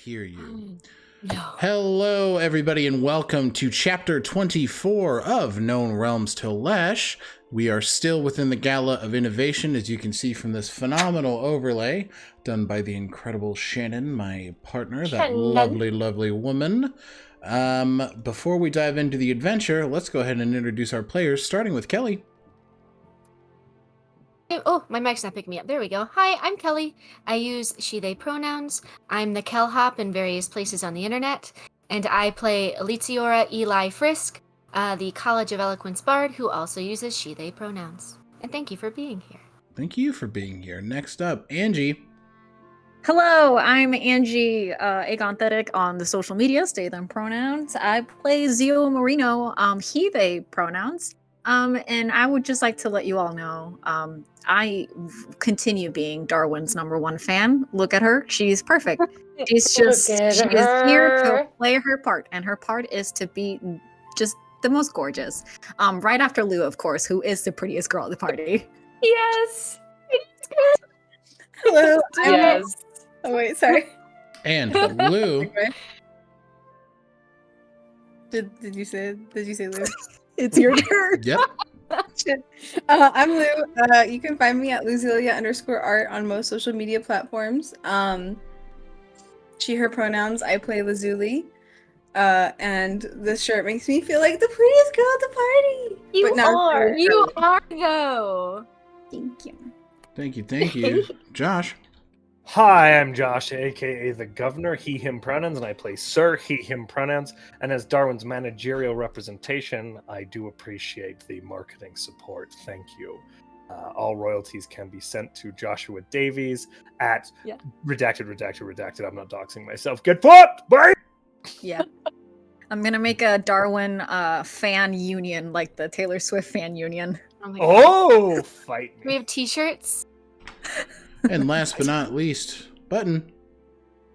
hear you. No. Hello, everybody, and welcome to Chapter 24 of Known Realms Tolesh. We are still within the Gala of Innovation, as you can see from this phenomenal overlay done by the incredible Shannon, my partner, that lovely, lovely woman. Before we dive into the adventure, let's go ahead and introduce our players, starting with Kelly. Oh, my mic's not picking me up. There we go. Hi, I'm Kelly. I use she, they pronouns. I'm the TheKellHop in various places on the internet. And I play Elitiora Eli Frisk, the College of Eloquence Bard, who also uses she, they pronouns. And thank you for being here. Thank you for being here. Next up, Angie. Hello, I'm Angie, Agonethetic on the social media, they, them pronouns. I play Zio Marino, he, they pronouns. And I would just like to let you all know, I continue being Darwin's #1 fan. Look at her. She's perfect. She's just, she is here to play her part. And her part is to be just the most gorgeous. Right after Lou, of course, who is the prettiest girl at the party. Yes! Hello. Yes. Oh, wait, sorry. And Lou. Did you say Lou? It's your turn. Yep. I'm Lou. You can find me at Luzilia_art on most social media platforms. She, her pronouns. I play Lazuli. And this shirt makes me feel like the prettiest girl at the party. You are though. Thank you. Thank you. Josh. Hi, I'm Josh, aka TheGovnar, he, him pronouns, and I play Sir, he, him pronouns. And as Darwin's managerial representation, I do appreciate the marketing support. Thank you. All royalties can be sent to Joshua Davies at redacted. I'm not doxing myself. Get fucked! Bye! Yeah. I'm gonna make a Darwin fan union, like the Taylor Swift fan union. Oh, fight me. We have t-shirts. And last but not least, Button.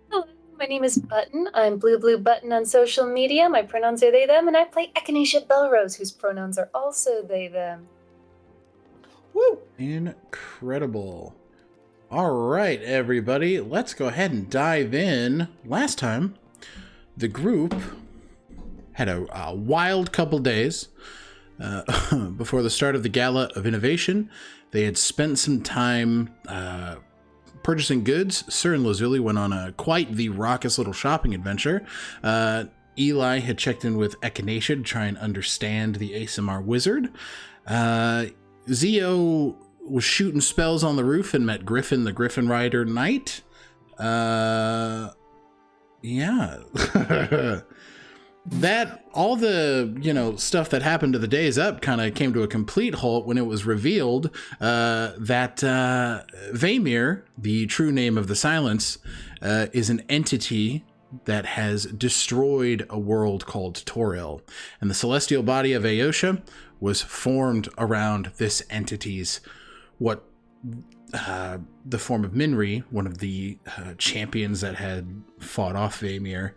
Hello, my name is Button. I'm Bluebluebutton on social media. My pronouns are they, them, and I play Echinacea Belrose, whose pronouns are also they, them. Woo! Incredible. All right, everybody, let's go ahead and dive in. Last time, the group had a wild couple days before the start of the Gala of Innovation. They had spent some time purchasing goods. Sir and Lazuli went on quite the raucous little shopping adventure. Eli had checked in with Echinacea to try and understand the Aasimar wizard. Zio was shooting spells on the roof and met Griffin, the Griffin Rider Knight. Yeah. That all the stuff that happened to the days up kind of came to a complete halt when it was revealed that Vaymir, the true name of the Silence, is an entity that has destroyed a world called Toril, and the celestial body of Aosha was formed around this entity's the form of Minri, one of the champions that had fought off Vaymir.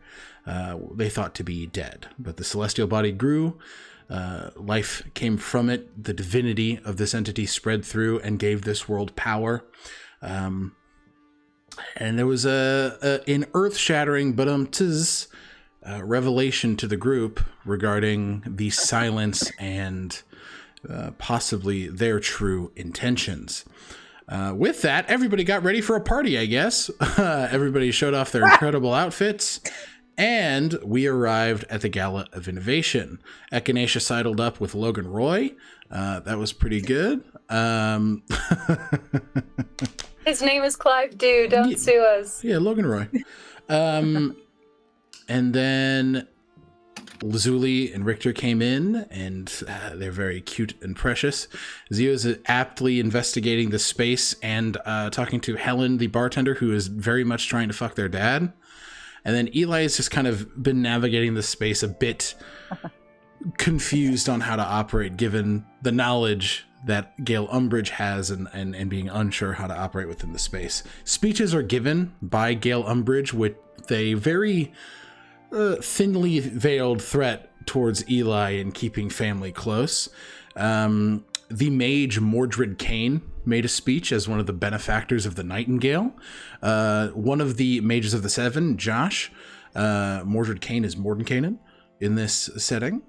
They thought to be dead, but the celestial body grew, life came from it, the divinity of this entity spread through and gave this world power, and there was an earth-shattering but revelation to the group regarding the Silence and possibly their true intentions. With that, everybody got ready for a party, I guess. Everybody showed off their incredible outfits. And we arrived at the Gala of Innovation. Echinacea sidled up with Logan Roy. That was pretty good. His name is Clive Dew. Don't sue us. Yeah, Logan Roy. And then Lazuli and Richter came in, and they're very cute and precious. Zio is aptly investigating the space and talking to Helen, the bartender, who is very much trying to fuck their dad. And then Eli has just kind of been navigating the space a bit confused on how to operate, given the knowledge that Gale Umbridge has and being unsure how to operate within the space. Speeches are given by Gale Umbridge with a very thinly veiled threat towards Eli and keeping family close. The mage Mordred Kane made a speech as one of the benefactors of the Nightingale. One of the Mages of the Seven, Josh, Mordred Kane is Mordenkainen in this setting.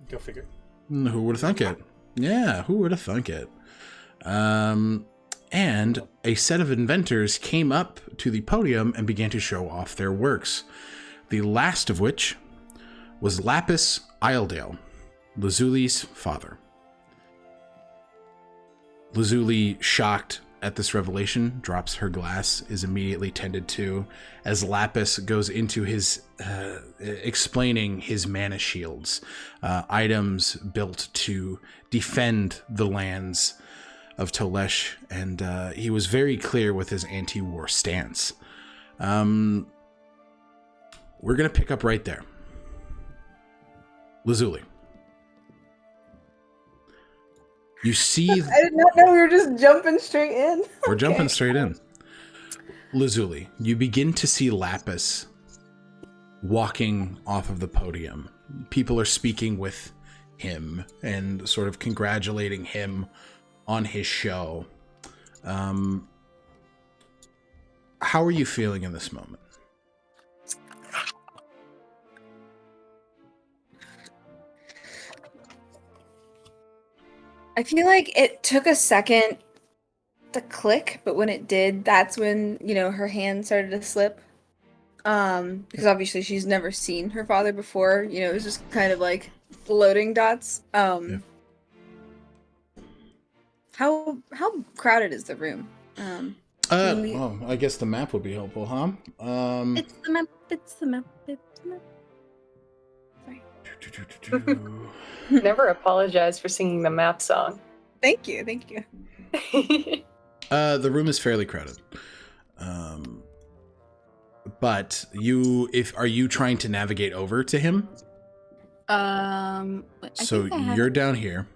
Go figure. Who would have thunk it? Yeah, who would have thunk it? And a set of inventors came up to the podium and began to show off their works. The last of which was Lapis Isledale, Lazuli's father. Lazuli, shocked at this revelation, drops her glass, is immediately tended to as Lapis goes into his explaining his mana shields, items built to defend the lands of Tolesh, and he was very clear with his anti-war stance. We're going to pick up right there. Lazuli. You see... I did not know we were just jumping straight in. We're jumping straight in. Lazuli, you begin to see Lapis walking off of the podium. People are speaking with him and sort of congratulating him on his show. How are you feeling in this moment? I feel like it took a second to click, but when it did, that's when, her hand started to slip. Because obviously she's never seen her father before. It was just kind of like loading dots. Yeah. How crowded is the room? Well, I guess the map would be helpful, huh? It's the map. Sorry. Never apologize for singing the map song. Thank you. The room is fairly crowded. But are you trying to navigate over to him? So you're down here.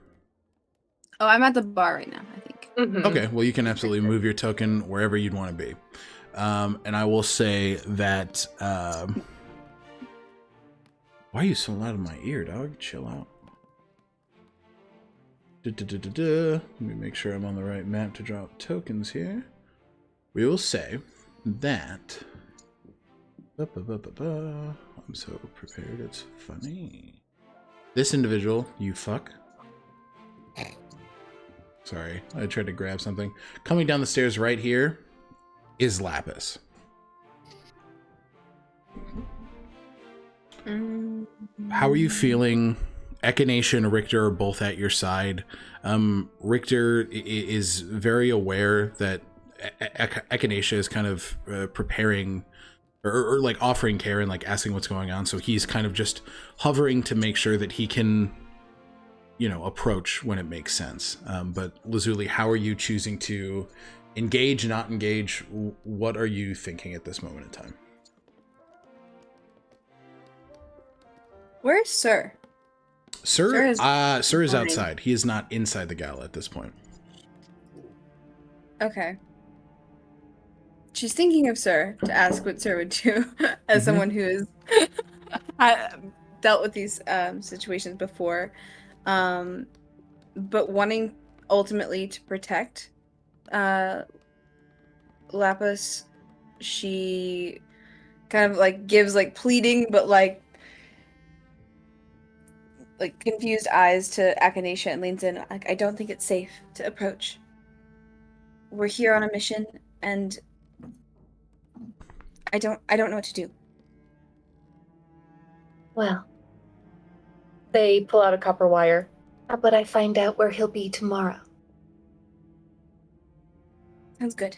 Oh, I'm at the bar right now, I think. Mhm. Okay, well, you can absolutely move your token wherever you'd want to be. And I will say that... why are you so loud in my ear, dog? Chill out. Let me make sure I'm on the right map to drop tokens here. We will say that... I'm so prepared, it's funny. This individual, you fuck. Sorry, I tried to grab something. Coming down the stairs right here is Lapis. How are you feeling? Echinacea and Richter are both at your side. Richter is very aware that Echinacea is kind of preparing or like offering care and like asking what's going on. So he's kind of just hovering to make sure that he can, approach when it makes sense. But Lazuli, how are you choosing to engage, not engage? What are you thinking at this moment in time? Where's Sir? Sir is outside. He is not inside the gala at this point. Okay. She's thinking of Sir to ask what Sir would do as someone who has dealt with these situations before, but wanting ultimately to protect Lapis. She kind of like gives like pleading, but like confused eyes to Echinacea and leans in. Like, I don't think it's safe to approach. We're here on a mission, and I don't know what to do. Well, they pull out a copper wire. How about I find out where he'll be tomorrow? Sounds good.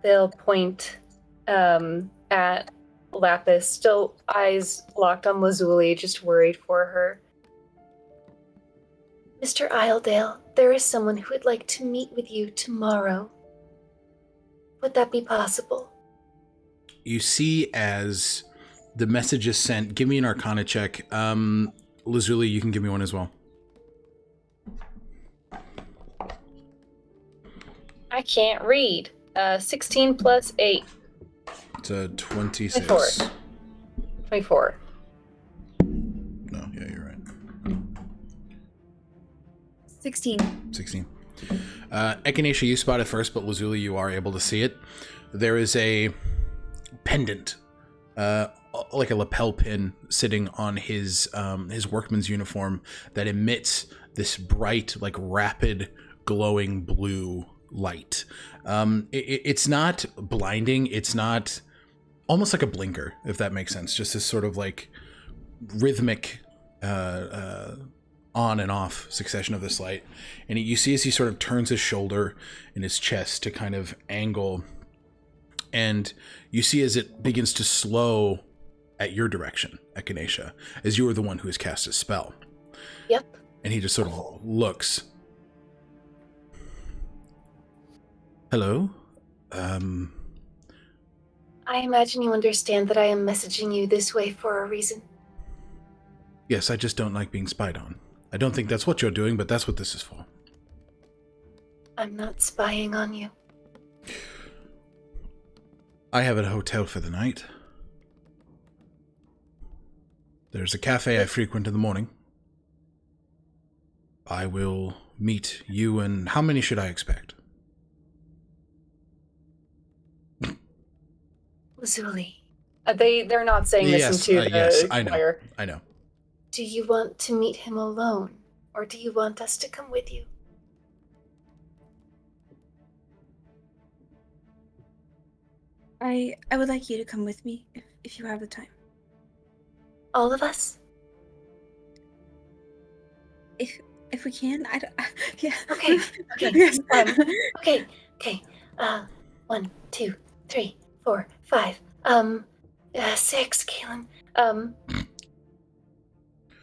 They'll point at Lapis, still eyes locked on Lazuli, just worried for her. Mr. Isledale, there is someone who would like to meet with you tomorrow. Would that be possible? You see as the message is sent, give me an Arcana check. Lazuli, you can give me one as well. I can't read. 16 plus 8. It's a 26. 24. No, yeah, you're right. 16. 16. Echinacea, you spot it first, but Lazuli, you are able to see it. There is a pendant, like a lapel pin, sitting on his workman's uniform that emits this bright, like rapid, glowing blue light. It's not blinding. It's not almost like a blinker, if that makes sense. Just this sort of like rhythmic on and off succession of this light. And you see as he sort of turns his shoulder and his chest to kind of angle, and you see as it begins to slow at your direction, Echinacea, as you are the one who has cast his spell. Yep. And he just sort of looks. Hello? I imagine you understand that I am messaging you this way for a reason. Yes, I just don't like being spied on. I don't think that's what you're doing, but that's what this is for. I'm not spying on you. I have a hotel for the night. There's a cafe I frequent in the morning. I will meet you, and how many should I expect? Lazuli. They're not saying this Yes, into the yes, I know. choir. I know. Do you want to meet him alone, or do you want us to come with you? I would like you to come with me if you have the time. All of us? If we can, I don't. Yeah. Okay. Okay. Yes. Okay. 1, 2, 3, 4, 5. 6, Kaylin.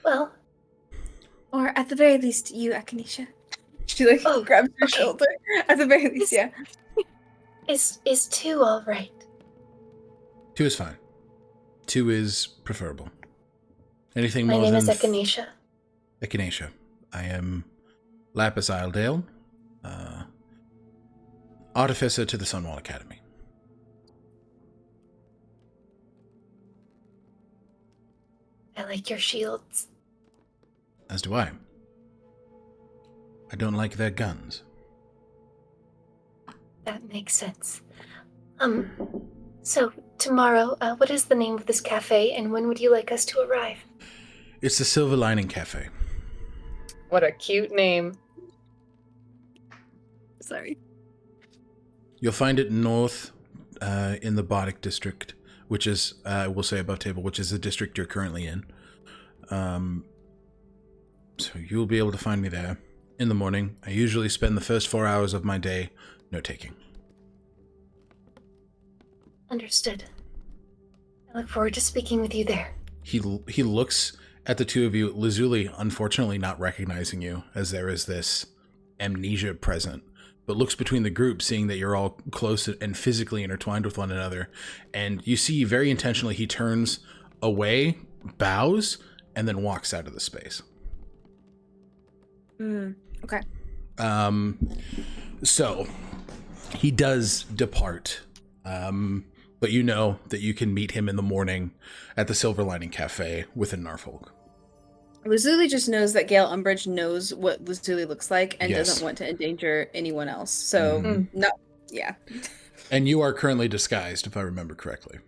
Well. Or at the very least, you, Echinacea. She grabs your shoulder. At the very least, yeah. Is 2 all right? 2 is fine. 2 is preferable. Anything more My name than is Echinacea. Echinacea. I am Lapis Isledale, Artificer to the Sunwall Academy. I like your shields. As do I. I don't like their guns. That makes sense. So tomorrow, what is the name of this cafe, and when would you like us to arrive? It's the Silver Lining Cafe. What a cute name. Sorry. You'll find it north in the Bardic district, which is, we'll say above table, which is the district you're currently in. So you'll be able to find me there in the morning. I usually spend the first 4 hours of my day note-taking. Understood. I look forward to speaking with you there. He looks at the two of you, Lazuli unfortunately not recognizing you, as there is this amnesia present, but looks between the group, seeing that you're all close and physically intertwined with one another. And you see very intentionally he turns away, bows, and then walks out of the space. Okay. So he does depart. But you know that you can meet him in the morning at the Silver Lining Cafe within Norfolk. Lazuli just knows that Gale Umbridge knows what Lazuli looks like and Yes. doesn't want to endanger anyone else. So, no, yeah. And you are currently disguised, if I remember correctly.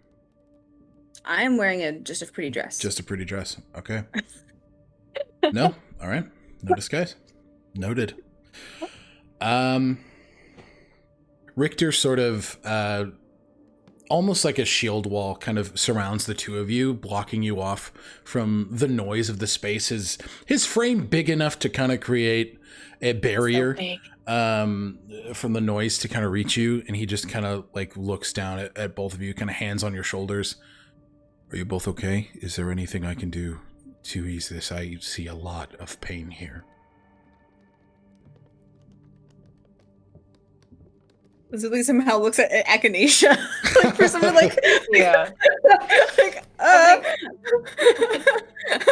I'm wearing just a pretty dress. Just a pretty dress. Okay. No? All right. No disguise. Noted. Richter sort of, almost like a shield wall kind of surrounds the two of you, blocking you off from the noise of the space. His frame big enough to kind of create a barrier from the noise to kind of reach you. And he just kind of like looks down at both of you, kind of hands on your shoulders. Are you both okay? Is there anything I can do to ease this? I see a lot of pain here. Lazuli somehow looks at Echinacea like for someone like Yeah. like,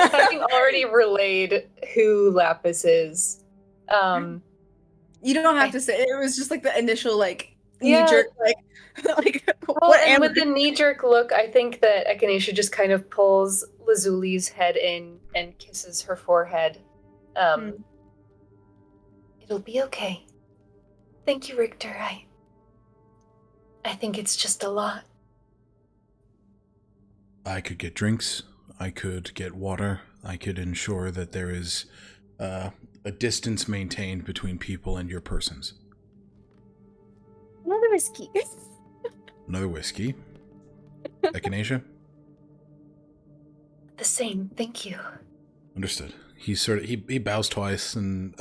Having already relayed who Lapis is, you don't have to say it. It was just like the initial like Yeah. knee-jerk like well, what and am with the knee-jerk look, I think that Echinacea just kind of pulls Lazuli's head in and kisses her forehead. It'll be okay. Thank you, Richter. I think it's just a lot. I could get drinks. I could get water. I could ensure that there is a distance maintained between people and your persons. Another whiskey. Another whiskey. Echinacea? The same, thank you. Understood. He bows twice, and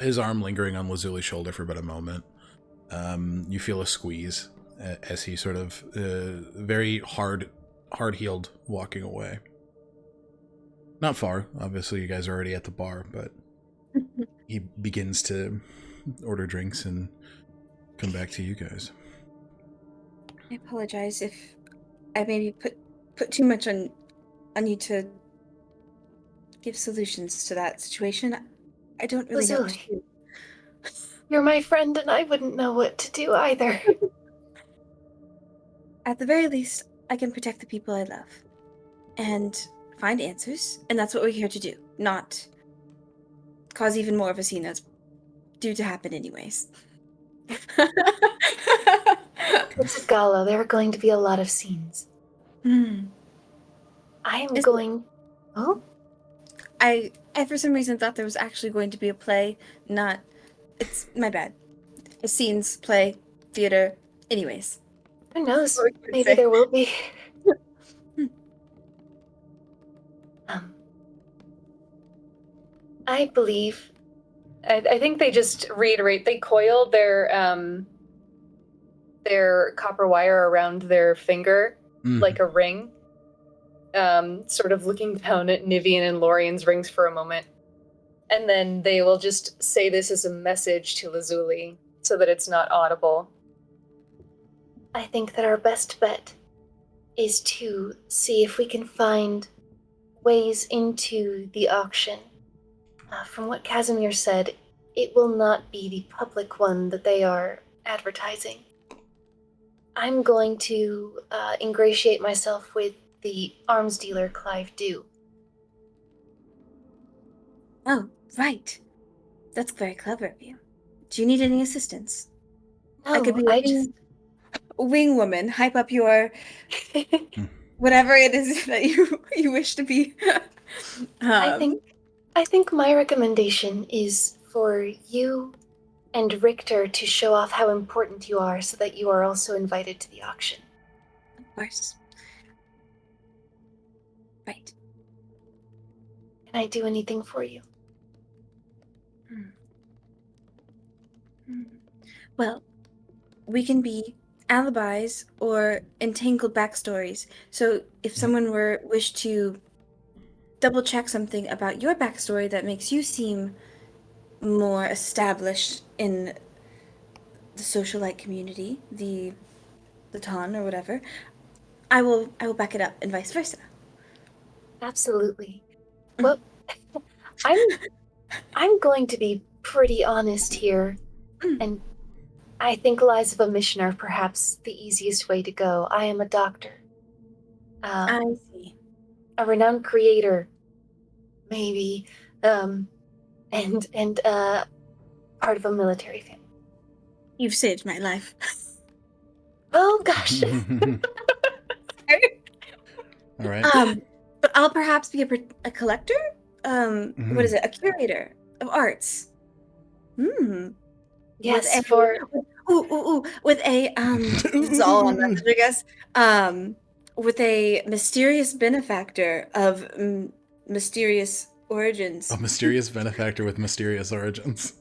his arm lingering on Lazuli's shoulder for about a moment. You feel a squeeze as he sort of very hard-heeled walking away. Not far. Obviously, you guys are already at the bar, but he begins to order drinks and come back to you guys. I apologize if I maybe put too much on you to give solutions to that situation. I don't really know what to do. You're my friend, and I wouldn't know what to do either. At the very least, I can protect the people I love and find answers, and that's what we're here to do, not cause even more of a scene that's due to happen anyways. It's a gala. There are going to be a lot of scenes. Oh? I for some reason thought there was actually going to be a play, not... It's my bad. A scenes, play, theater, anyways. Who knows? Maybe there will be. I believe... I think they just reiterate. They coil their copper wire around their finger like a ring, sort of looking down at Nivien and Lorian's rings for a moment. And then they will just say this as a message to Lazuli so that it's not audible. I think that our best bet is to see if we can find ways into the auction. From what Casimir said, it will not be the public one that they are advertising. I'm going to ingratiate myself with the arms dealer Clive Dew. Oh, right. That's very clever of you. Do you need any assistance? No, I could be wing woman. Hype up your whatever it is that you wish to be. I think my recommendation is for you and Richter to show off how important you are so that you are also invited to the auction. Of course. Right. Can I do anything for you? Well, we can be alibis or entangled backstories. So if someone wished to double check something about your backstory that makes you seem more established in the socialite community, the ton or whatever, I will back it up, and vice versa. Absolutely. Well, I'm going to be pretty honest here, and I think lies of a mission are perhaps the easiest way to go. I am a doctor. I see. A renowned creator, maybe, and part of a military family. You've saved my life. Oh gosh. All right. But I'll perhaps be a collector. What is it? A curator of arts. Yes, with a this is all on message, I guess. With a mysterious benefactor of mysterious origins. A mysterious benefactor with mysterious origins.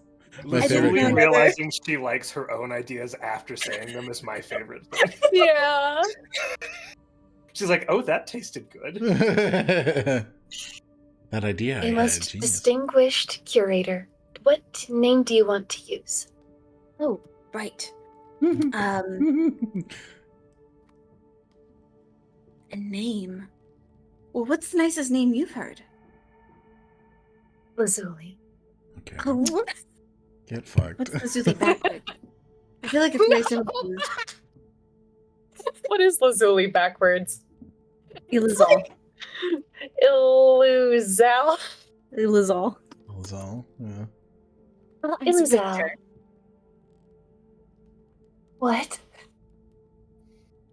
Lazuli realizing she likes her own ideas after saying them is my favorite thing. Yeah. She's like, oh, that tasted good. That idea. A most distinguished curator. What name do you want to use? Oh, right. A name. Well, what's the nicest name you've heard? Lazuli. Okay. Oh, Get fucked. what's Lazuli backwards? I feel like it's nice and confused. What is Lazuli backwards? Ilizal. Illuzal. Ilizal. That was all. Yeah. Nice Iluzal. picture. What?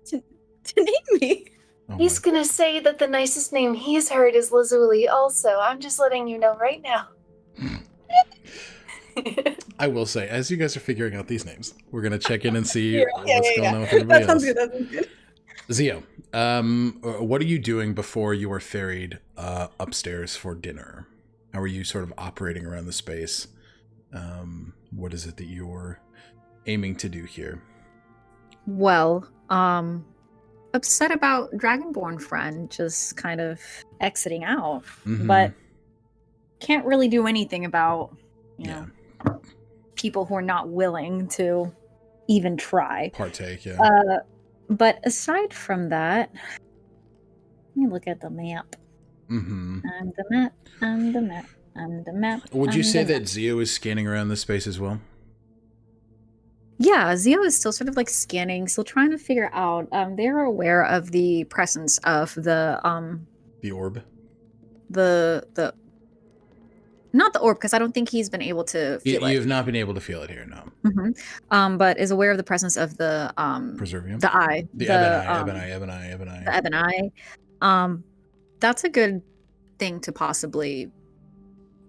To name me. Oh He's my- gonna say that the nicest name he's heard is Lazuli also. I'm just letting you know right now. I will say, as you guys are figuring out these names, we're gonna check in and see Yeah, what's going on with everybody That sounds else. good. That sounds good. Zio, what are you doing before you are ferried upstairs for dinner? How are you sort of operating around the space? What is it that you're aiming to do here? Well, upset about Dragonborn friend just kind of exiting out, Mhm. but can't really do anything about, you Yeah. know, people who are not willing to even try. Partake, yeah. But aside from that, let me look at the map. Mm-hmm. I'm the map. I'm the map. I'm the map. Would you I'm say the that map. Zio is scanning around the space as well? Yeah, Zio is still sort of like scanning, still trying to figure out. They're aware of the presence of the orb? not the orb, because I don't think he's been able to feel You it. have not been able to feel it here, no. But is aware of the presence of the Perservium? the eye, The ebon eye. the ebon eye. That's a good thing to possibly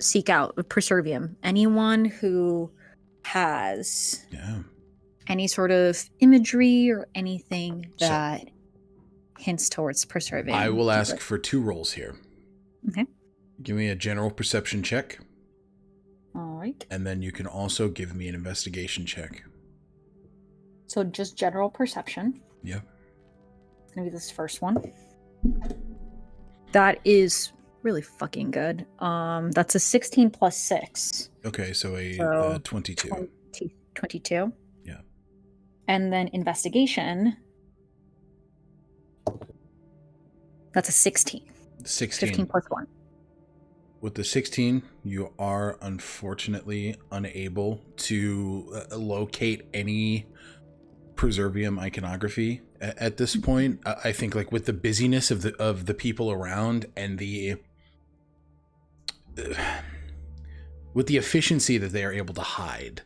seek out. Perservium. Anyone who has Yeah. any sort of imagery or anything So- that hints towards Perservium. I will do ask it. for 2 rolls here. Okay. Give me a general perception check, All right. and then you can also give me an investigation check. So just general perception. Yep. It's gonna be this first one. That is really fucking good. That's a 16 plus 6. Okay, so a So, 22. 22. Yeah. And then investigation. That's a 16. 16. 15 plus 1. With the 16, you are unfortunately unable to locate any Perservium iconography at this point. I think, like, with the busyness of the people around and with the efficiency that they are able to hide,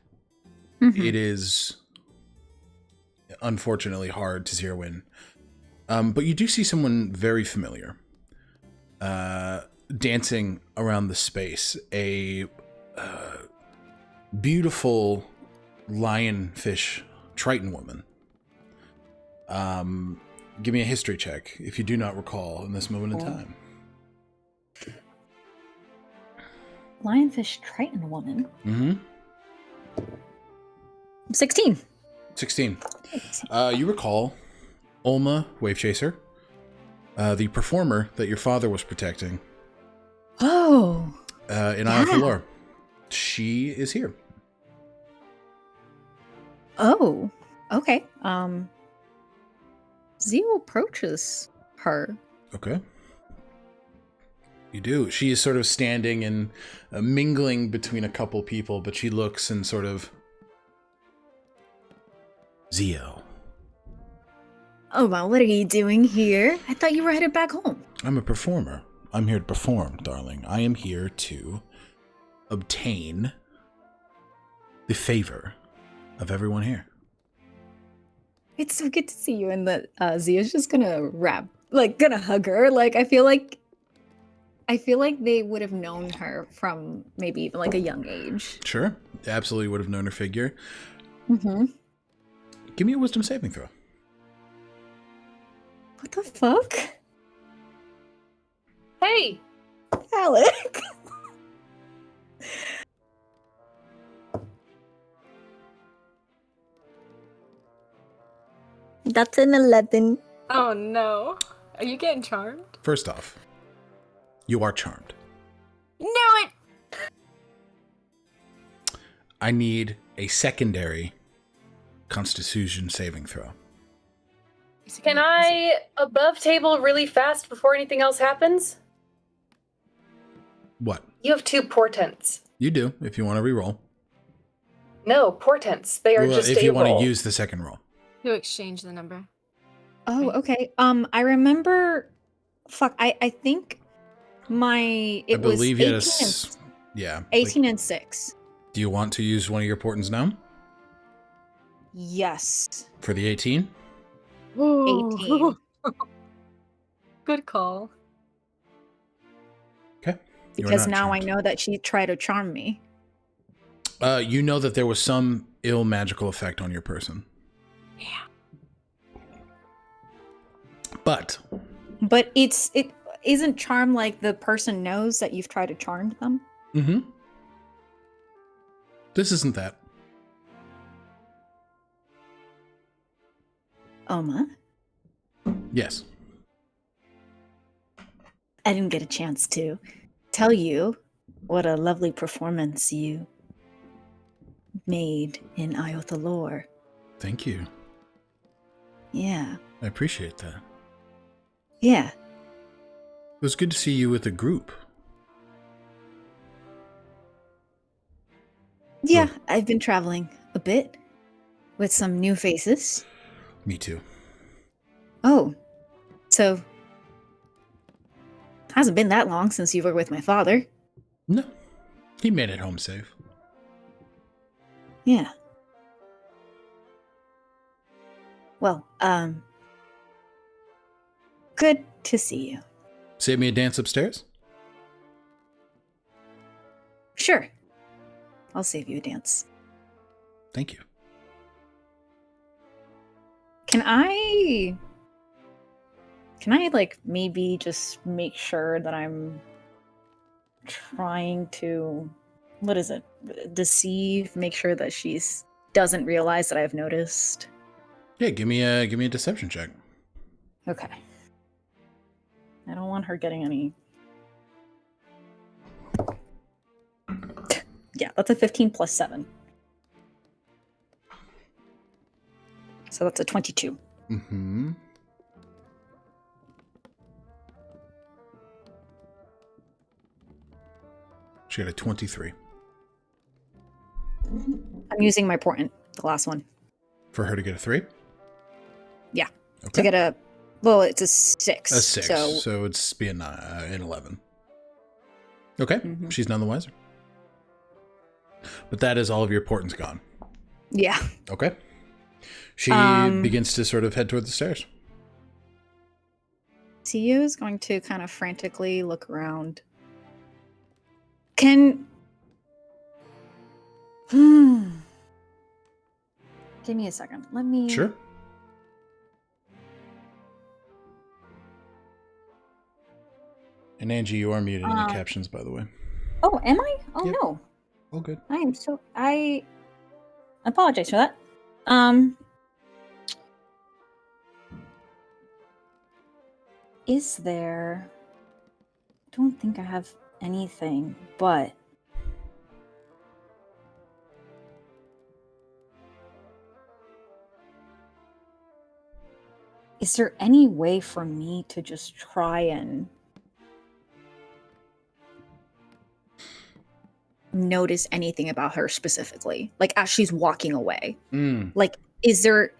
it is unfortunately hard to zero in. But you do see someone very familiar dancing around the space. A beautiful lionfish Triton woman. Give me a history check if you do not recall in this moment in time. Lionfish Triton woman. Mm-hmm. 16. 16. You recall Ulma Wavechaser, the performer that your father was protecting Oh. in Isle of Valor. She is here. Oh. Okay. Zio approaches her. Okay. You do. She is sort of standing and mingling between a couple people, but she looks and sort of... Zio. Oh, well, what are you doing here? I thought you were headed back home. I'm a performer. I'm here to perform, darling. I am here to obtain the favor of everyone here. It's so good to see you. And that Zio's just gonna gonna hug her. I feel like they would have known her from maybe even like a young age. Sure. Absolutely would have known her figure. Mm-hmm. Give me a wisdom saving throw. What the fuck? Hey! Alec. That's an 11. Oh no. Are you getting charmed? First off, you are charmed. Knew it! I need a secondary Constitution saving throw. Can I above table really fast before anything else happens? What? You have 2 portents. You do, if you want to reroll. No, portents. They are Well, just if you want able. to use the second roll. You exchange the number. Oh, okay. I remember. Fuck. I think I it was believe you 18 had a... and, Yeah. 18 and 6. Do you want to use one of your portents now? Yes. For the 18? 18. Good call. Okay. You are Because not now charmed. I know that she tried to charm me. You know that there was some ill magical effect on your person. Yeah. But It isn't charm like the person knows that you've tried to charm them? mm-hmm. This isn't that. Oma? Yes. I didn't get a chance to tell you what a lovely performance you made in Iothalor. Thank you. Yeah. I appreciate that. Yeah. It was good to see you with a group. Yeah, Oh. I've been traveling a bit with some new faces. Me too. Oh, so hasn't been that long since you were with my father. No. He made it home safe. Yeah. Well, good to see you. Save me a dance upstairs? Sure. I'll save you a dance. Thank you. Can I like maybe just make sure that I'm trying to, what is it? Deceive, make sure that she's doesn't realize that I've noticed. Yeah, give me a deception check. Okay. I don't want her getting any. Yeah, that's a 15 plus 7. So that's a 22. Mm-hmm. She got a 23. I'm using my portent, the last one. For her to get a 3? Yeah. Okay. To get a, well, it's a 6. A 6, So, so it's be an 11. Okay, Mhm. she's none the wiser. But that is all of your portents gone. yeah. Okay. She begins to sort of head toward the stairs. Tia is going to kind of frantically look around. Can... Give me a second. Let me... Sure. And Angie, you are muted in the captions, by the way. Oh, am I? Oh, Yep. no. Oh, good. I am so... I apologize for that. Is there... I don't think I have anything, but... Is there any way for me to just try and notice anything about her specifically? Like, as she's walking away? Like, is there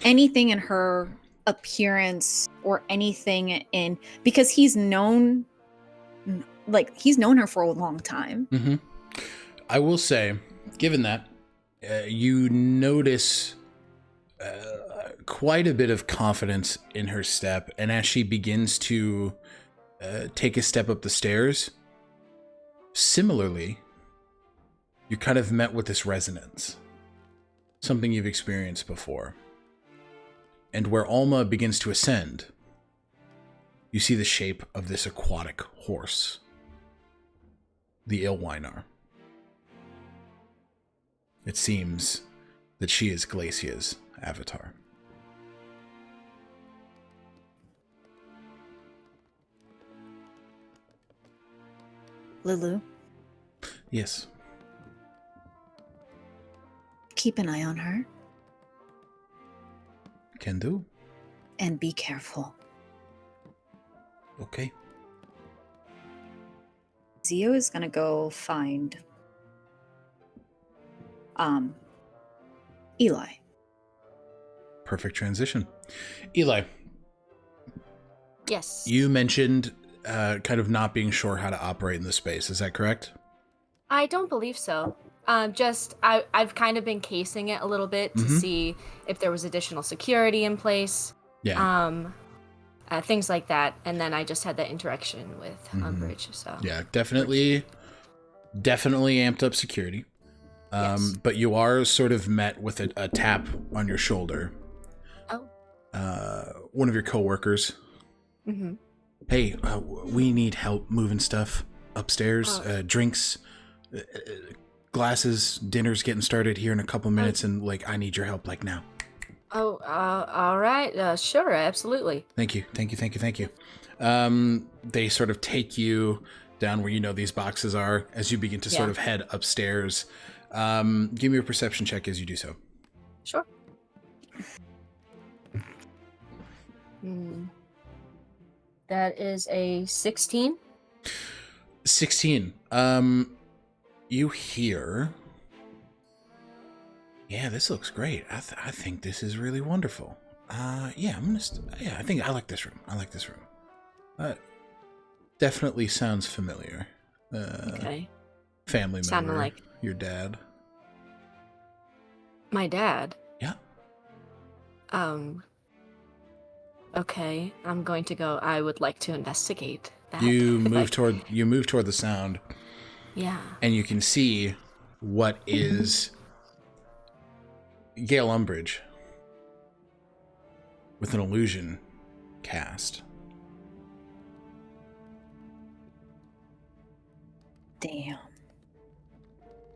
anything in her appearance or anything in... Because he's known... Like, he's known her for a long time. Mm-hmm. I will say, given that, you notice quite a bit of confidence in her step, and as she begins to take a step up the stairs, similarly, you kind of met with this resonance, something you've experienced before. And where Alma begins to ascend, you see the shape of this aquatic horse, the Ilwynar. It seems that she is Glacia's avatar. Lulu, Yes. keep an eye on her Can do. and be careful. Okay. Zio is gonna go find Eli. Perfect transition. Eli, Yes. you mentioned kind of not being sure how to operate in the space. Is that correct? I don't believe so. I've kind of been casing it a little bit to see if there was additional security in place. Yeah. Things like that, and then I just had that interaction with Umbridge. So yeah, definitely amped up security. Yes. But you are sort of met with a tap on your shoulder. Oh. One of your coworkers. Mm-hmm. Hey, we need help moving stuff upstairs. Drinks, glasses, dinner's getting started here in a couple minutes, and like I need your help like now. Oh, all right. Sure, absolutely. Thank you. They sort of take you down where you know these boxes are as you begin to sort of head upstairs. Give me a perception check as you do so. Sure. That is a 16. 16. You hear... Yeah, this looks great. I think this is really wonderful. Yeah, I think I like this room. Definitely sounds familiar. Okay. Family Sounded member. like your dad. my dad. Yeah. Okay, I'm going to go. I would like to investigate that. You move toward the sound. Yeah. And you can see what is Gale Umbridge with an illusion cast. Damn.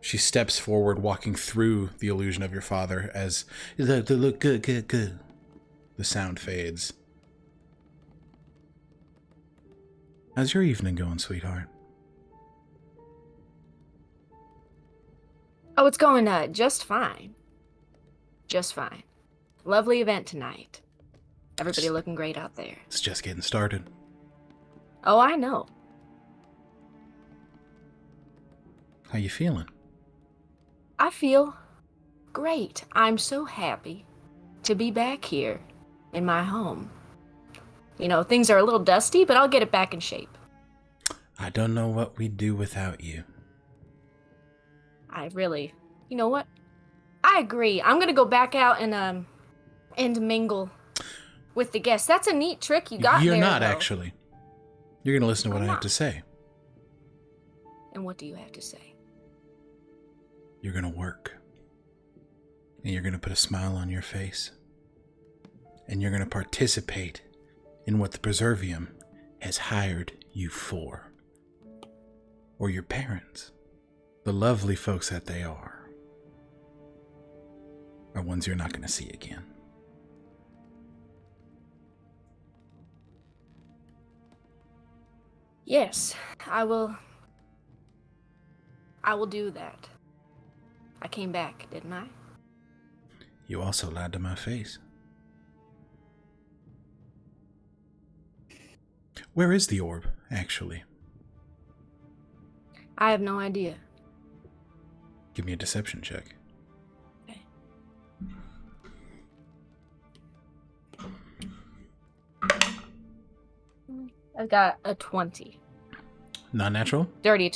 She steps forward, walking through the illusion of your father as the look good. The sound fades. How's your evening going, sweetheart? Oh, it's going just fine. Just fine. Lovely event tonight. Everybody looking great out there. It's just getting started. Oh, I know. How you feeling? I feel great. I'm so happy to be back here in my home. You know, things are a little dusty, but I'll get it back in shape. I don't know what we'd do without you. You know what? I agree. I'm gonna go back out and mingle with the guests. That's a neat trick you got there. You're not, though. actually. You're gonna listen to what I have to say. And what do you have to say? You're gonna work. And you're gonna put a smile on your face. And you're gonna participate in what the Perservium has hired you for. Or your parents, the lovely folks that they are ones you're not going to see again. Yes, I will do that. I came back, didn't I? You also lied to my face. Where is the orb, actually? I have no idea. Give me a deception check. Okay. I've got a 20. Non-natural? Dirty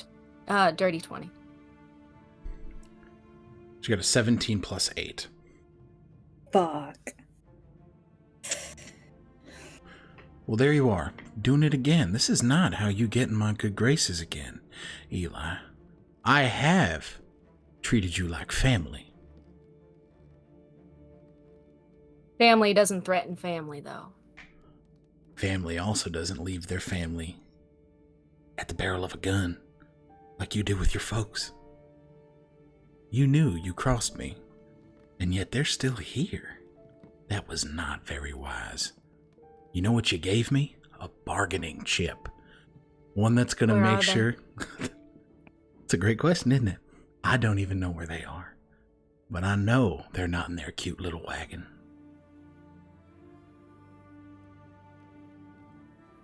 20. She got a 17 plus 8. Fuck. Well, there you are, doing it again. This is not how you get in my good graces again, Eli. I have treated you like family. Family doesn't threaten family, though. Family also doesn't leave their family at the barrel of a gun, like you do with your folks. You knew you crossed me, and yet they're still here. That was not very wise. You know what you gave me? A bargaining chip. One that's going to make sure... It's a great question, isn't it? I don't even know where they are. But I know they're not in their cute little wagon.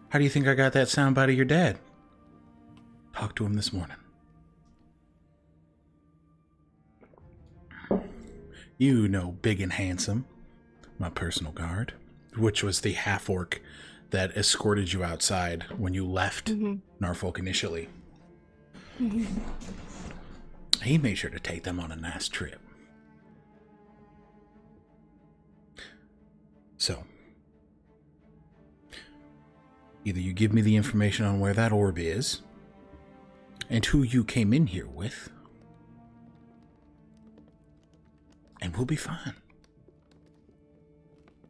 How do you think I got that soundbite of your dad? Talked to him this morning. You know Big and Handsome, my personal guard, which was the half-orc that escorted you outside when you left Norfolk initially. He made sure to take them on a nice trip. So, either you give me the information on where that orb is, and who you came in here with, and we'll be fine.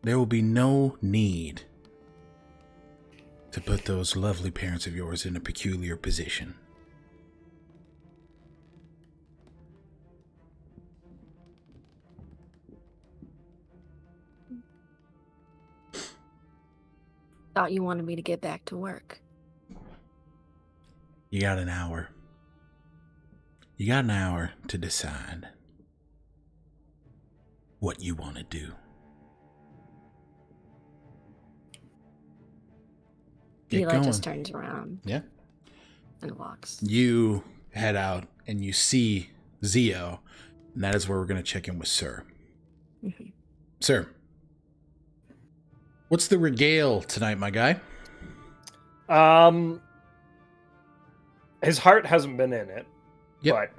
There will be no need to put those lovely parents of yours in a peculiar position. Thought you wanted me to get back to work. You got an hour. You got an hour to decide what you want to do. Eli just turns around. Yeah. And walks. You head out and you see Zio, and that is where we're going to check in with Sir. Mm-hmm. Sir, what's the regale tonight, my guy? His heart hasn't been in it, Yep. but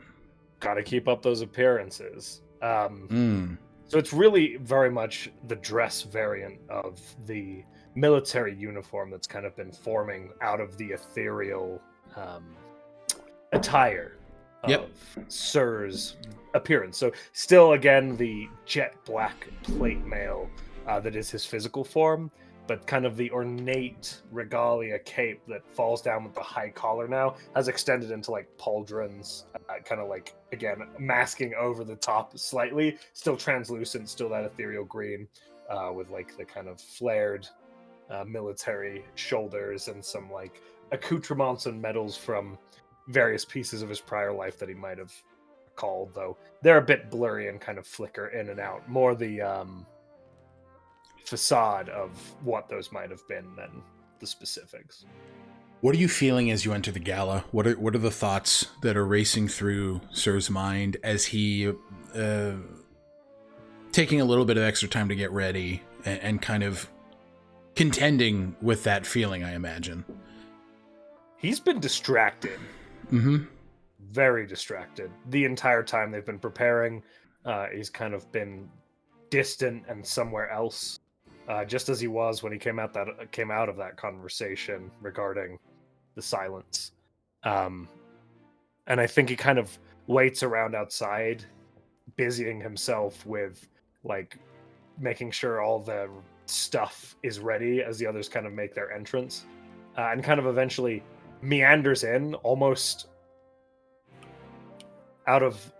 gotta keep up those appearances. So it's really very much the dress variant of the military uniform that's kind of been forming out of the ethereal attire of Sir's appearance. So still, again, the jet black plate mail that is his physical form, but kind of the ornate regalia cape that falls down with the high collar now has extended into like pauldrons, kind of like, again, masking over the top slightly, still translucent, still that ethereal green, with like the kind of flared military shoulders and some like accoutrements and medals from various pieces of his prior life that he might have recalled, though they're a bit blurry and kind of flicker in and out. More the facade of what those might have been than the specifics. What are you feeling as you enter the gala? What are the thoughts that are racing through Sir's mind as he taking a little bit of extra time to get ready and kind of contending with that feeling, I imagine? He's been distracted. Mm-hmm. Very distracted. The entire time they've been preparing, he's kind of been distant and somewhere else. Just as he was when he came out of that conversation regarding the silence. And I think he kind of waits around outside, busying himself with like making sure all the stuff is ready as the others kind of make their entrance, and kind of eventually meanders in almost out of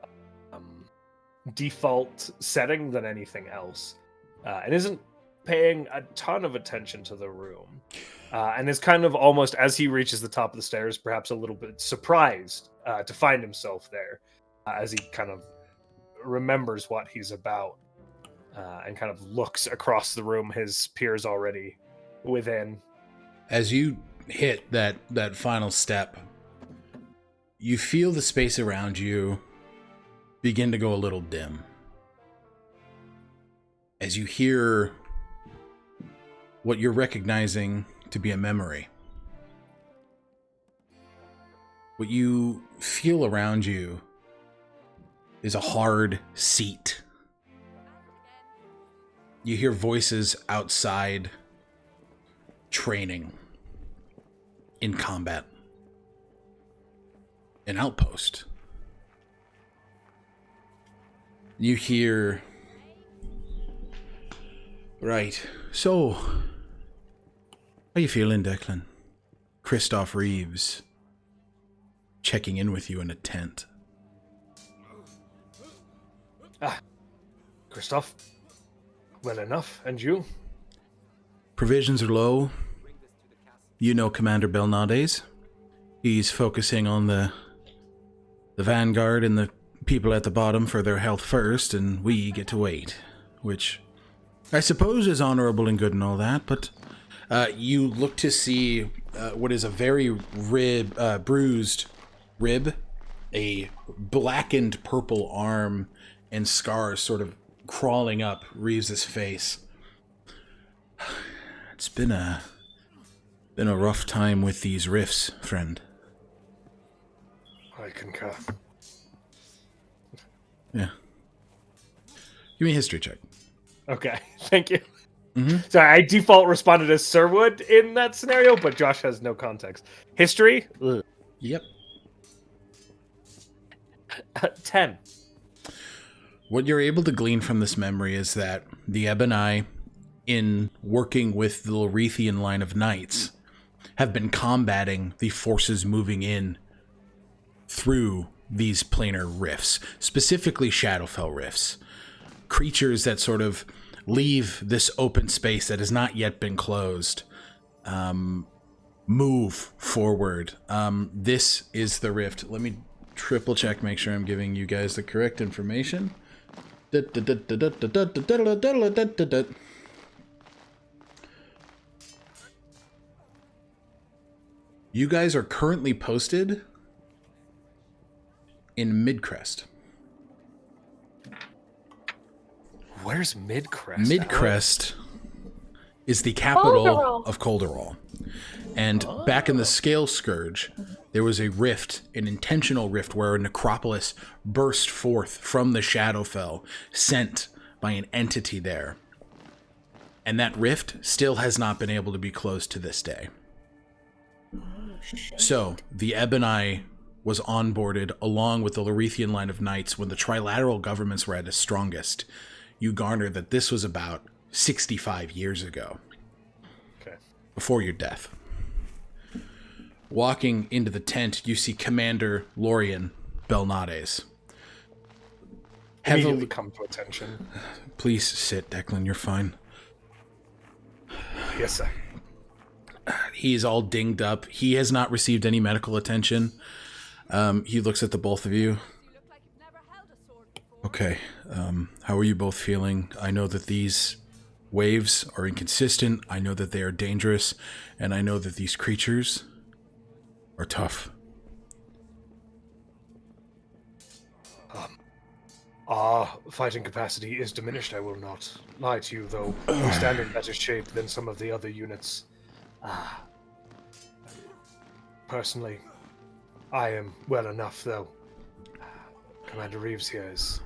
default setting than anything else, and isn't paying a ton of attention to the room, and is kind of almost, as he reaches the top of the stairs, perhaps a little bit surprised to find himself there, as he kind of remembers what he's about, and kind of looks across the room, his peers already within. As you hit that final step, you feel the space around you begin to go a little dim. As you hear what you're recognizing to be a memory. What you feel around you is a hard seat. You hear voices outside training in combat. An outpost. You hear... Right, so... How you feeling, Declan? Christoph Reeves checking in with you in a tent. Christoph, well enough, and you? Provisions are low. You know Commander Belnades. He's focusing on the vanguard and the people at the bottom for their health first, and we get to wait. Which I suppose is honorable and good and all that, but you look to see what is a very bruised rib, a blackened purple arm, and scars sort of crawling up Reeves' face. It's been a rough time with these rifts, friend. I concur. Yeah. Give me a history check. Okay, thank you. Mm-hmm. Sorry, I default responded as Sir would in that scenario, but Josh has no context. History? Ugh. Yep. 10. What you're able to glean from this memory is that the Ebony, in working with the Lorethian line of knights, have been combating the forces moving in through these planar rifts, specifically Shadowfell rifts. Creatures that sort of leave this open space that has not yet been closed, move forward. This is the rift. Let me triple check, make sure I'm giving you guys the correct information. You guys are currently posted in Midcrest. Where's Midcrest? Midcrest is the capital of Calderall. And back in the Scale Scourge, there was a rift, an intentional rift, where a necropolis burst forth from the Shadowfell, sent by an entity there. And that rift still has not been able to be closed to this day. So, the Ebony was onboarded along with the Lorethian line of knights when the trilateral governments were at its strongest. You garnered that this was about 65 years ago. Okay. Before your death. Walking into the tent, you see Commander Lorien Belnades. Immediately come to attention. Please sit, Declan, you're fine. Yes, sir. He's all dinged up. He has not received any medical attention. He looks at the both of you. Okay, how are you both feeling? I know that these waves are inconsistent. I know that they are dangerous. And I know that these creatures are tough. Our fighting capacity is diminished, I will not lie to you, though we stand in better shape than some of the other units. Personally, I am well enough, though. Commander Reeves here's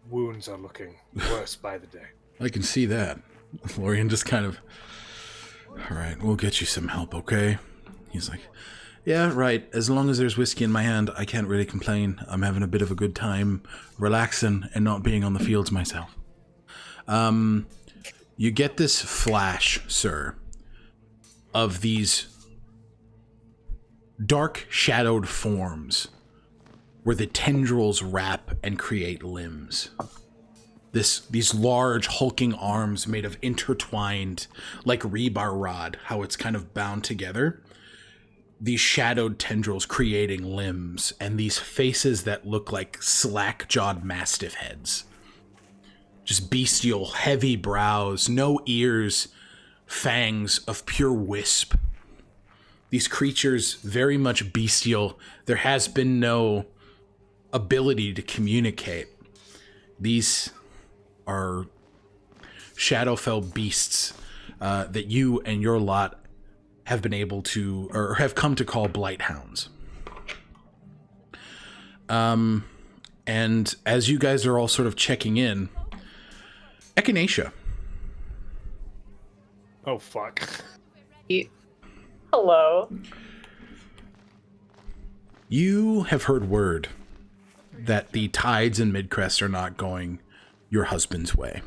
wounds are looking worse by the day. I can see that. Lorien just kind of... All right, we'll get you some help, okay? He's like, yeah, right. As long as there's whiskey in my hand, I can't really complain. I'm having a bit of a good time relaxing and not being on the fields myself. You get this flash, sir, of these dark shadowed forms where the tendrils wrap and create limbs. These large hulking arms made of intertwined, like rebar rod, how it's kind of bound together. These shadowed tendrils creating limbs, and these faces that look like slack-jawed mastiff heads. Just bestial, heavy brows, no ears, fangs of pure wisp. These creatures, very much bestial. There has been no ability to communicate. These are Shadowfell beasts that you and your lot have been able to, or have come to call Blighthounds. And as you guys are all sort of checking in, Echinacea. Oh, fuck. Hello. You have heard word that the tides in Midcrest are not going your husband's way.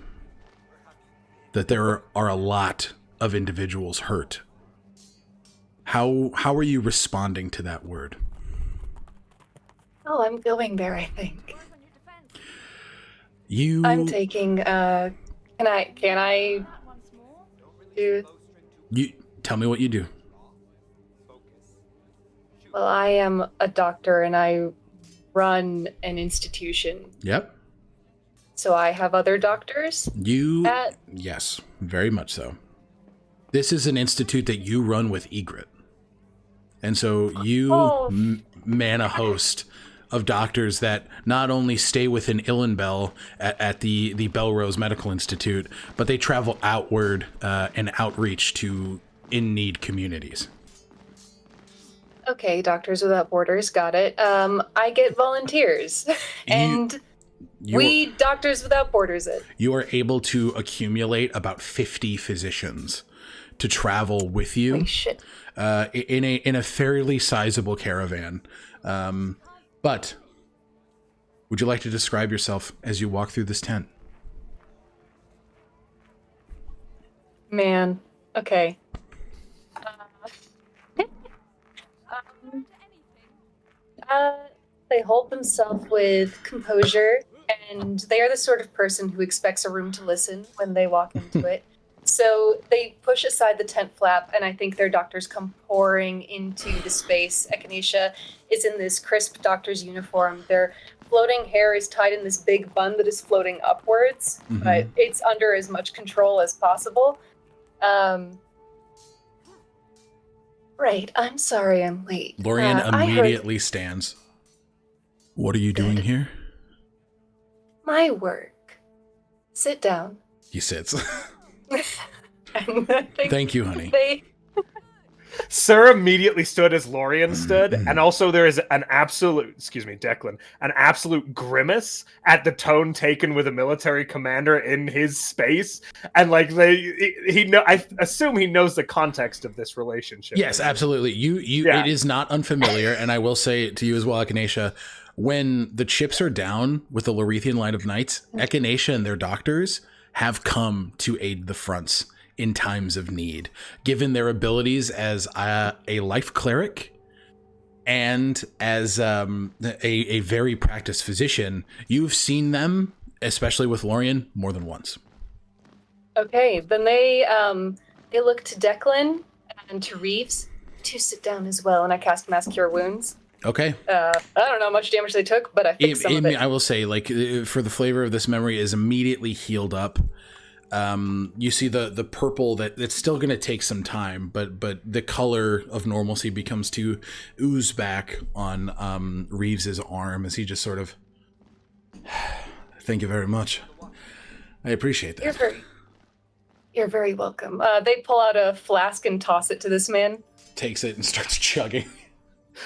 That there are a lot of individuals hurt. How are you responding to that word? Oh, I'm going there, I think. I'm taking, can I do... You tell me what you do. Well, I am a doctor and I run an institution. Yep. So I have other doctors? Yes, very much so. This is an institute that you run with Egret. And so you man a host of doctors that not only stay within Illenbell at the Belrose Medical Institute, but they travel outward and outreach to in-need communities. Okay, Doctors Without Borders, got it. I get volunteers, and we Doctors Without Borders it. You are able to accumulate about 50 physicians to travel with you. Holy shit. In a fairly sizable caravan. But would you like to describe yourself as you walk through this tent? Man, okay. They hold themselves with composure, and they are the sort of person who expects a room to listen when they walk into it. So they push aside the tent flap, and I think their doctors come pouring into the space. Echinacea is in this crisp doctor's uniform. Their floating hair is tied in this big bun that is floating upwards, but it's under as much control as possible. Right, I'm sorry I'm late. Lorien immediately stands. What are you doing here? My work. Sit down. He sits. And Thank you, honey. Sir immediately stood as Lorien stood, and also there is an absolute, Declan, an absolute grimace at the tone taken with a military commander in his space, and like I assume he knows the context of this relationship. Yes, absolutely. It is not unfamiliar, and I will say to you as well, Echinacea, when the chips are down with the Lorethian line of knights, Echinacea and their doctors have come to aid the fronts in times of need, given their abilities as a life cleric and as a very practiced physician. You've seen them, especially with Lorien, more than once. Okay, then they look to Declan and to Reeves to sit down as well, and I cast Mass Cure Wounds. Okay. I don't know how much damage they took, but I think some of it. I will say, like, for the flavor of this memory is immediately healed up. You see the purple that it's still going to take some time, but the color of normalcy becomes to ooze back on Reeves's arm as he just sort of, thank you very much. I appreciate that. You're very welcome. They pull out a flask and toss it to this man. Takes it and starts chugging.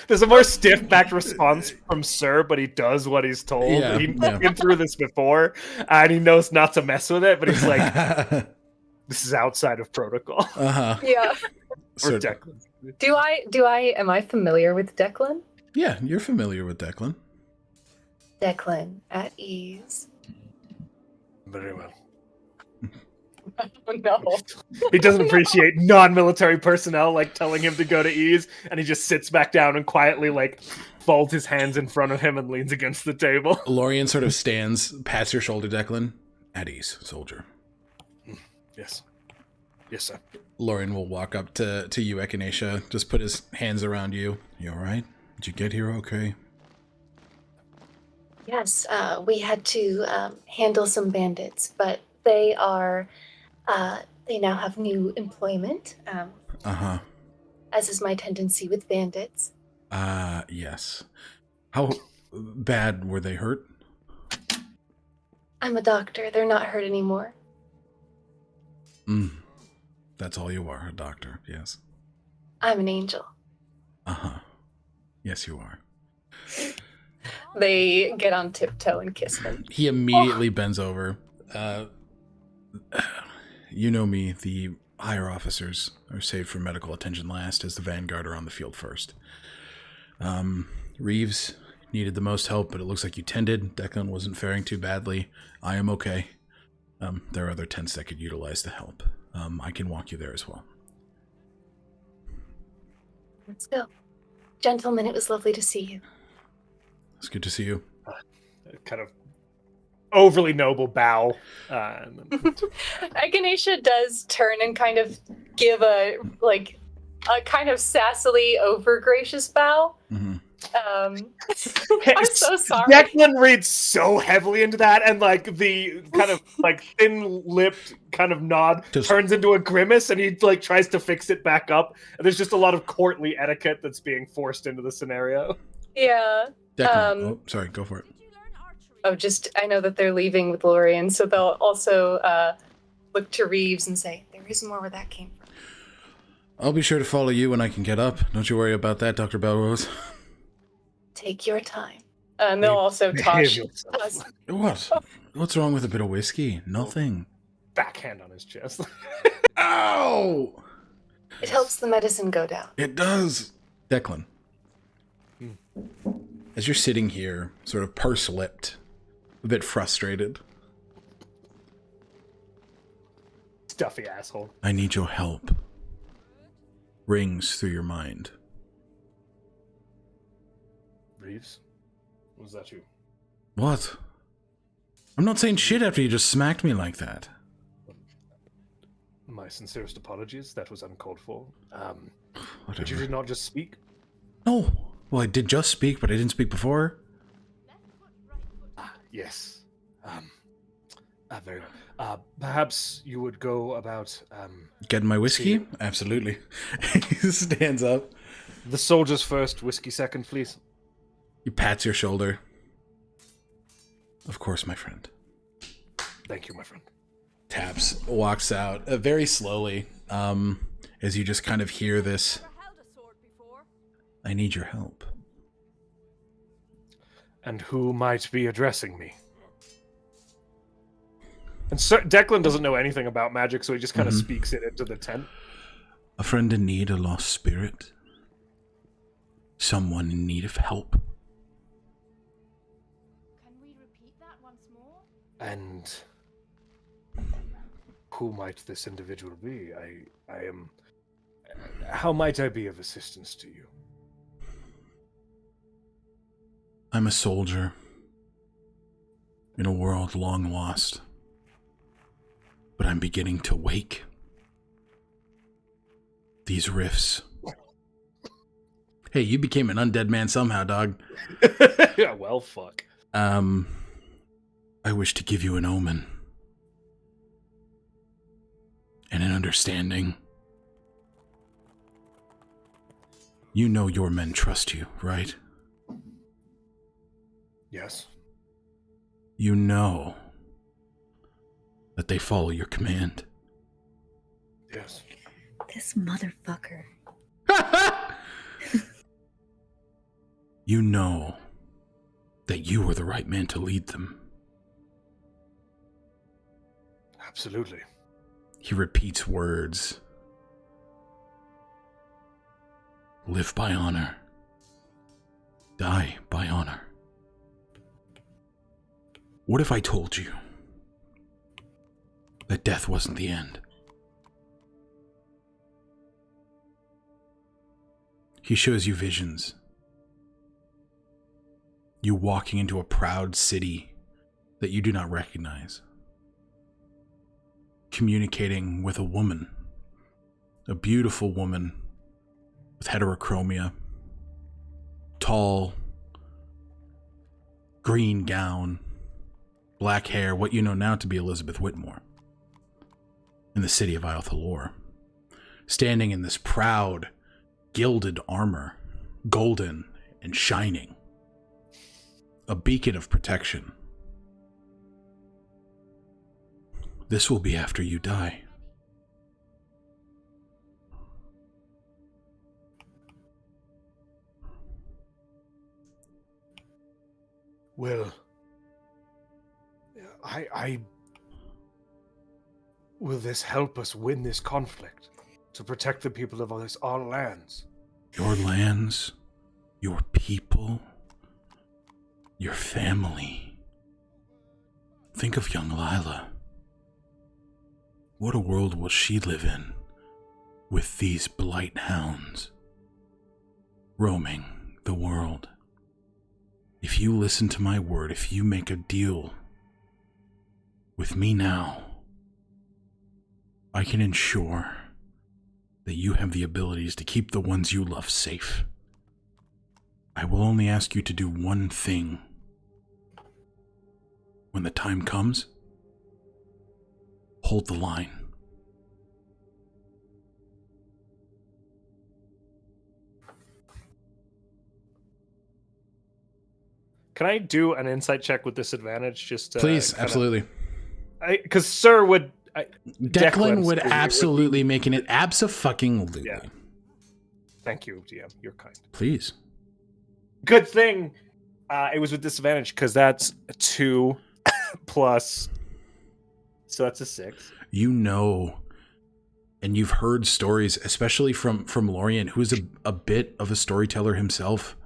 There's a more stiff-backed response from Sir, but he does what he's told. Yeah, He's been through this before, and he knows not to mess with it, but he's like, this is outside of protocol. Yeah. Or Declan. Am I familiar with Declan? Yeah, you're familiar with Declan. Declan, at ease. Very well. Oh, no. He doesn't appreciate non-military personnel like telling him to go to ease, and he just sits back down and quietly like folds his hands in front of him and leans against the table. Lorien sort of stands, pats your shoulder, Declan. At ease, soldier. Yes. Yes, sir. Lorien will walk up to you, Echinacea, just put his hands around you. You all right? Did you get here okay? Yes, we had to handle some bandits, but they are... they now have new employment. As is my tendency with bandits. Yes. How bad were they hurt? I'm a doctor. They're not hurt anymore. That's all you are, a doctor, yes. I'm an angel. Yes, you are. They get on tiptoe and kiss him. He immediately bends over. You know me, the higher officers are saved for medical attention last, as the vanguard are on the field first. Reeves needed the most help, but it looks like you tended. Declan wasn't faring too badly. I am okay. There are other tents that could utilize the help. I can walk you there as well. Let's go. Gentlemen, it was lovely to see you. It's good to see you. Kind of overly noble bow. Echinacea does turn and kind of give a kind of sassily over gracious bow. I'm so sorry. Declan reads so heavily into that, and like the kind of like thin-lipped kind of nod turns into a grimace, and he like tries to fix it back up. And there's just a lot of courtly etiquette that's being forced into the scenario. Yeah. Declan, sorry, go for it. I know that they're leaving with Lorien, so they'll also look to Reeves and say, there is more where that came I'll be sure to follow you when I can get up. Don't you worry about that, Dr. Belrose. Take your time. And they'll also Behave toss. yourself. What? What's wrong with a bit of whiskey? Nothing. Backhand on his chest. Ow! It helps the medicine go down. It does. Declan. As you're sitting here, sort of purse-lipped, a bit frustrated, Stuffy asshole. I need your help. Rings through your mind. Reeves? Was that you? What? I'm not saying shit after you just smacked me like that. My sincerest apologies. That was uncalled for. But Whatever. you did not just speak? No. Well, I did just speak, but I didn't speak before. Yes. Very well. Perhaps you would go about Getting my whiskey? See. Absolutely. He stands up. the soldiers first, whiskey second, please. He pats your shoulder. Of course, my friend. Thank you, my friend. Taps, walks out very slowly, as you just kind of hear this. I need your help. And who might be addressing me? And Sir Declan doesn't know anything about magic, so he just kind of speaks it into the tent. A friend in need, a lost spirit. Someone in need of help. Can we repeat that once more? And who might this individual be? I am... How might I be of assistance to you? I'm a soldier in a world long lost, but I'm beginning to wake. These rifts. Hey, you became an undead man somehow, dog. Yeah, well, fuck. I wish to give you an omen and an understanding. You know your men trust you, right? Yes. You know that they follow your command. Yes. This motherfucker. You know that you are the right man to lead them. Absolutely. He repeats words. Live by honor. Die by honor. What if I told you that death wasn't the end? He shows you visions. You walking into a proud city that you do not recognize. Communicating with a woman. A beautiful woman with heterochromia. Tall, green gown, black hair, what you know now to be Elizabeth Whitmore. In the city of Isle Thalor. Standing in this proud, gilded armor, golden and shining. A beacon of protection. This will be after you die. Well, I will this help us win this conflict to protect the people of our lands? Your lands, your people, your family. Think of young Lila. What a world will she live in with these blight hounds roaming the world? If you listen to my word, if you make a deal with me now, I can ensure that you have the abilities to keep the ones you love safe. I will only ask you to do one thing. When the time comes, hold the line. Can I do an insight check with disadvantage? Just Please, absolutely. Because Sir would Declan would excuse me, absolutely make it abso-fucking-lutely. Yeah. Thank you, DM. You're kind. Please. Good thing it was with disadvantage because that's a 2 plus. So that's a 6. You know, and you've heard stories, especially from Lorien, who's a bit of a storyteller himself.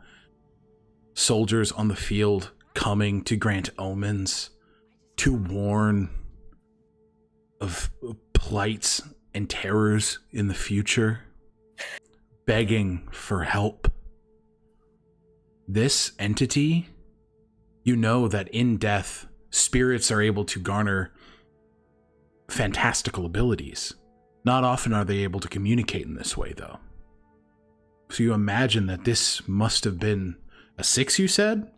Soldiers on the field coming to grant omens, to warn of plights and terrors in the future, begging for help. This entity, you know that in death, spirits are able to garner fantastical abilities. Not often are they able to communicate in this way, though. So you imagine that this must have been a 6, you said?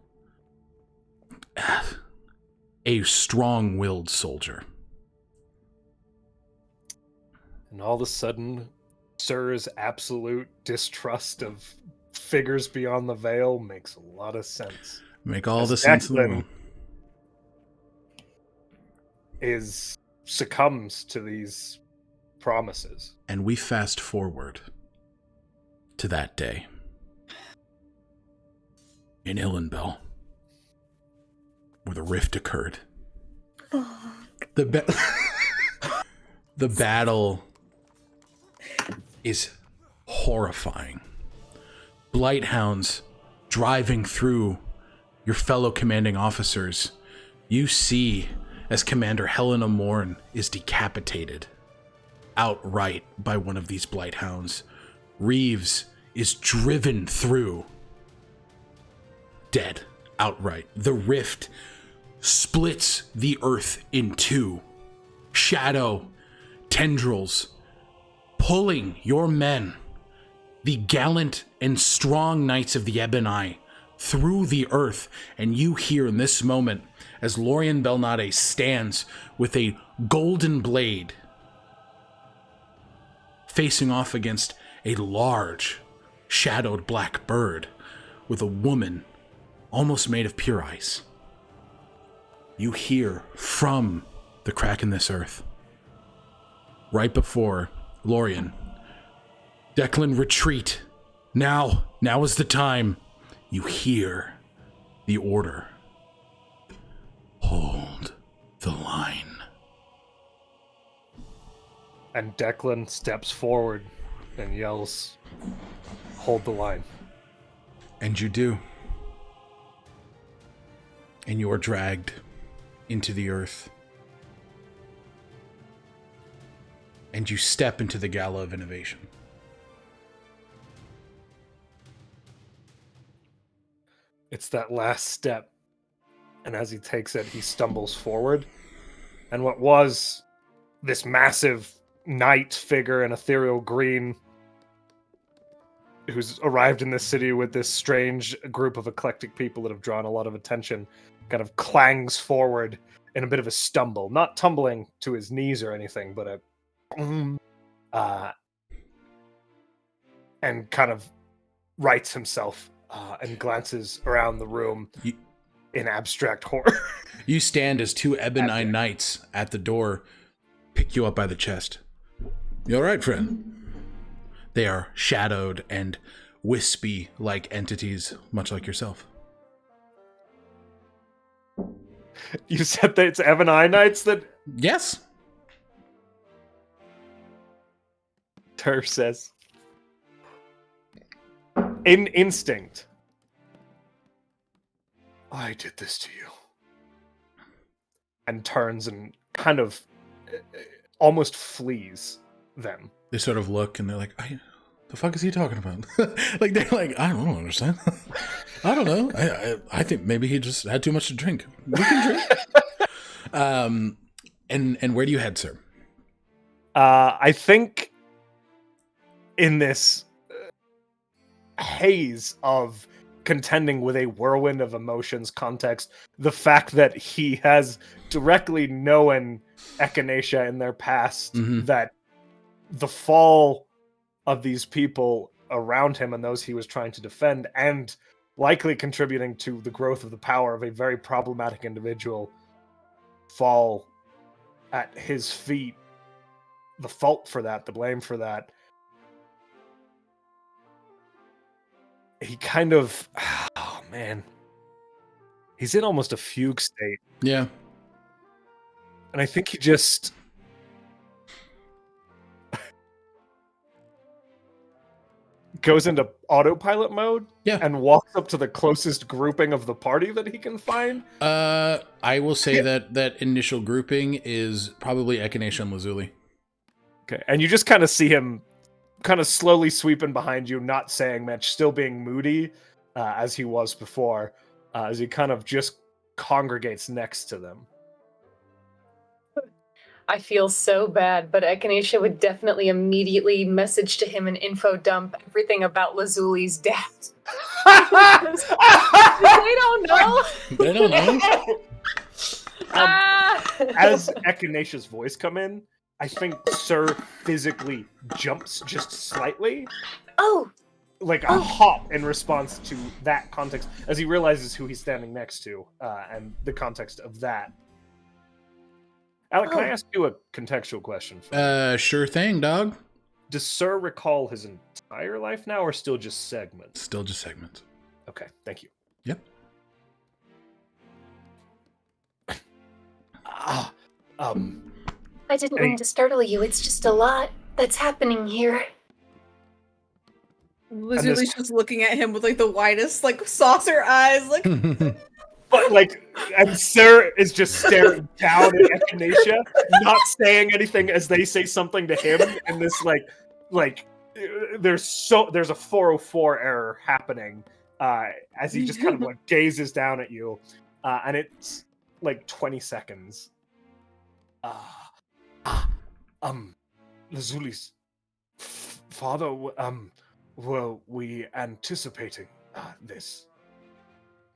A strong-willed soldier. And all of a sudden, Sir's absolute distrust of figures beyond the veil makes a lot of sense. Make all the sense in the world. Succumbs to these promises. And we fast forward to that day in Illenbell, where the rift occurred. The battle is horrifying. Blighthounds driving through your fellow commanding officers. You see as Commander Helena Morn is decapitated outright by one of these Blighthounds. Reeves is driven through, dead outright. The rift splits the earth in two. Shadow tendrils pulling your men, the gallant and strong knights of the Ebony, through the earth. And you hear in this moment as Lorien Belnade stands with a golden blade facing off against a large shadowed black bird with a woman almost made of pure ice. You hear from the crack in this earth, right before Lorien, Declan, retreat. Now is the time. You hear the order. Hold the line. And Declan steps forward and yells, "Hold the line." And you do. And you are dragged into the earth. And you step into the Gala of Innovation. It's that last step. And as he takes it, he stumbles forward. And what was this massive knight figure in ethereal green, who's arrived in this city with this strange group of eclectic people that have drawn a lot of attention, kind of clangs forward in a bit of a stumble, not tumbling to his knees or anything, but and kind of rights himself and glances around the room in abstract horror. You stand as two Ebony knights at the door pick you up by the chest. You all right, friend? They are shadowed and wispy like entities, much like yourself. You said that it's Ebony Knights that... Yes. Tur says. In instinct. I did this to you. And turns and kind of almost flees them. They sort of look and they're like, the fuck is he talking about? Like, they're like, I don't understand. I don't know. I think maybe he just had too much to drink. We can drink. And where do you head, sir? I think in this haze of contending with a whirlwind of emotions context, the fact that he has directly known Echinacea in their past, that the fall of these people around him and those he was trying to defend, and likely contributing to the growth of the power of a very problematic individual, fall at his feet the fault for that, the blame for that. He kind of, oh man, he's in almost a fugue state. Yeah. And I think he just goes into autopilot mode, Yeah. and walks up to the closest grouping of the party that he can find. I will say that initial grouping is probably Echinacea and Lazuli. Okay, and you just kind of see him kind of slowly sweeping behind you, not saying much, still being moody as he was before, as he kind of just congregates next to them. I feel so bad, but Echinacea would definitely immediately message to him an info dump everything about Lazuli's death. They don't know. They don't know. As Echinacea's voice come in, I think Sir physically jumps just slightly. Oh! Like a hop in response to that context, as he realizes who he's standing next to, and the context of that. Alec, can I ask you a contextual question? Sure thing, dog. Does Sir recall his entire life now, or still just segments? Still just segments. Okay, thank you. Yep. I didn't mean to startle you. It's just a lot that's happening here. Lazuli's just looking at him with like the widest like saucer eyes, like. But like, and Sir is just staring down at Echinacea, not saying anything as they say something to him in this like there's a 404 error happening as he just kind of like gazes down at you, and it's like 20 seconds. Lazuli's father, were we anticipating this?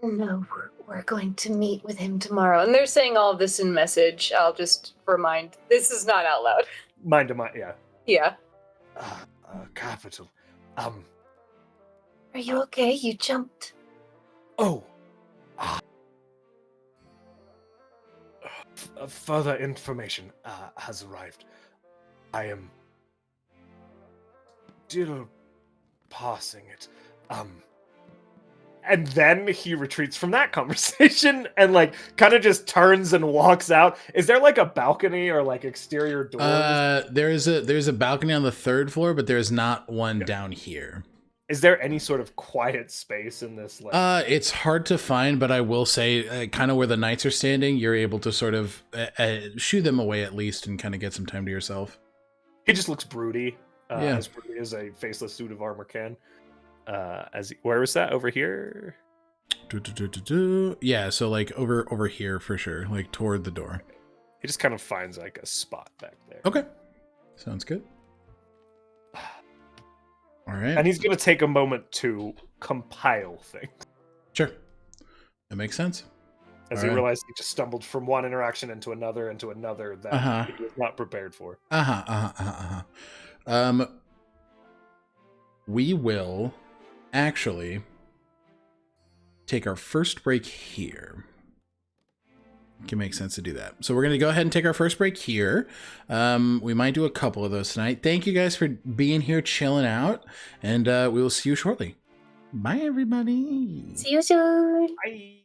No, we're going to meet with him tomorrow. And they're saying all of this in message. I'll just remind, this is not out loud. Mind to mind, yeah. Yeah. Capital. Are you okay? You jumped. Oh. Further information has arrived. I am still parsing it. And then he retreats from that conversation and like kind of just turns and walks out. Is there like a balcony or like exterior doors? There's a balcony on the 3rd floor, but there's not one down here. Is there any sort of quiet space in this? Like... It's hard to find, but I will say kind of where the knights are standing, you're able to sort of shoo them away at least and kind of get some time to yourself. He just looks broody, as broody as a faceless suit of armor can. Where was that? Over here? Yeah, so like over here for sure, like toward the door. He just kind of finds like a spot back there. Okay, sounds good. All right, and he's gonna take a moment to compile things. Sure, that makes sense. As he realized he just stumbled from one interaction into another that he was not prepared for. We will actually take our first break here. It can make sense to do that. So we're going to go ahead and take our first break here. We might do a couple of those tonight. Thank you guys for being here, chilling out, and we will see you shortly. Bye, everybody. See you soon. Bye.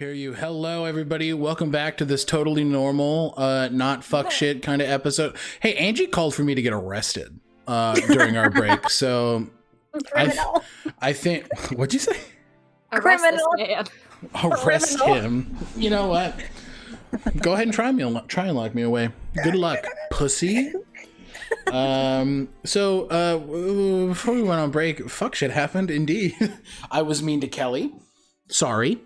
Hear you. Hello, everybody. Welcome back to this totally normal, not fuck shit kind of episode. Hey, Angie called for me to get arrested during our break, so I think. What'd you say? Arrest this man. Arrest him. You know what? Go ahead and try and lock me away. Good luck, pussy. So before we went on break, fuck shit happened. Indeed, I was mean to Kelly. Sorry.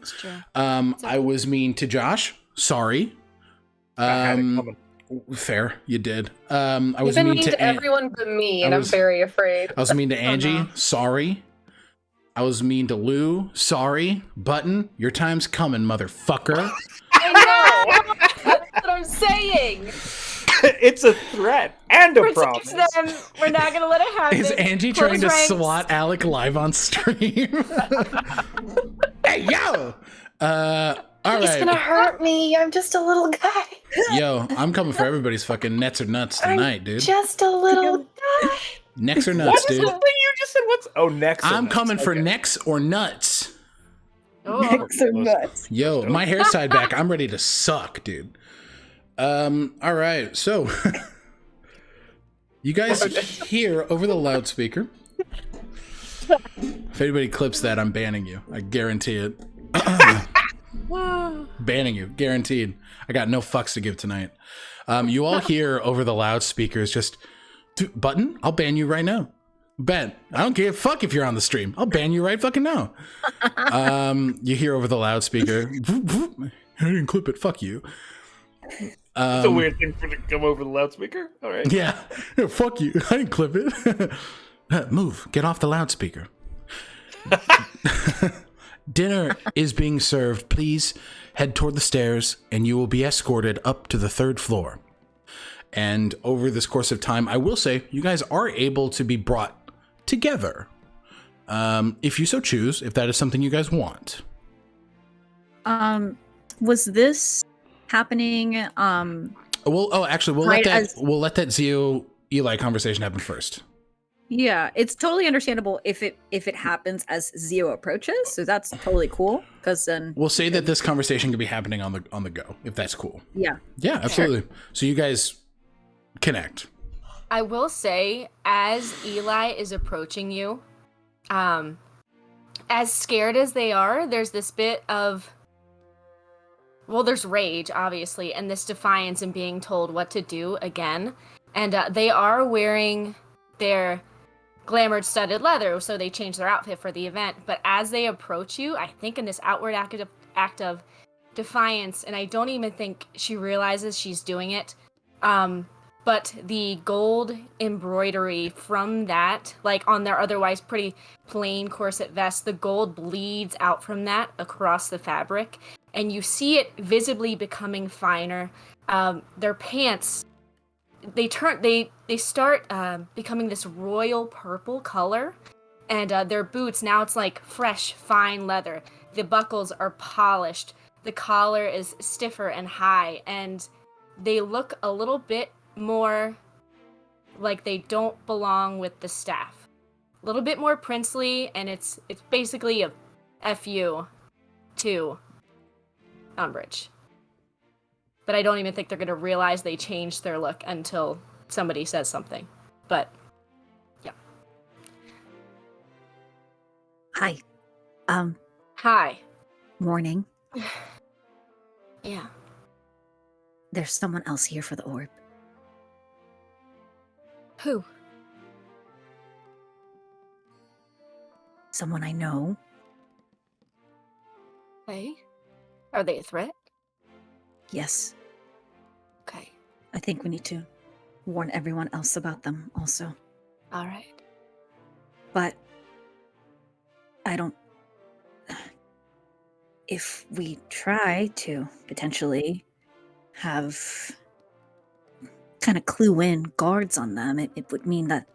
I was mean to Josh. Sorry. Fair, you did. I was mean to everyone but me, and I'm very afraid. I was mean to Angie. Sorry. I was mean to Lou. Sorry. Button, your time's coming, motherfucker. I know. That's what I'm saying. It's a threat and a promise. Them. We're not gonna let it happen. Is Angie trying to swat Alec live on stream? Hey, yo! All right. He's gonna hurt me. I'm just a little guy. Yo, I'm coming for everybody's fucking nets or nuts tonight, dude. Just a little guy. Necks or nuts, dude. What is the thing you just said? What's? Oh, necks. I'm coming for necks or nuts. Oh. Necks or nuts. Yo, my hair's tied back. I'm ready to suck, dude. All right. So, you guys hear over the loudspeaker. If anybody clips that, I'm banning you. I guarantee it. Banning you, guaranteed. I got no fucks to give tonight. You all hear over the loudspeakers just, Button, I'll ban you right now. Ben, I don't give a fuck if you're on the stream. I'll ban you right fucking now. You hear over the loudspeaker, I didn't clip it, fuck you. It's a weird thing for it to come over the loudspeaker. All right. Yeah, fuck you. I didn't clip it. Move, get off the loudspeaker. Dinner is being served. Please head toward the stairs and you will be escorted up to the 3rd floor. And over this course of time, I will say you guys are able to be brought together. If you so choose, if that is something you guys want. Was this happening? Actually, we'll let that Zio Eli conversation happen first. Yeah, it's totally understandable if it happens as Zio approaches, so that's totally cool. Because then we'll say that this conversation could be happening on the go, if that's cool. Yeah. Yeah, absolutely. Sure. So you guys connect. I will say, as Eli is approaching you, as scared as they are, there's this bit of, well, there's rage, obviously, and this defiance in being told what to do again. And they are wearing their glamored studded leather, so they change their outfit for the event. But as they approach you, I think in this outward act of defiance, and I don't even think she realizes she's doing it, but the gold embroidery from that, like on their otherwise pretty plain corset vest, the gold bleeds out from that across the fabric, and you see it visibly becoming finer. Their pants, they start becoming this royal purple color, and their boots, now it's like fresh, fine leather. The buckles are polished, the collar is stiffer and high, and they look a little bit more like they don't belong with the staff. A little bit more princely, and it's basically a FU to Umbridge. But I don't even think they're going to realize they changed their look until somebody says something. But, yeah. Hi. Hi. Morning. Yeah. There's someone else here for the orb. Who? Someone I know. Hey? Are they a threat? Yes. Okay. I think we need to warn everyone else about them also. All right. But I don't... If we try to potentially have kind of clue in guards on them, it would mean that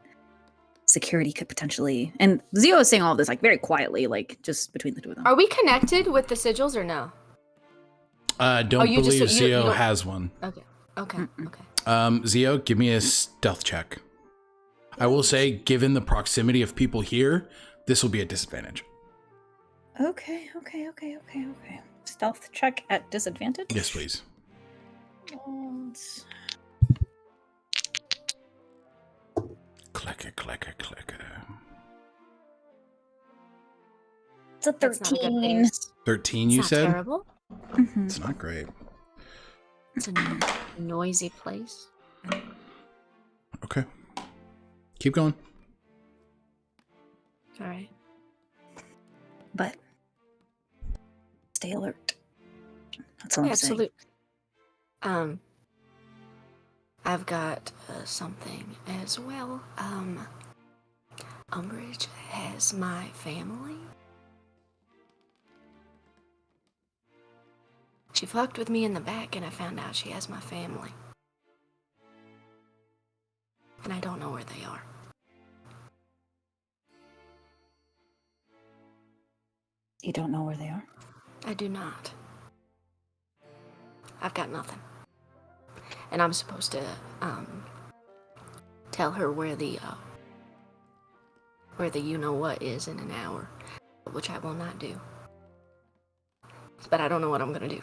security could potentially... And Zio is saying all this like very quietly, like just between the two of them. Are we connected with the sigils or no? Don't believe Zio has one. Okay. Okay. Okay. Zio, give me a stealth check. I will say, given the proximity of people here, this will be a disadvantage. Okay. stealth check at disadvantage. Yes, please. Clicker, clicker, clicker. It's a That's not a good 13. pace. 13, It's you not said? terrible. Mhm. It's not great. It's a noisy place. Okay. Keep going. All right. But stay alert. That's all I'm saying. Absolutely. I've got something as well. Umbridge has my family. She fucked with me in the back, and I found out she has my family. And I don't know where they are. You don't know where they are? I do not. I've got nothing. And I'm supposed to tell her where the you-know-what is in an hour, which I will not do. But I don't know what I'm gonna do.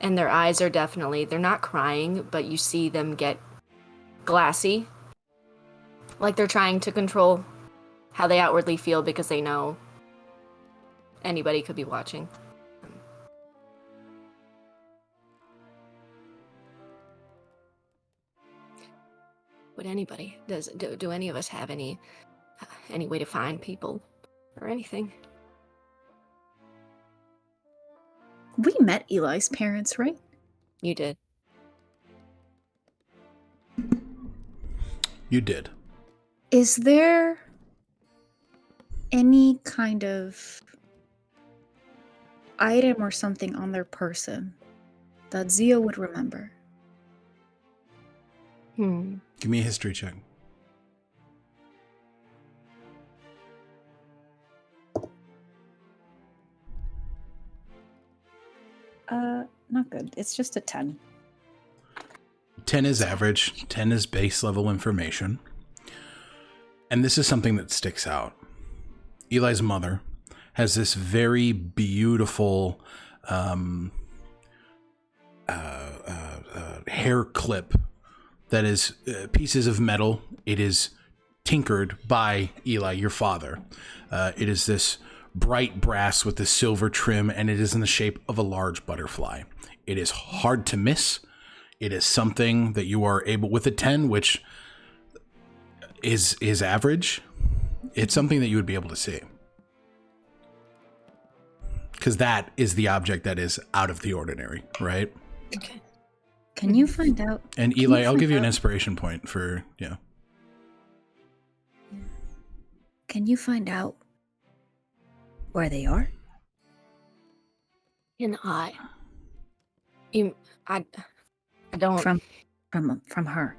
And their eyes are definitely, they're not crying, but you see them get glassy. Like they're trying to control how they outwardly feel because they know anybody could be watching. Would anybody, do any of us have any way to find people or anything? We met Eli's parents, right? You did. You did. Is there any kind of item or something on their person that Zio would remember? Give me a history check. Not good. It's just a 10. 10 is average. 10 is base level information. And this is something that sticks out. Eli's mother has this very beautiful hair clip that is pieces of metal. It is tinkered by Eli, your father. It is this bright brass with the silver trim, and it is in the shape of a large butterfly. It is hard to miss. It is something that you are able, with a 10, which is average, it's something that you would be able to see. Because that is the object that is out of the ordinary, right? Okay. Can you find out? And Eli, I'll give you an inspiration point for, yeah. Can you find out where they are? Can I? I don't. From her.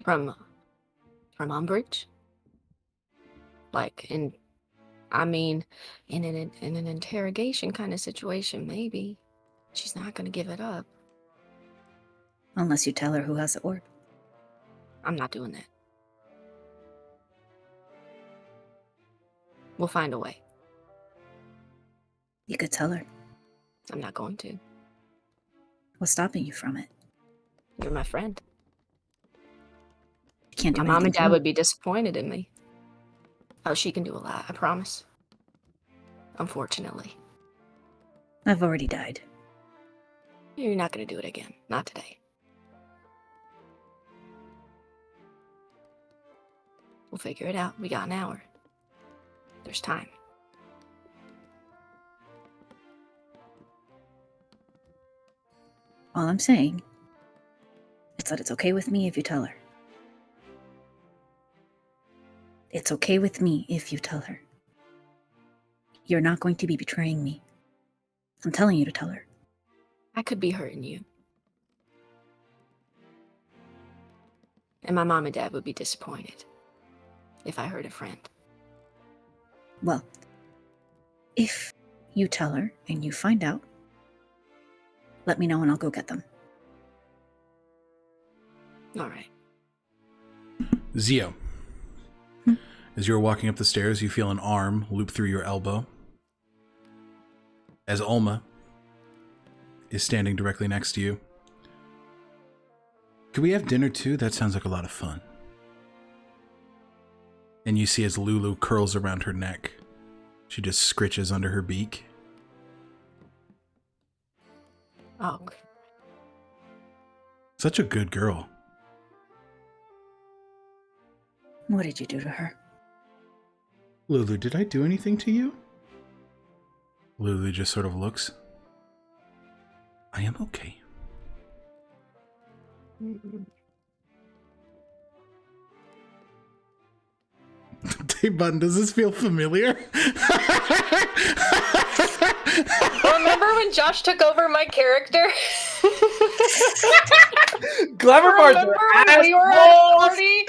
From Umbridge? Like in an interrogation kind of situation, maybe. She's not gonna give it up. Unless you tell her who has the orb. I'm not doing that. We'll find a way. You could tell her. I'm not going to. What's stopping you from it? You're my friend. You can't do My mom and anything dad to would be disappointed in me. Oh, she can do a lot, I promise. Unfortunately. I've already died. You're not gonna do it again. Not today. We'll figure it out. We got an hour. There's time. All I'm saying is that it's okay with me if you tell her. It's okay with me if you tell her. You're not going to be betraying me. I'm telling you to tell her. I could be hurting you. And my mom and dad would be disappointed if I hurt a friend. Well, if you tell her and you find out, let me know and I'll go get them. All right. Zio. As you're walking up the stairs, you feel an arm loop through your elbow. As Ulma is standing directly next to you. Could we have dinner too? That sounds like a lot of fun. And you see as Lulu curls around her neck, she just scritches under her beak. Oh. Such a good girl. What did you do to her? Lulu, did I do anything to you? Lulu just sort of looks. I am okay. Button, does this feel familiar? Remember when Josh took over my character? Glamour bars Remember are when we were at a assholes! party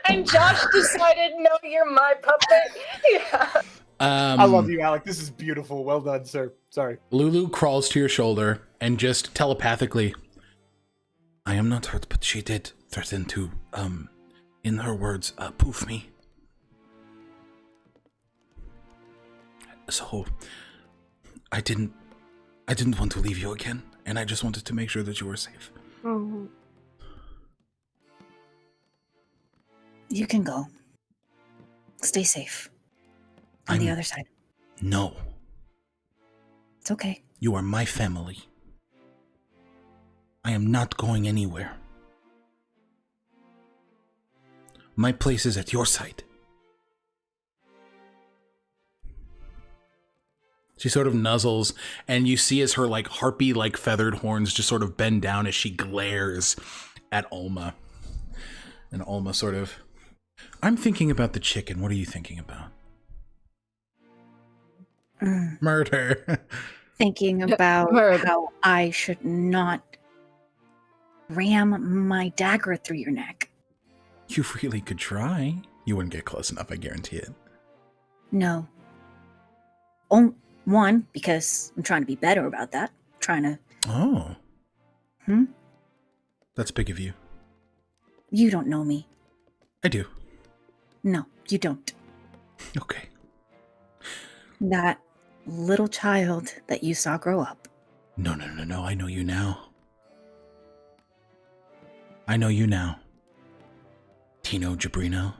and Josh decided, no, you're my puppet? Yeah. I love you, Alec. This is beautiful. Well done, sir. Sorry. Lulu crawls to your shoulder and just telepathically, I am not hurt, but she did threaten to, in her words, poof me. So, I didn't want to leave you again, and I just wanted to make sure that you were safe. Oh. You can go. Stay safe. On the other side. No. It's okay. You are my family. I am not going anywhere. My place is at your side. She sort of nuzzles, and you see as her like harpy-like feathered horns just sort of bend down as she glares at Ulma. And Ulma sort of, I'm thinking about the chicken. What are you thinking about? Murder. Thinking about how I should not ram my dagger through your neck. You really could try. You wouldn't get close enough, I guarantee it. No. One, because I'm trying to be better about that. Trying to... Oh. That's big of you. You don't know me. I do. No, you don't. Okay. That little child that you saw grow up. No. I know you now. I know you now. Tino Jabrino.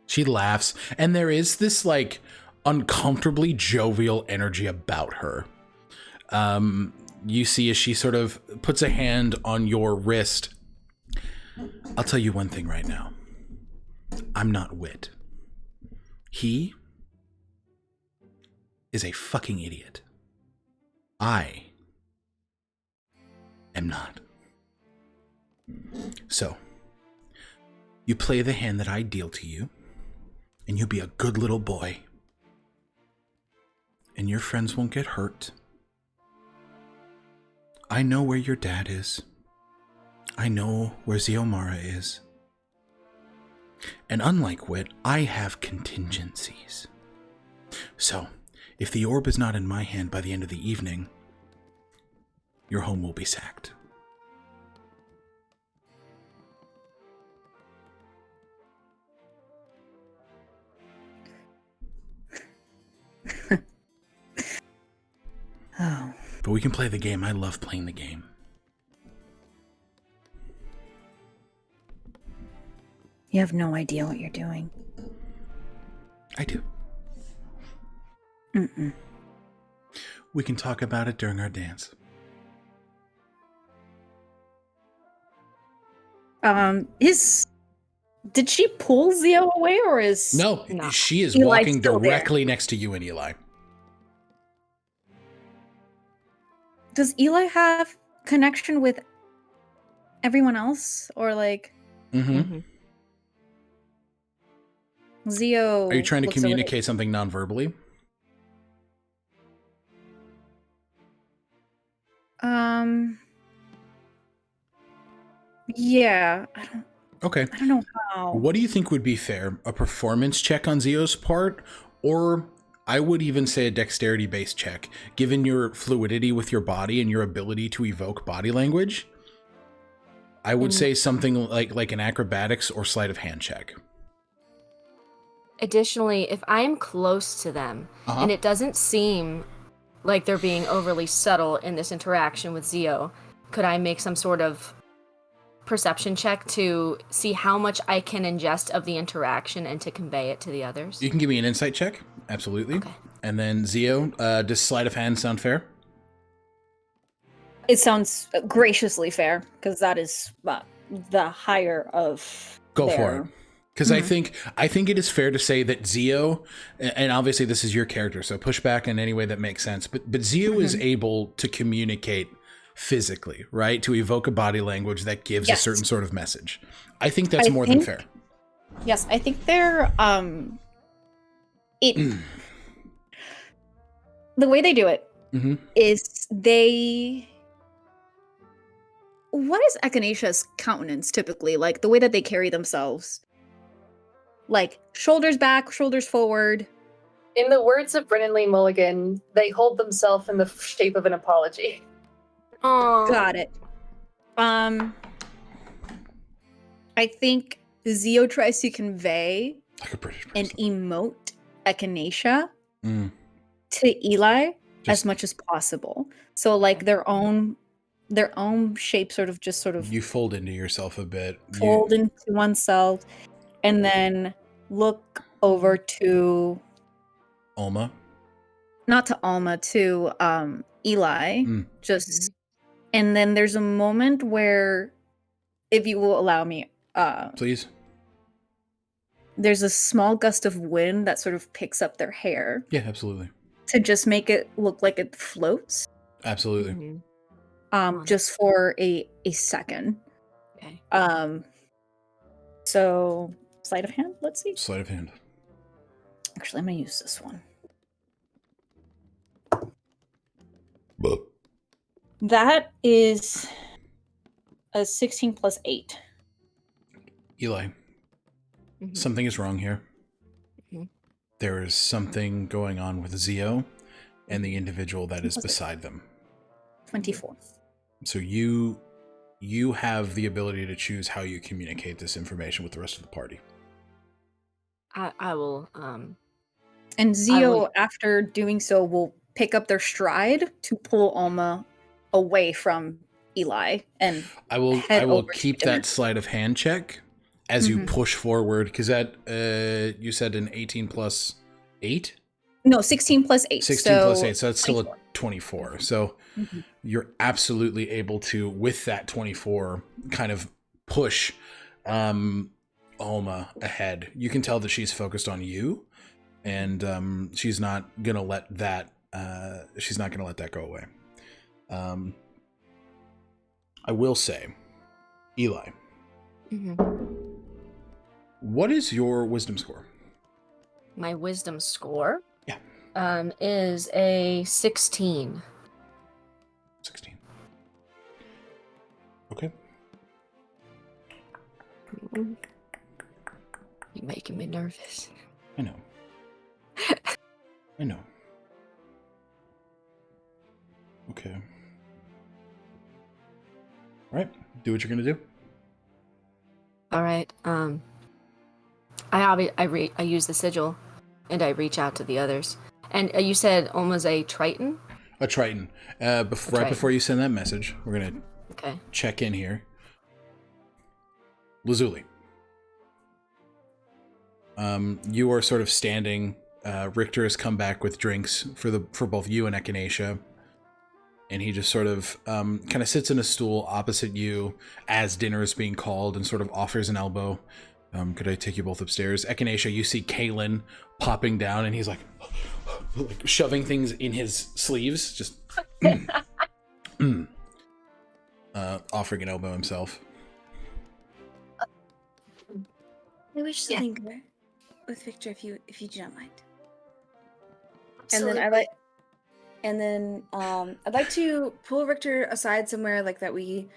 She laughs, and there is this, like, uncomfortably jovial energy about her. You see as she sort of puts a hand on your wrist. I'll tell you one thing right now. I'm not Wit. He is a fucking idiot. I am not. So, you play the hand that I deal to you, and you be a good little boy. And your friends won't get hurt. I know where your dad is. I know where Xiomara is. And unlike Wit, I have contingencies. So, if the orb is not in my hand by the end of the evening, your home will be sacked. Oh. But we can play the game. I love playing the game. You have no idea what you're doing. I do. Mm-mm. We can talk about it during our dance. Did she pull Zio away, or is... No, No. she is Eli's walking still there. directly next to you and Eli. Does Eli have connection with everyone else, or like... Mm-hmm. Zio... Are you trying to looks away. communicate something non-verbally? Yeah. Okay. I don't know how. What do you think would be fair? A performance check on Zio's part? Or I would even say a dexterity-based check, given your fluidity with your body and your ability to evoke body language. I would say something like an acrobatics or sleight of hand check. Additionally, if I'm close to them and it doesn't seem like they're being overly subtle in this interaction with Zio, could I make some sort of perception check to see how much I can ingest of the interaction and to convey it to the others? You can give me an insight check. Absolutely. Okay. And then Zio, does sleight of hand sound fair? It sounds graciously fair, because that is the higher of Go for it. Because I think it is fair to say that Zio, and obviously this is your character, so push back in any way that makes sense, but Zio is able to communicate physically, right? To evoke a body language that gives a certain sort of message. I think that's more than fair. Yes, I think they're the way they do it is they. What is Echinacea's countenance typically like? The way that they carry themselves, like shoulders back, shoulders forward. In the words of Brennan Lee Mulligan, they hold themselves in the shape of an apology. Oh, Got it. I think Zio tries to convey Like a British and person. emote Echinacea to Eli as much as possible. So like their own shape sort of You fold into yourself a bit. fold into oneself and then look over to Alma. not to Alma, to Eli. Just and then there's a moment where, if you will allow me, Please. there's a small gust of wind that sort of picks up their hair Yeah, absolutely. to just make it look like it floats. Absolutely. Just for a second. Okay. So sleight of hand, let's see. Sleight of hand. Actually, I'm gonna use this one. That is a 16 plus 8. Eli, something is wrong here. There is something going on with Zio and the individual that is beside them. 24. So you have the ability to choose how you communicate this information with the rest of the party. I will. And Zio, after doing so, will pick up their stride to pull Alma away from Eli, and I will keep dinner. that sleight of hand check as you push forward, because that you said an 18 plus 8? No, 16 plus 8. 16 plus 8, so that's still 24. a 24. So you're absolutely able to, with that 24, kind of push Alma ahead. You can tell that she's focused on you, and she's not gonna let that go away. I will say, Eli, what is your wisdom score? My wisdom score? Yeah. Is a 16. 16. Okay. You're making me nervous. I know. I know. Okay. All right. Do what you're gonna do. All right. I use the sigil, and I reach out to the others. And you said almost a Triton. A Triton. Right before you send that message, we're gonna check in here. Lazuli. You are sort of standing. Richter has come back with drinks for both you and Echinacea. And he just sort of kind of sits in a stool opposite you as dinner is being called and sort of offers an elbow. Could I take you both upstairs? Echinacea, you see Kalen popping down, and he's like shoving things in his sleeves, just offering an elbow himself. I wish to linger with Victor if you do not mind. Absolutely. And then I'd like to pull Richter aside somewhere like that we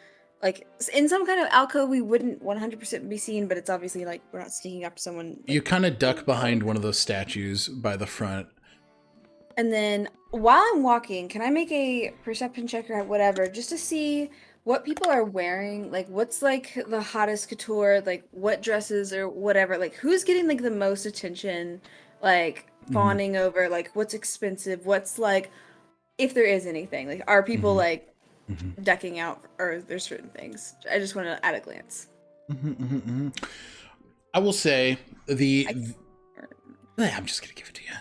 in some kind of alcove we wouldn't 100% be seen, but it's obviously like we're not sneaking after someone. You kind of duck behind one of those statues by the front. And then while I'm walking, can I make a perception check or whatever just to see what people are wearing, like what's like the hottest couture, like what dresses or whatever, like who's getting like the most attention, like fawning over, like what's expensive, what's like, if there is anything, like are people like decking out, or there's certain things. I just want to at a glance. I will say I'm just gonna give it to you.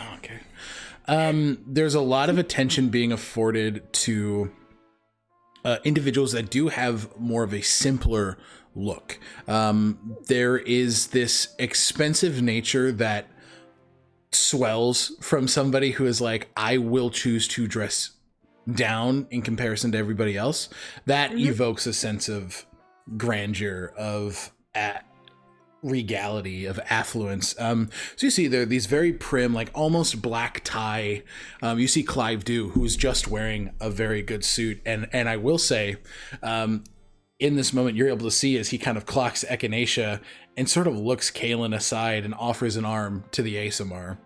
I don't care. There's a lot of attention being afforded to individuals that do have more of a simpler look. There is this expensive nature that swells from somebody who is like, I will choose to dress down in comparison to everybody else. That evokes a sense of grandeur, of regality, of affluence. So you see there these very prim, like almost black tie. You see Clive Dew, who's just wearing a very good suit, and I will say, in this moment, you're able to see as he kind of clocks Echinacea and sort of looks Kaelin aside and offers an arm to the Aasimar.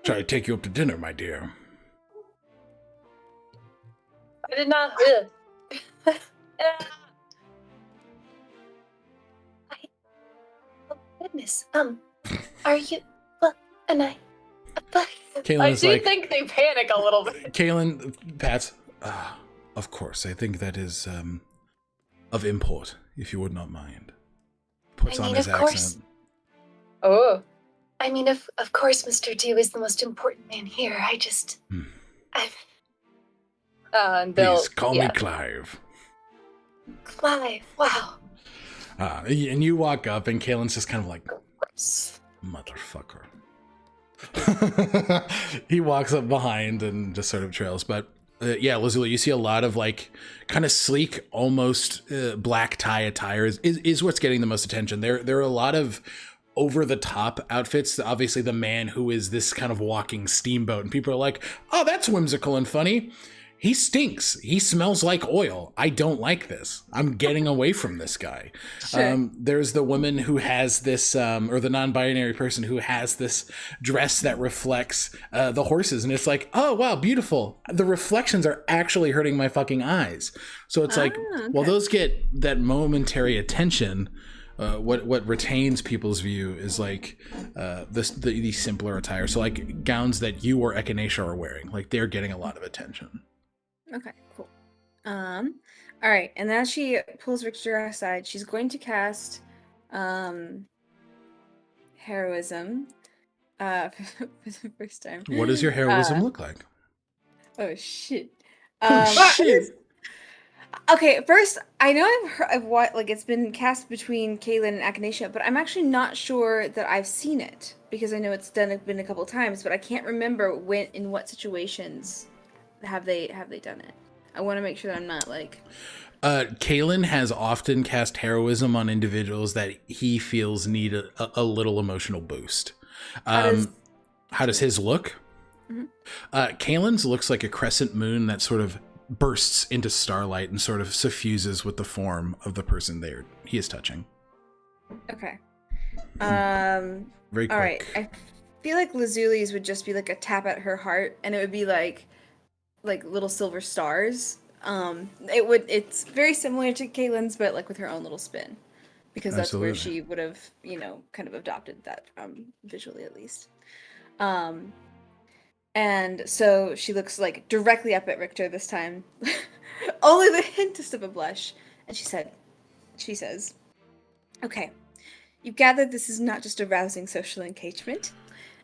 Try to take you up to dinner, my dear. I did not. Oh goodness. Are you? Well, and I. I do think they panic a little bit. Kaelin pats. Of course, I think that is of import, if you would not mind. Puts on his accent. Oh. I mean, of course, Mr. Dew is the most important man here. I just... Please, call me Clive. Clive, wow. And you walk up, and Kaelin's just kind of like, motherfucker. He walks up behind and just sort of trails, but yeah, Lazuli, you see a lot of like kind of sleek, almost black tie attire is what's getting the most attention. There are a lot of over the top outfits. Obviously, the man who is this kind of walking steamboat, and people are like, "Oh, that's whimsical and funny." He stinks. He smells like oil. I don't like this. I'm getting away from this guy. Sure. There's the woman who has this, or the non-binary person who has this dress that reflects the horses. And it's like, oh, wow, beautiful. The reflections are actually hurting my fucking eyes. So it's like, okay. Well, those get that momentary attention. What retains people's view is like the simpler attire. So like gowns that you or Echinacea are wearing, like they're getting a lot of attention. Okay, cool. All right, and as she pulls Victor aside, she's going to cast heroism for the first time. What does your heroism look like? Oh shit. Shit. Okay, first, I know I've what like it's been cast between Kaelin and Echinacea, but I'm actually not sure that I've seen it because I know it's been a couple times, but I can't remember in what situations have they done it. I want to make sure that I'm not like. Kaelin has often cast heroism on individuals that he feels need a little emotional boost. How does his look? Mm-hmm. Kaelin's looks like a crescent moon that sort of bursts into starlight and sort of suffuses with the form of the person he is touching. Okay. Very quick. All right. I feel like Lazuli's would just be like a tap at her heart, and it would be like little silver stars. It's very similar to Kaelin's, but like with her own little spin, because that's Absolutely. Where she would have, kind of adopted that visually at least. And so she looks like directly up at Richter this time, only the hintest of a blush, and she says, "Okay, you gathered this is not just a rousing social engagement,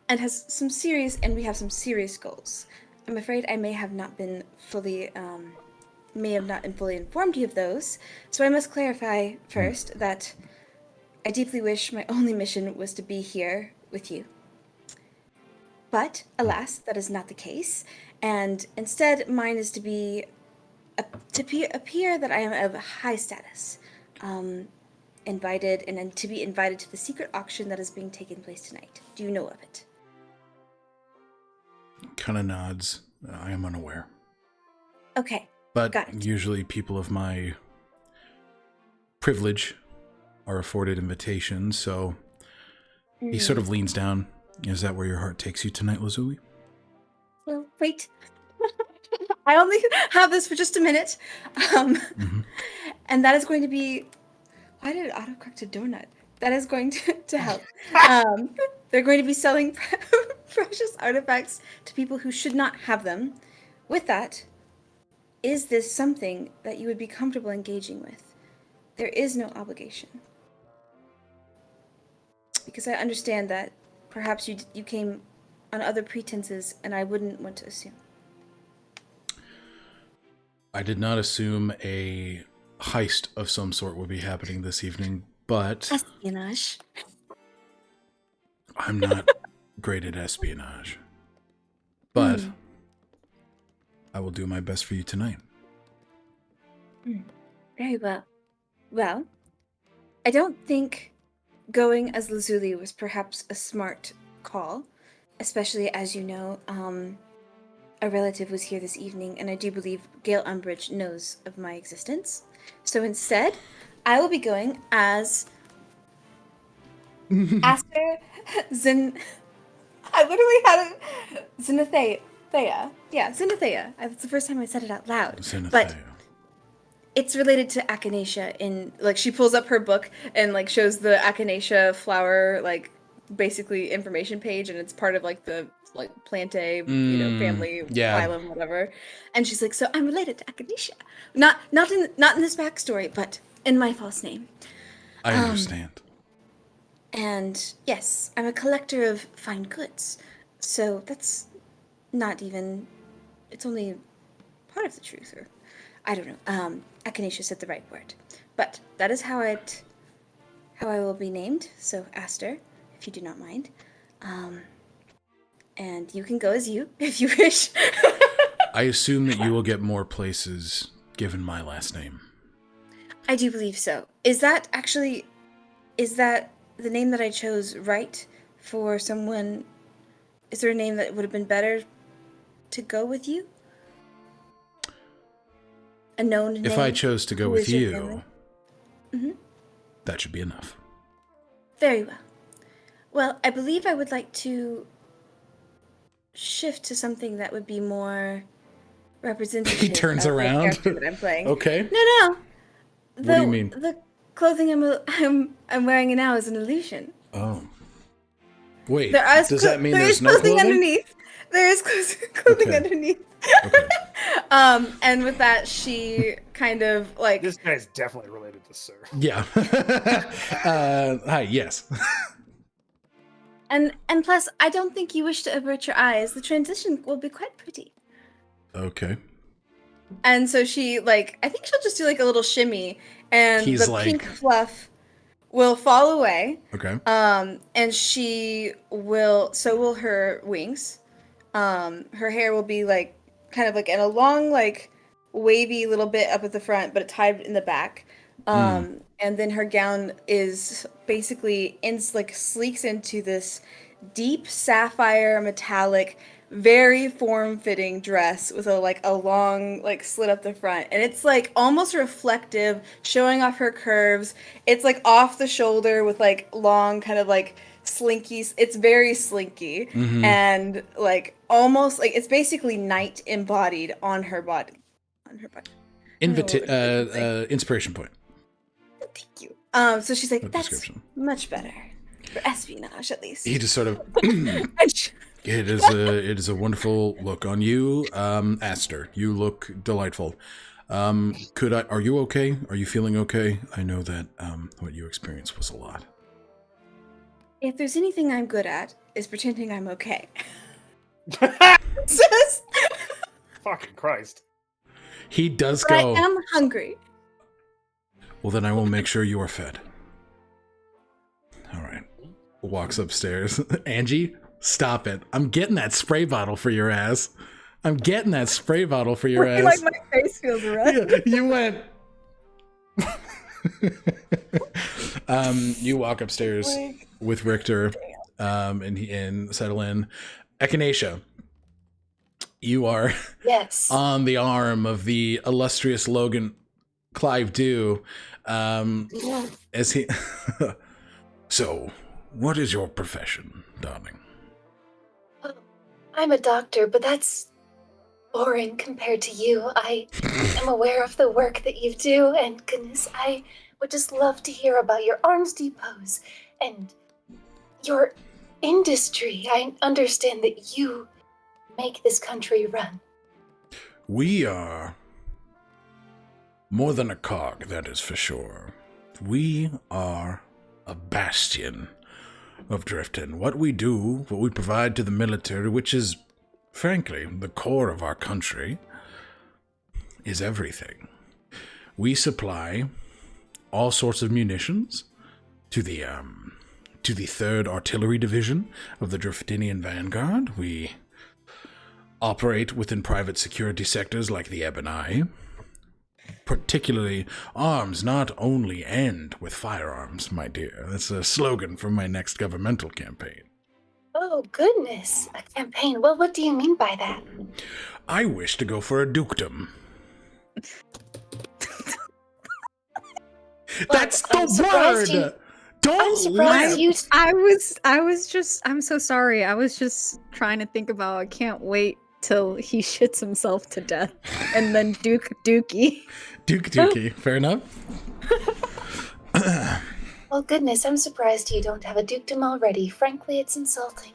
and we have some serious goals. I'm afraid I may have not been fully informed you of those, so I must clarify first that I deeply wish my only mission was to be here with you. But, alas, that is not the case, and instead mine is to appear that I am of high status, invited to be invited to the secret auction that is being taken place tonight. Do you know of it?" Kind of nods. I am unaware. Okay. But usually people of my privilege are afforded invitations, so he sort of leans down. Is that where your heart takes you tonight, Lazuli? Well, wait. I only have this for just a minute. Mm-hmm. And that is going to be... Why did it autocorrect to donut? That is going to help. They're going to be selling precious artifacts to people who should not have them. With that, is this something that you would be comfortable engaging with? There is no obligation. Because I understand that perhaps you came on other pretenses, and I wouldn't want to assume. I did not assume a heist of some sort would be happening this evening, but Espionage. I'm not great at espionage. But I will do my best for you tonight. Very well. Well, I don't think going as Lazuli was perhaps a smart call, especially as you know, a relative was here this evening, and I do believe Gale Umbridge knows of my existence. So instead, I will be going as Aster I literally had it. Zenithea. Yeah, Zenithea. That's the first time I said it out loud. Zenithea. But it's related to Echinacea. In like, she pulls up her book and like shows the Echinacea flower like basically information page, and it's part of like the like Plantae, family, phylum, whatever. And she's like, so I'm related to Echinacea. Not in this backstory, but in my false name. I understand. And yes, I'm a collector of fine goods. So that's not even, it's only part of the truth, or I don't know. Echinacea said the right word. But that is how I will be named. So Aster, if you do not mind. And you can go as you, if you wish. I assume that you will get more places given my last name. I do believe so. Is that the name that I chose right for someone? Is there a name that would have been better to go with you? A known name? If I chose to go with you, mm-hmm. That should be enough. Very well. Well, I believe I would like to shift to something that would be more representative. He turns of around. The character that I'm playing. Okay. No. What do you mean? The clothing I'm wearing now is an illusion. Oh. Wait. Does that mean there's no clothing underneath? There is clothing Okay. underneath. Okay. And with that, she kind of like. This guy's definitely related to Sir. Yeah. Hi. Yes. And plus, I don't think you wish to avert your eyes. The transition will be quite pretty. Okay. And so she, like, I think she'll just do, like, a little shimmy, and He's the like- pink fluff will fall away. Okay. And she will, so will her wings. Her hair will be, like, kind of, like, in a long, like, wavy little bit up at the front, but tied in the back. And then her gown is basically sleeks into this deep sapphire metallic, very form-fitting dress with a long slit up the front, and it's like almost reflective, showing off her curves. It's like off the shoulder with like long kind of like slinky. It's very slinky, and like almost like it's basically night embodied on her body. Inspiration point. Thank you. So she's like, No that's description. much better for espionage, at least. He just sort of. It is a wonderful look on you, Aster. You look delightful. Are you okay? Are you feeling okay? I know that what you experienced was a lot. If there's anything I'm good at, is pretending I'm okay. Fucking Christ. He does But go. I am hungry. Well, then I will make sure you are fed. All right. Walks upstairs. Angie, stop it. I'm getting that spray bottle for your ass. I'm getting that spray bottle for your ass. Like my face feels red. Yeah, you went. You walk upstairs with Richter, and settle in. Echinacea, you are Yes. on the arm of the illustrious Logan Clive Dew, as he. So, what is your profession, darling? I'm a doctor, but that's boring compared to you. I am aware of the work that you do, and goodness, I would just love to hear about your arms depots and your industry. I understand that you make this country run. We are more than a cog, that is for sure. We are a bastion of Drifton. What we do, what we provide to the military, which is, frankly, the core of our country, is everything. We supply all sorts of munitions to the 3rd Artillery Division of the Driftinian Vanguard. We operate within private security sectors like the Ebony. Particularly, arms not only end with firearms, my dear. That's a slogan for my next governmental campaign. Oh, goodness. A campaign. Well, what do you mean by that? I wish to go for a dukedom. That's I'm the surprised word! you- Don't I'm surprised laugh! I'm so sorry. I was just trying to think about, I can't wait till he shits himself to death. And then Dookie. Dookie, fair enough. Oh, goodness, I'm surprised you don't have a dukedom already. Frankly, it's insulting.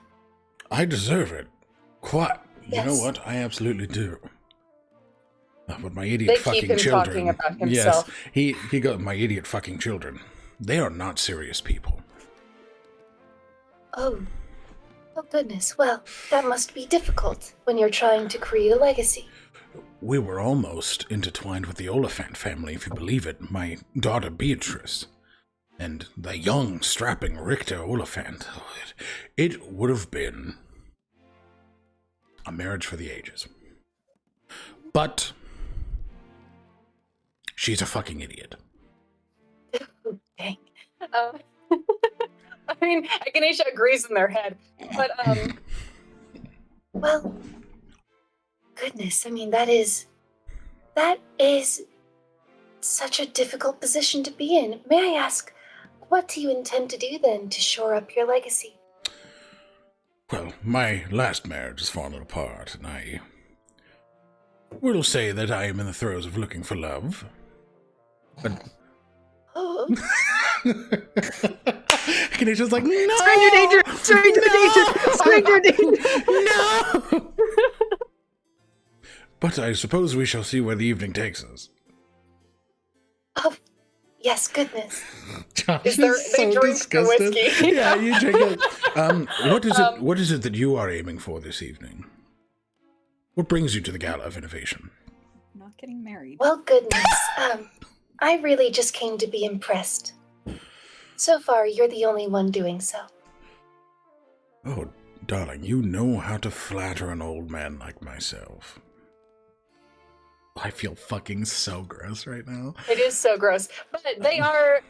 I deserve it. Quite. You know Yes. what? I absolutely do. But my idiot They keep fucking him children. talking about himself. Yes, he got my idiot fucking children. They are not serious people. Oh, goodness. Well, that must be difficult when you're trying to create a legacy. We were almost intertwined with the Oliphant family, if you believe it. My daughter Beatrice and the young, strapping Richter Oliphant. It would have been a marriage for the ages. But she's a fucking idiot. Oh, dang. I mean, Echinacea agrees in their head. But, well, goodness, I mean, that is such a difficult position to be in. May I ask, what do you intend to do then to shore up your legacy? Well, my last marriage has fallen apart, and I will say that I am in the throes of looking for love. But Oh, Kanysha's like, no! Stranger danger! Stranger danger! Stranger danger! No! But I suppose we shall see where the evening takes us. oh, yes, goodness. Josh Is there- is they so drink the disgusted. whiskey. Yeah, you drink it. What is it that you are aiming for this evening? What brings you to the Gala of Innovation? Not getting married. Well, goodness, I really just came to be impressed. So far, you're the only one doing so. Oh, darling, you know how to flatter an old man like myself. I feel fucking so gross right now. It is so gross, but they are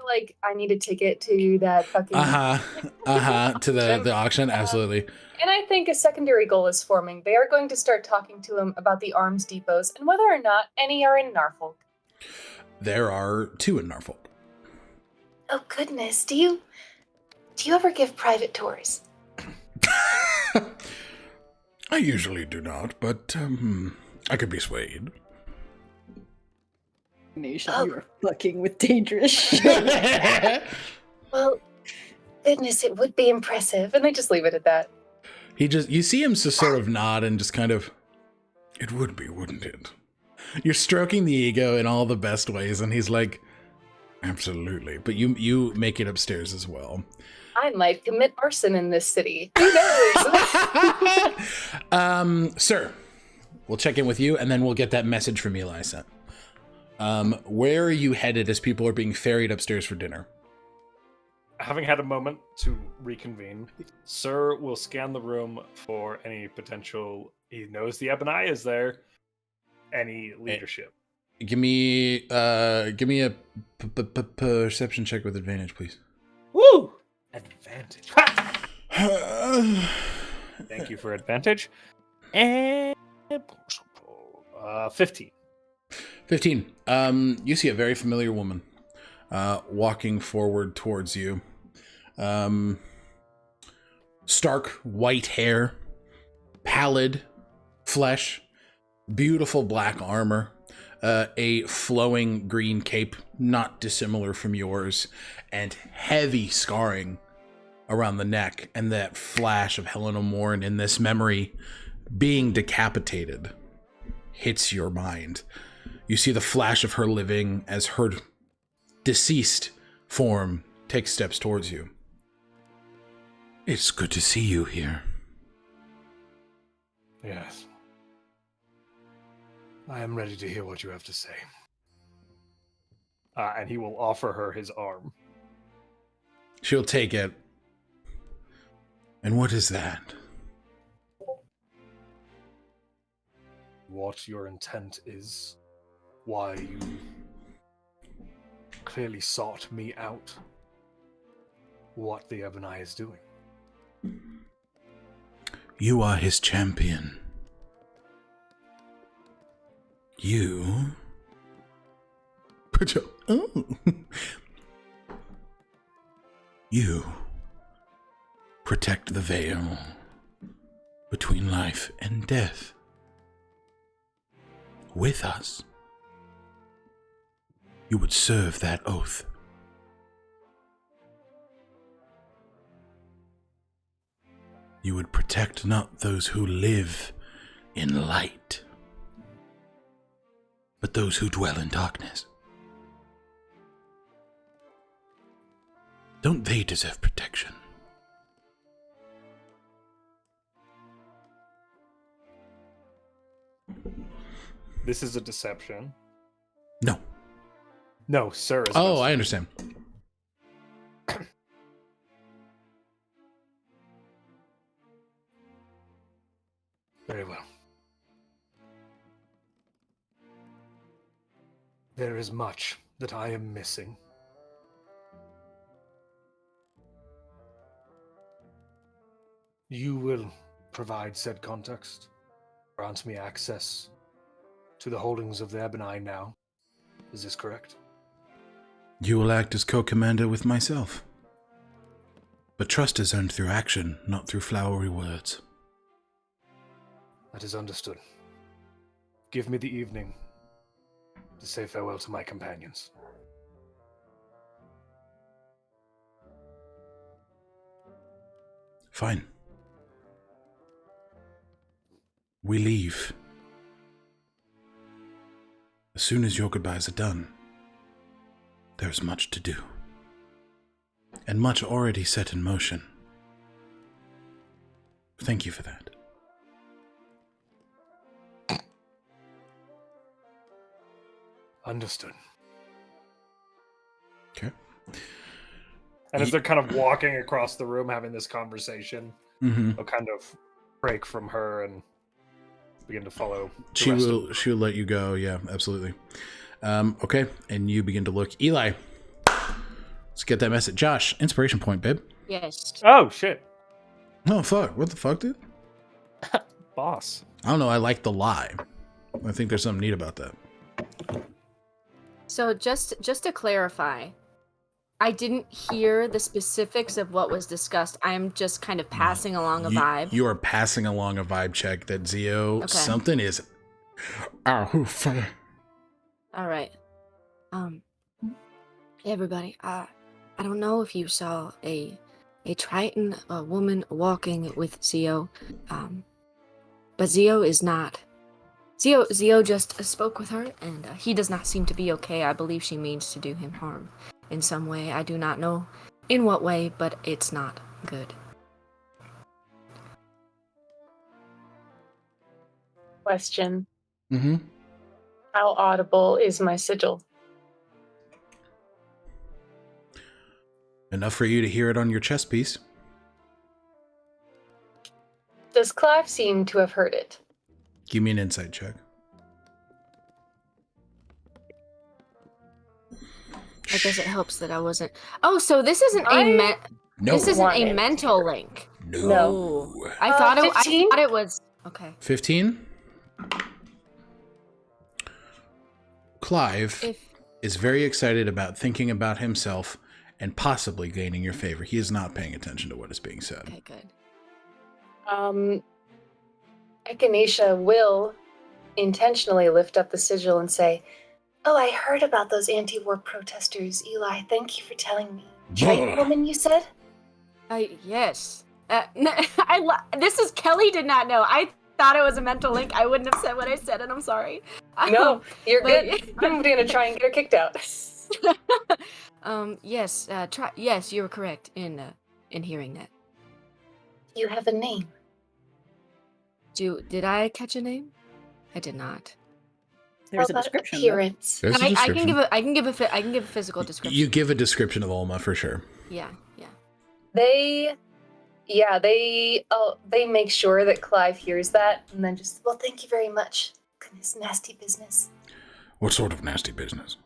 like, I need a ticket to that fucking. To the auction, absolutely. And I think a secondary goal is forming. They are going to start talking to him about the arms depots and whether or not any are in Norfolk. There are 2 in Norfolk. Oh goodness, do you ever give private tours? I usually do not, but I could be swayed. Nation, Oh. you are fucking with dangerous shit. Well, goodness, it would be impressive, and they just leave it at that. You see him just sort of nod and just kind of, it would be, wouldn't it? You're stroking the ego in all the best ways, and he's like, absolutely. But you make it upstairs as well. I might commit arson in this city. Who knows? Sir, we'll check in with you, and then we'll get that message from Eli sent. Where are you headed as people are being ferried upstairs for dinner? Having had a moment to reconvene, Sir will scan the room for any potential. He knows the Ebony is there. Any leadership? Give me a perception check with advantage, please. Woo! Advantage. Thank you for advantage. And 15. 15. You see a very familiar woman walking forward towards you. Stark white hair, pallid flesh, Beautiful black armor, a flowing green cape, not dissimilar from yours, and heavy scarring around the neck, and that flash of Helen O'Morn in this memory being decapitated hits your mind. You see the flash of her living as her deceased form takes steps towards you. It's good to see you here. Yes. I am ready to hear what you have to say. And he will offer her his arm. She'll take it. And what is that? What your intent is, why you clearly sought me out, what the Ebony is doing. You are his champion. You... You protect the veil between life and death. With us, you would serve that oath. You would protect not those who live in light, but those who dwell in darkness. Don't they deserve protection? This is a deception. No. No, sir. Oh, I understand. Very well. There is much that I am missing. You will provide said context, grant me access to the holdings of the Ebony now. Is this correct? You will act as co-commander with myself. But trust is earned through action, not through flowery words. That is understood. Give me the evening to say farewell to my companions. Fine. We leave. As soon as your goodbyes are done, there's much to do. And much already set in motion. Thank you for that. Understood. Okay. And as they're kind of walking across the room having this conversation, they'll kind of break from her and begin to follow. She will let you go. Yeah, absolutely. Okay, and you begin to look. Eli, let's get that message. Josh, inspiration point, babe. Yes. Oh shit! Oh fuck! What the fuck, dude? Boss. I don't know. I like the lie. I think there's something neat about that. So just to clarify, I didn't hear the specifics of what was discussed. I'm just kind of passing along a vibe. You are passing along a vibe check that Zio something is. Oh, fuck. All right. Hey everybody. I don't know if you saw a Triton, a woman walking with Zio, but Zio is not. Zio just spoke with her, and he does not seem to be okay. I believe she means to do him harm in some way. I do not know in what way, but it's not good. Question. Mm-hmm. How audible is my sigil? Enough for you to hear it on your chest piece. Does Clive seem to have heard it? Give me an insight check. I guess it helps that I wasn't. Oh, so this isn't No. This isn't Want a it. mental link. No. I thought it. 15? I thought it was. Okay. 15? Clive is very excited about thinking about himself and possibly gaining your favor. He is not paying attention to what is being said. Okay, good. Echinacea will intentionally lift up the sigil and say, "Oh, I heard about those anti-war protesters, Eli. Thank you for telling me." Triton woman, you said? Yes. This is Kelly did not know. I thought it was a mental link. I wouldn't have said what I said, and I'm sorry. No, you're good. I'm gonna try and get her kicked out. Yes. Yes, you were correct in hearing that. You have a name. Did I catch a name? I did not. There's a How about description. appearance? There's a I description. can give a physical description. You give a description of Olma for sure. Yeah. They make sure that Clive hears that, and then just, well, thank you very much. Goodness, nasty business. What sort of nasty business?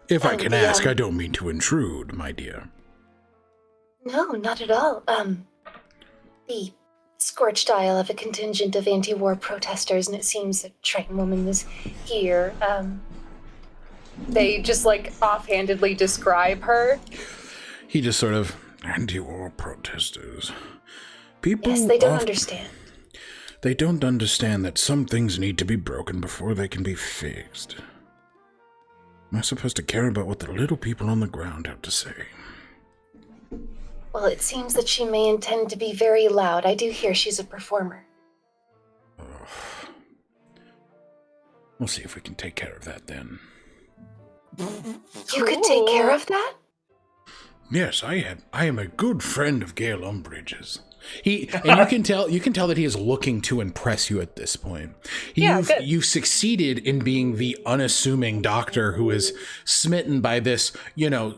If I can ask, I don't mean to intrude, my dear. No, not at all. The scorched isle of a contingent of anti-war protesters, and it seems that Triton woman was here. They just offhandedly describe her. He just sort of, anti-war protesters. People Yes, they don't understand. They don't understand that some things need to be broken before they can be fixed. Am I supposed to care about what the little people on the ground have to say? Well, it seems that she may intend to be very loud. I do hear she's a performer. We'll see if we can take care of that then. You could take care of that? Yes, I am a good friend of Gale Umbridge's. You can tell that he is looking to impress you at this point. You've succeeded in being the unassuming doctor who is smitten by this,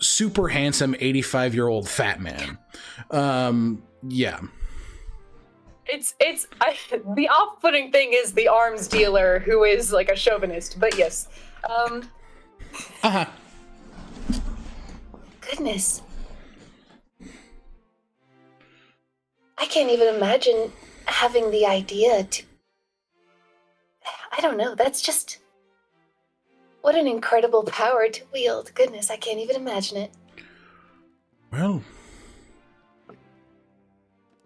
super handsome 85-year-old fat man. Yeah. The off-putting thing is the arms dealer who is a chauvinist, but yes. Goodness. I can't even imagine having the idea to... I don't know, that's just... What an incredible power to wield. Goodness, I can't even imagine it. Well,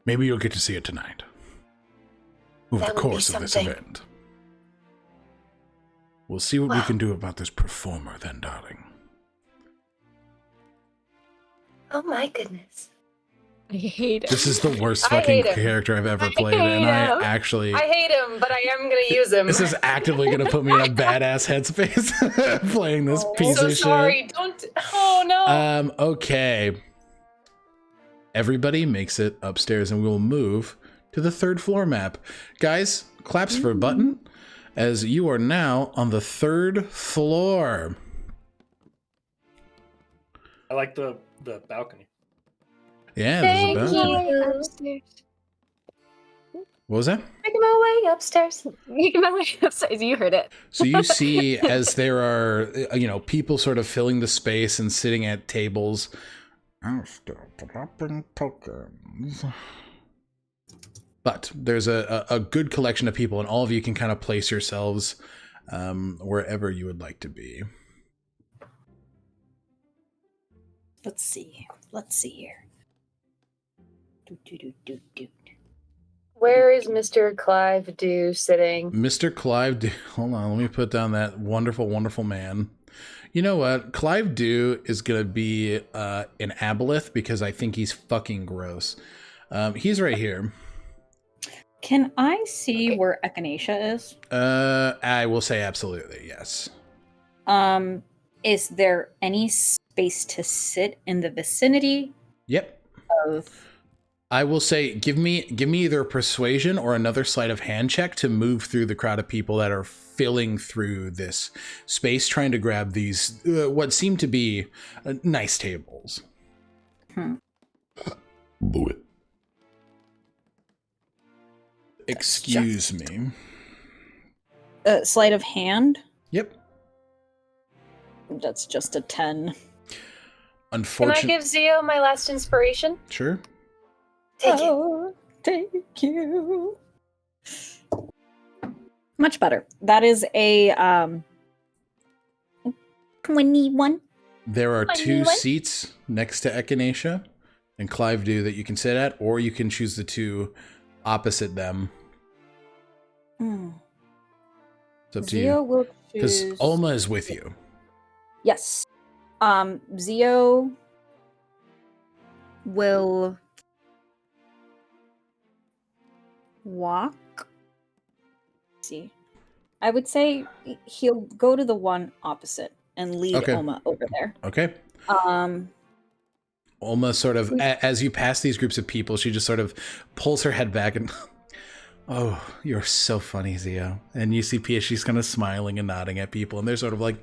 maybe you'll get to see it tonight. Over the course of this event. We'll see what we can do about this performer then, darling. Oh my goodness. I hate him. This is the worst fucking character I've ever played, and I hate him, but I am gonna use him. This is actively gonna put me in a badass headspace playing this piece of shit. Sorry, don't. Oh no. Okay. Everybody makes it upstairs, and we will move to the 3rd floor map. Guys, claps for Button, as you are now on the 3rd floor. I like the balcony. Yeah, Thank there's a balcony. you. Upstairs. What was that? Making my way upstairs. Making my way upstairs. You heard it. So you see, as there are, people sort of filling the space and sitting at tables. I'm still dropping tokens. But there's a good collection of people, and all of you can kind of place yourselves wherever you would like to be. Let's see here. Where is Mr. Clive Dew sitting? Mr. Clive Dew. Hold on, let me put down that wonderful, wonderful man. You know what? Clive Dew is going to be an aboleth because I think he's fucking gross. He's right here. Can I see where Echinacea is? I will say absolutely, yes. Is there any space to sit in the vicinity? Yep. Of... I will say, give me either a persuasion or another sleight of hand check to move through the crowd of people that are filling through this space, trying to grab these what seem to be nice tables. Excuse me. Sleight of hand? Yep. That's just a 10. Unfortunately. Can I give Zio my last inspiration? Sure. Take it. Thank you. Much better. That is a 21. There are 2 21? seats next to Echinacea and Clive Dew that you can sit at, or you can choose the 2 opposite them. It's up to Zio you. will Because choose. Alma is with you. Yes. Zio will walk. Let's see. I would say he'll go to the one opposite and lead Okay. Oma over there. Okay. Alma sort of, as you pass these groups of people, she just sort of pulls her head back and, oh, you're so funny, Zio. And you see Pia, she's kind of smiling and nodding at people, and they're sort of like,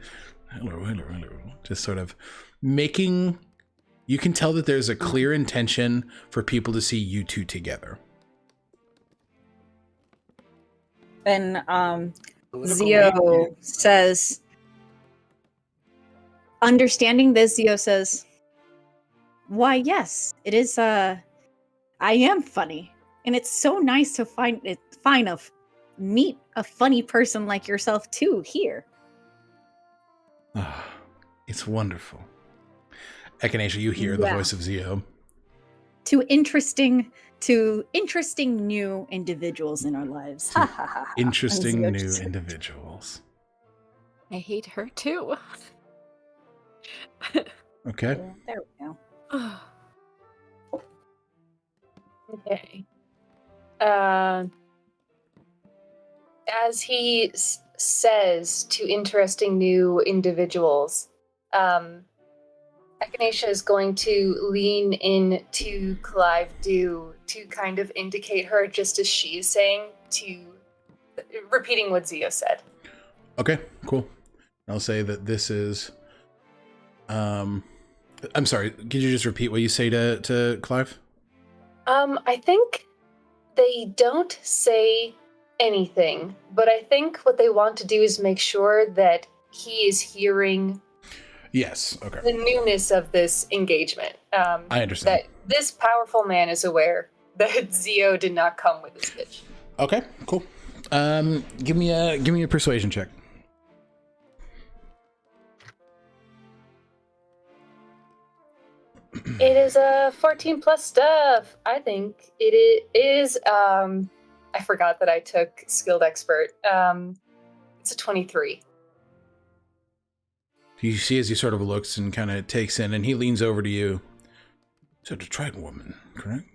hello, hello, hello. Just sort of making, you can tell that there's a clear intention for people to see you two together. Then Zio says, understanding this, Zio says, why, yes, it is, I am funny. And it's so nice to meet a funny person like yourself too here. Ah, it's wonderful. Echinacea, you hear the voice of Zio. To interesting new individuals in our lives. Ha ha ha. Interesting new individuals. I hate her too. Okay. Yeah, there we go. Okay. As he says to interesting new individuals, Echinacea is going to lean in to Clive Dew to kind of indicate her, just as she is saying, to repeating what Zio said. Okay, cool. I'll say that this is I'm sorry, could you just repeat what you say to Clive? I think they don't say anything, but I think what they want to do is make sure that he is hearing Yes, okay. the newness of this engagement. I understand. That this powerful man is aware that Zio did not come with his pitch. Okay, cool. Give me a persuasion check. It is a 14 plus stuff. I think it is. I forgot that I took skilled expert. It's a 23. You see as he sort of looks and kind of takes in, and he leans over to you. So, the Triton woman, correct?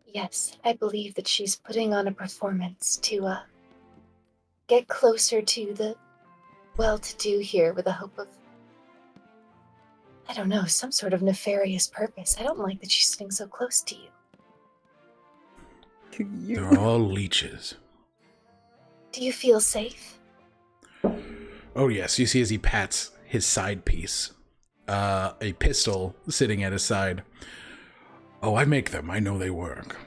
Yes, I believe that she's putting on a performance to get closer to the well-to-do here with the hope of, I don't know, some sort of nefarious purpose. I don't like that she's sitting so close to you. To you. They're all leeches. Do you feel safe? Oh, yes. You see as he pats his side piece, a pistol sitting at his side. Oh, I make them. I know they work.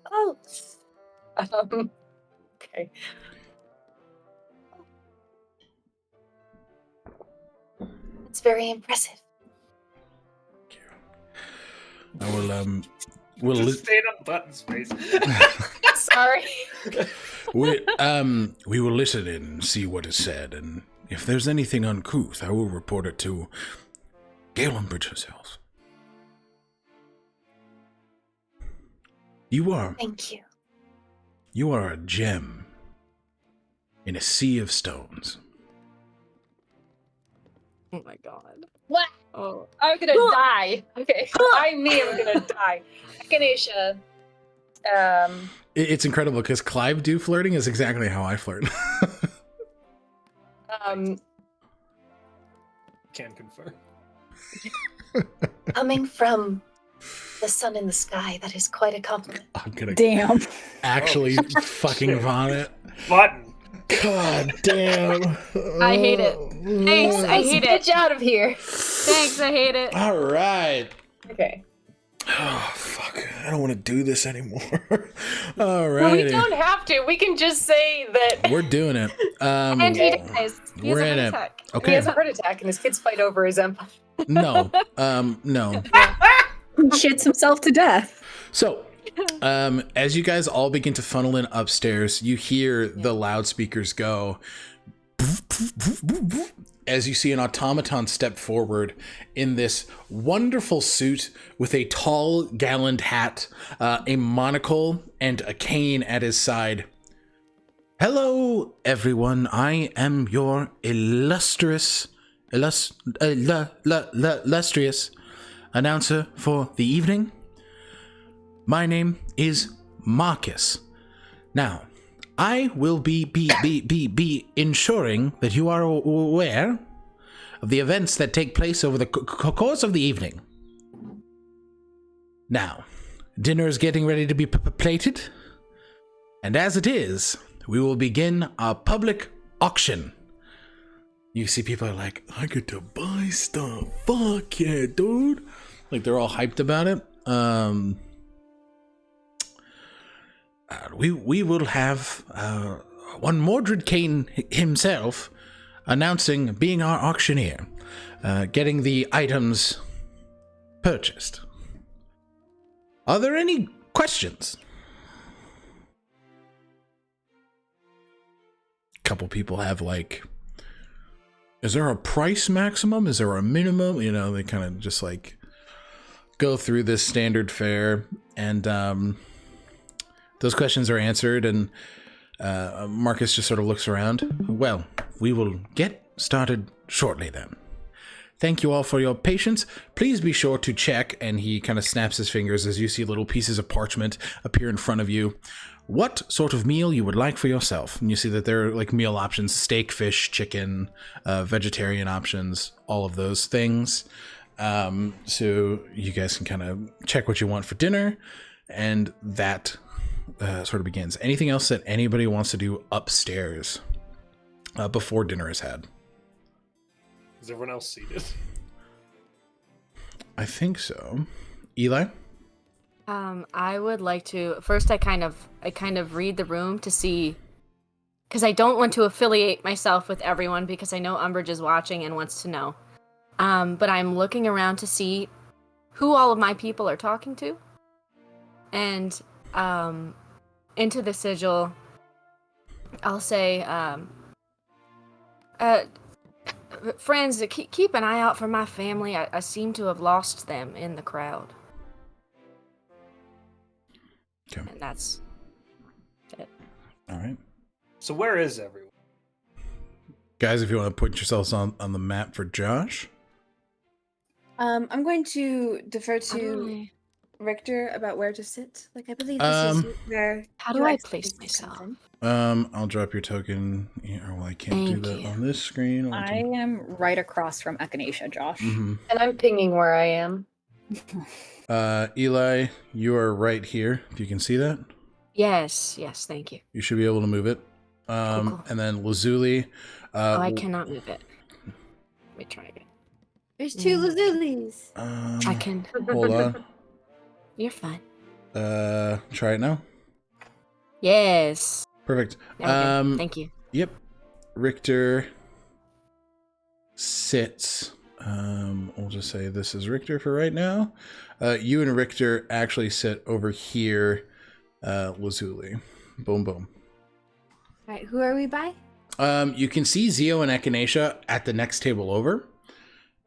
Oh. Okay. It's very impressive. I will, we'll Just stayed on Button's face. Sorry. we will listen in and see what is said, and if there's anything uncouth, I will report it to Gale Bridge herself. Thank you. You are a gem in a sea of stones. Oh my god. What? Oh. I'm gonna die. Okay. I'm gonna die. Echinacea. It's incredible because Clive Dew flirting is exactly how I flirt. Can confirm. Coming from the sun in the sky, that is quite a compliment. I'm gonna Damn. actually fucking vomit. Button. God damn. I hate it. Thanks, I hate it. Get you out of here. Thanks, I hate it. All right. Okay. Oh, fuck. I don't want to do this anymore. All Well, we right. don't have to. We can just say that We're doing it. And he dies. He has We're a in heart it. attack. he Okay. has a heart attack and his kids fight over his empire. No. No. Shits himself to death. So, as you guys all begin to funnel in upstairs, you hear the loudspeakers go. As you see an automaton step forward in this wonderful suit with a tall, gallant hat, a monocle, and a cane at his side. Hello, everyone. I am your illustrious announcer for the evening. My name is Marcus. Now, I will be ensuring that you are aware of the events that take place over the course of the evening. Now, dinner is getting ready to be plated, and as it is, we will begin our public auction. You see people are like, I get to buy stuff. Fuck yeah, dude. Like, they're all hyped about it. We will have one Mordred Kane himself announcing being our auctioneer, getting the items purchased. Are there any questions? Couple people have like, is there a price maximum? Is there a minimum? You know, they kind of just like go through this standard fare, and those questions are answered, and Marcus just sort of looks around. Well, we will get started shortly then. Thank you all for your patience. Please be sure to check, and he kind of snaps his fingers as you see little pieces of parchment appear in front of you, what sort of meal you would like for yourself. And you see that there are like meal options: steak, fish, chicken, vegetarian options, all of those things. So you guys can kind of check what you want for dinner, and that sort of begins. Anything else that anybody wants to do upstairs before dinner is had? Is everyone else seated? I think so. Eli? I would like to first. I kind of read the room to see, because I don't want to affiliate myself with everyone because I know Umbridge is watching and wants to know. But I'm looking around to see who all of my people are talking to, and into the sigil, I'll say, friends, keep an eye out for my family. I seem to have lost them in the crowd. Okay. And that's it. All right. So where is everyone? Guys, if you want to put yourselves on the map for Josh. I'm going to defer to Richter about where to sit. Like, I believe this is where. How do I place myself? I'll drop your token. Yeah, well, I can't do that on this screen. I am right across from Echinacea, Josh. Mm-hmm. And I'm pinging where I am. Eli, you are right here. If you can see that. Yes, thank you. You should be able to move it. Cool. And then Lazuli. I cannot move it. Let me try again. There's two Lazulis. I can. Hold on. You're fine. Try it now. Yes. Perfect. There we go. Thank you. Yep. Richter sits. We'll just say this is Richter for right now. You and Richter actually sit over here, Lazuli. Boom, boom. All right, who are we by? You can see Zio and Echinacea at the next table over.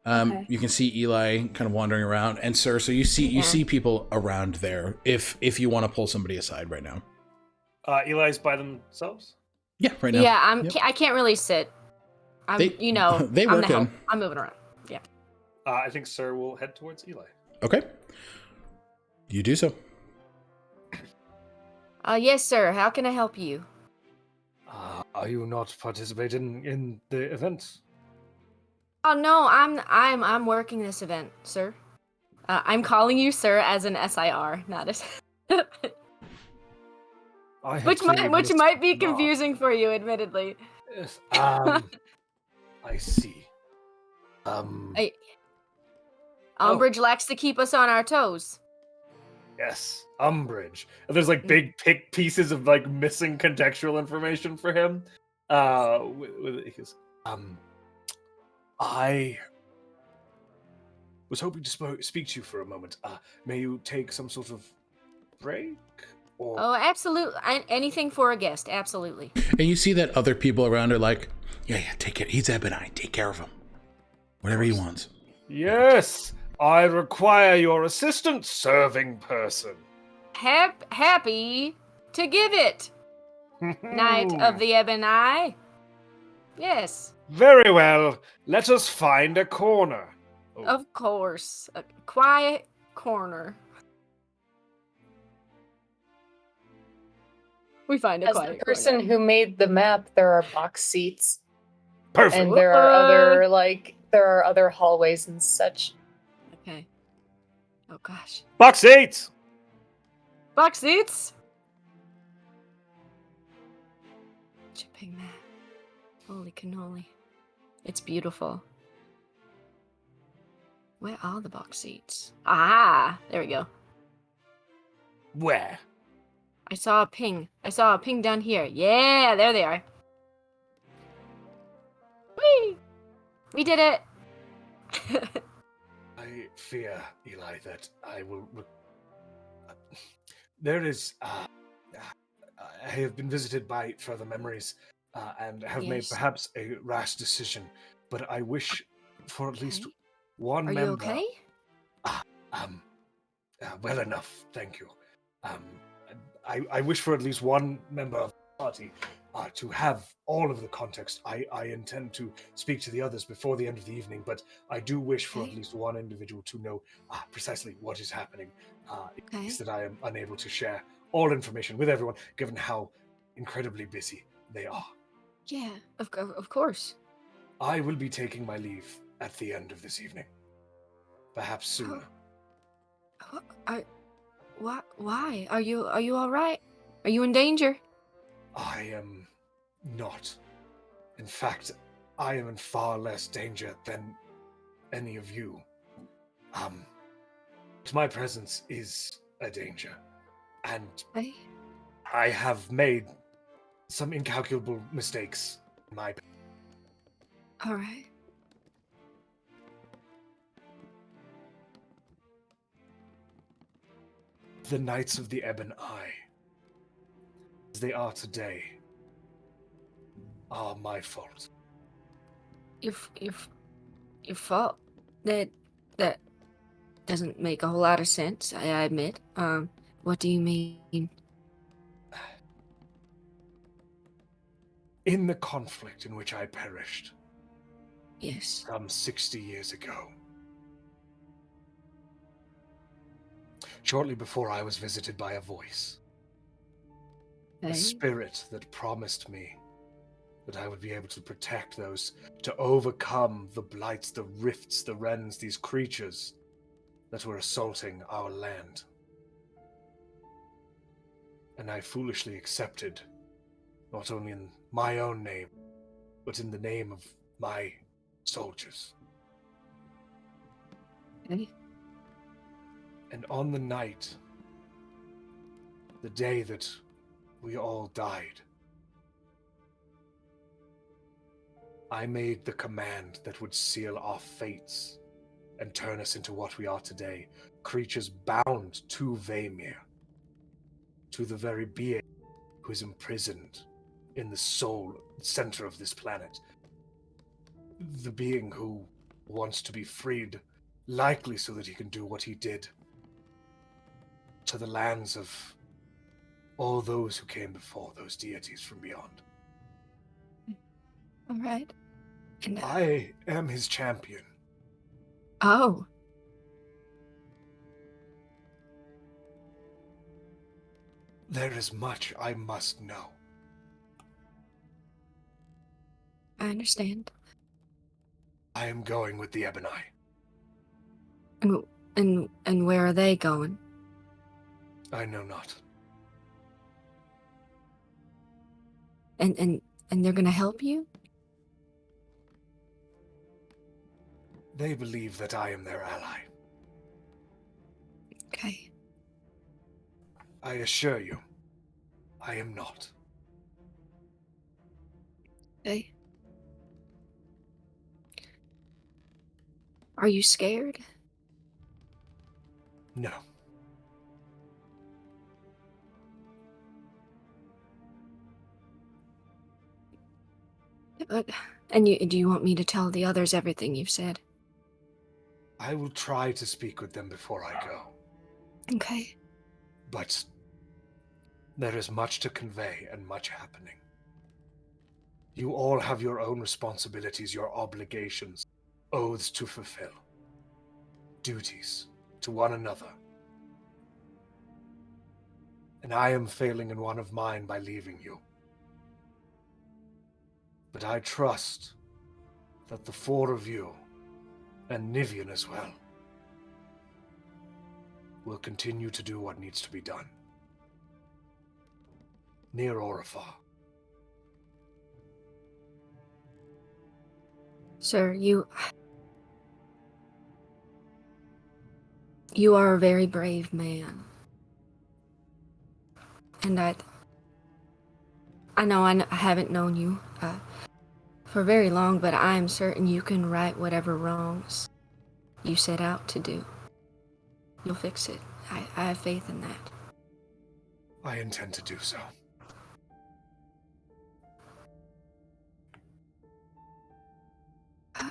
Okay. You can see Eli kind of wandering around, and Sir, so you see people around there. If you want to pull somebody aside right now. Eli's by themselves? Yeah, right now. Yeah, Yep. I can't really sit. They work in. I'm moving around. Yeah. I think Sir will head towards Eli. Okay. You do so. Yes, sir. How can I help you? Are you not participating in the event? Oh no, I'm working this event, sir. I'm calling you sir as an SIR, not as which might be confusing for you, admittedly. Yes, I see. Umbridge likes to keep us on our toes. Yes, Umbridge. And there's like big pieces of like missing contextual information for him. He goes, I was hoping to speak to you for a moment. May you take some sort of break? Or... Oh, absolutely. Anything for a guest, absolutely. And you see that other people around are like, yeah, take care. He's Ebonite. Take care of him. Whatever he wants. Yes, I require your assistance, serving person. Happy to give it. Knight of the Ebon Eye. Yes, Very well. Let us find a corner. Oh, of course. A quiet corner. We find a As the quiet person corner. who made the map, there are box seats, perfect. and there are other hallways and such. Okay. Oh gosh. Box seats. Box seats. Chipping map. Holy cannoli. It's beautiful. Where are the box seats? Ah, there we go. Where? I saw a ping. I saw a ping down here. Yeah, there they are. Whee! We did it! I fear, Eli, that I will. There is. I have been visited by further memories and have made Yes. perhaps a rash decision, but I wish for at least Okay. one Are member. you okay? Well enough, thank you. I wish for at least one member of the party to have all of the context. I intend to speak to the others before the end of the evening, but I do wish for at Okay. least one individual to know precisely what is happening. Okay. It's that I am unable to share all information with everyone, given how incredibly busy they are. Yeah, of course. I will be taking my leave at the end of this evening. Perhaps sooner. Why? Are you all right? Are you in danger? I am not. In fact, I am in far less danger than any of you. My presence is a danger, and Hey. I have made some incalculable mistakes in my. All right. The Knights of the Ebon Eye, as they are today, are my fault. Your fault. That doesn't make a whole lot of sense. I admit. What do you mean? In the conflict in which I perished Yes. some 60 years ago, shortly before I was visited by a voice, a Okay. spirit that promised me that I would be able to protect those, to overcome the blights, the rifts, the rends, these creatures that were assaulting our land. And I foolishly accepted, not only in my own name, but in the name of my soldiers. Okay. And on the night, the day that we all died, I made the command that would seal our fates and turn us into what we are today, creatures bound to Vaemir, to the very being who is imprisoned in the soul center of this planet. The being who wants to be freed, likely so that he can do what he did to the lands of all those who came before, those deities from beyond. All right. And I am his champion. oh, There is much I must know. I understand. I am going with the Ebon Eye. And where are they going? I know not. And they're gonna help you? They believe that I am their ally. Okay. I assure you, I am not. Okay. Are you scared? No. And do you want me to tell the others everything you've said? I will try to speak with them before I go. Okay. But There is much to convey and much happening. You all have your own responsibilities, your obligations, oaths to fulfill, duties to one another. And I am failing in one of mine by leaving you. But I trust that the four of you, and Nivien as well, will continue to do what needs to be done. Near or afar. Sir, you are a very brave man. And I know I haven't known you for very long, but I'm certain you can right whatever wrongs you set out to do. You'll fix it. I have faith in that. I intend to do so.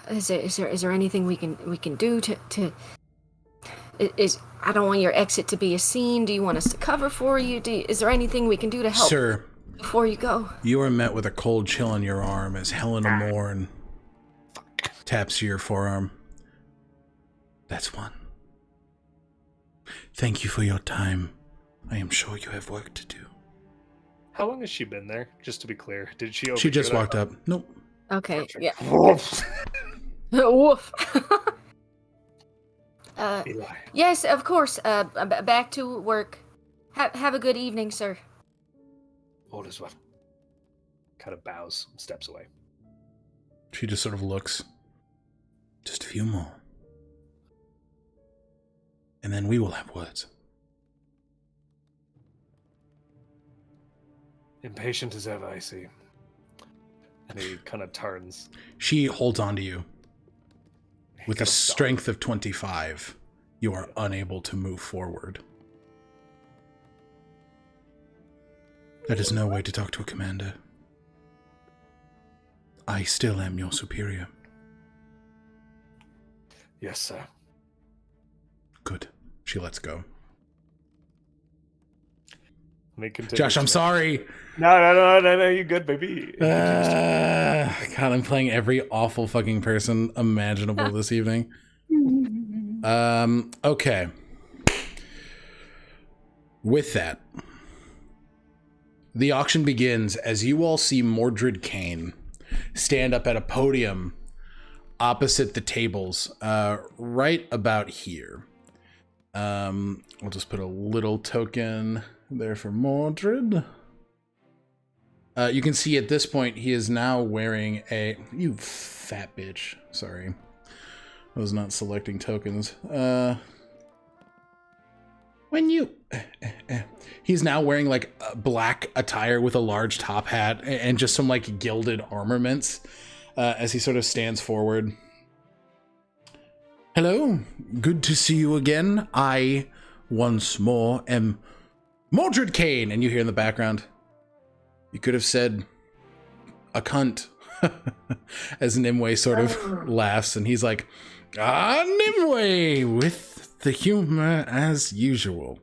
Is there anything we can do to I don't want your exit to be a scene. Do you want us to cover for you? Is there anything we can do to help, Sir, before you go? You are met with a cold chill on your arm as Helena Morn taps your forearm. That's one. Thank you for your time. I am sure you have work to do. How long has she been there? Just to be clear, did she? She just walked up. Nope. Okay. Yeah. Woof. Woof. Eli. Yes, of course. Back to work. Have a good evening, sir. All is well. Kind of bows and steps away. She just sort of looks. Just a few more. And then we will have words. Impatient as ever, I see. And he kind of turns. She holds on to you. With a strength of 25, you are unable to move forward. That is no way to talk to a commander. I still am your superior. Yes, sir. Good. She lets go. Josh, I'm sorry. No, you good, baby. God, I'm playing every awful fucking person imaginable this evening. Okay. With that, the auction begins as you all see Mordred Kane stand up at a podium opposite the tables, right about here. We'll just put a little token there for Mordred. You can see at this point he is now wearing a... You fat bitch. Sorry. I was not selecting tokens. He's now wearing like a black attire with a large top hat and just some like gilded armaments as he sort of stands forward. Hello, good to see you again. I, once more, am Mordred Kane. And you hear in the background, you could have said a cunt. As Nimue sort of laughs and he's like, Nimue, with the humor as usual.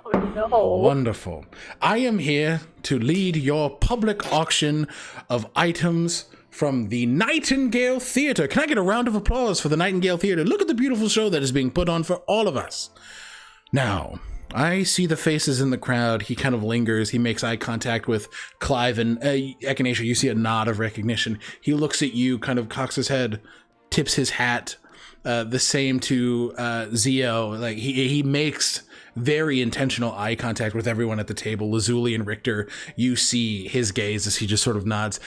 Oh no. Wonderful. I am here to lead your public auction of items from the Nightingale Theatre. Can I get a round of applause for the Nightingale Theatre? Look at the beautiful show that is being put on for all of us. Now, I see the faces in the crowd. He kind of lingers. He makes eye contact with Clive and Echinacea. You see a nod of recognition. He looks at you, kind of cocks his head, tips his hat. The same to Zio. Like he makes very intentional eye contact with everyone at the table. Lazuli and Richter, you see his gaze as he just sort of nods.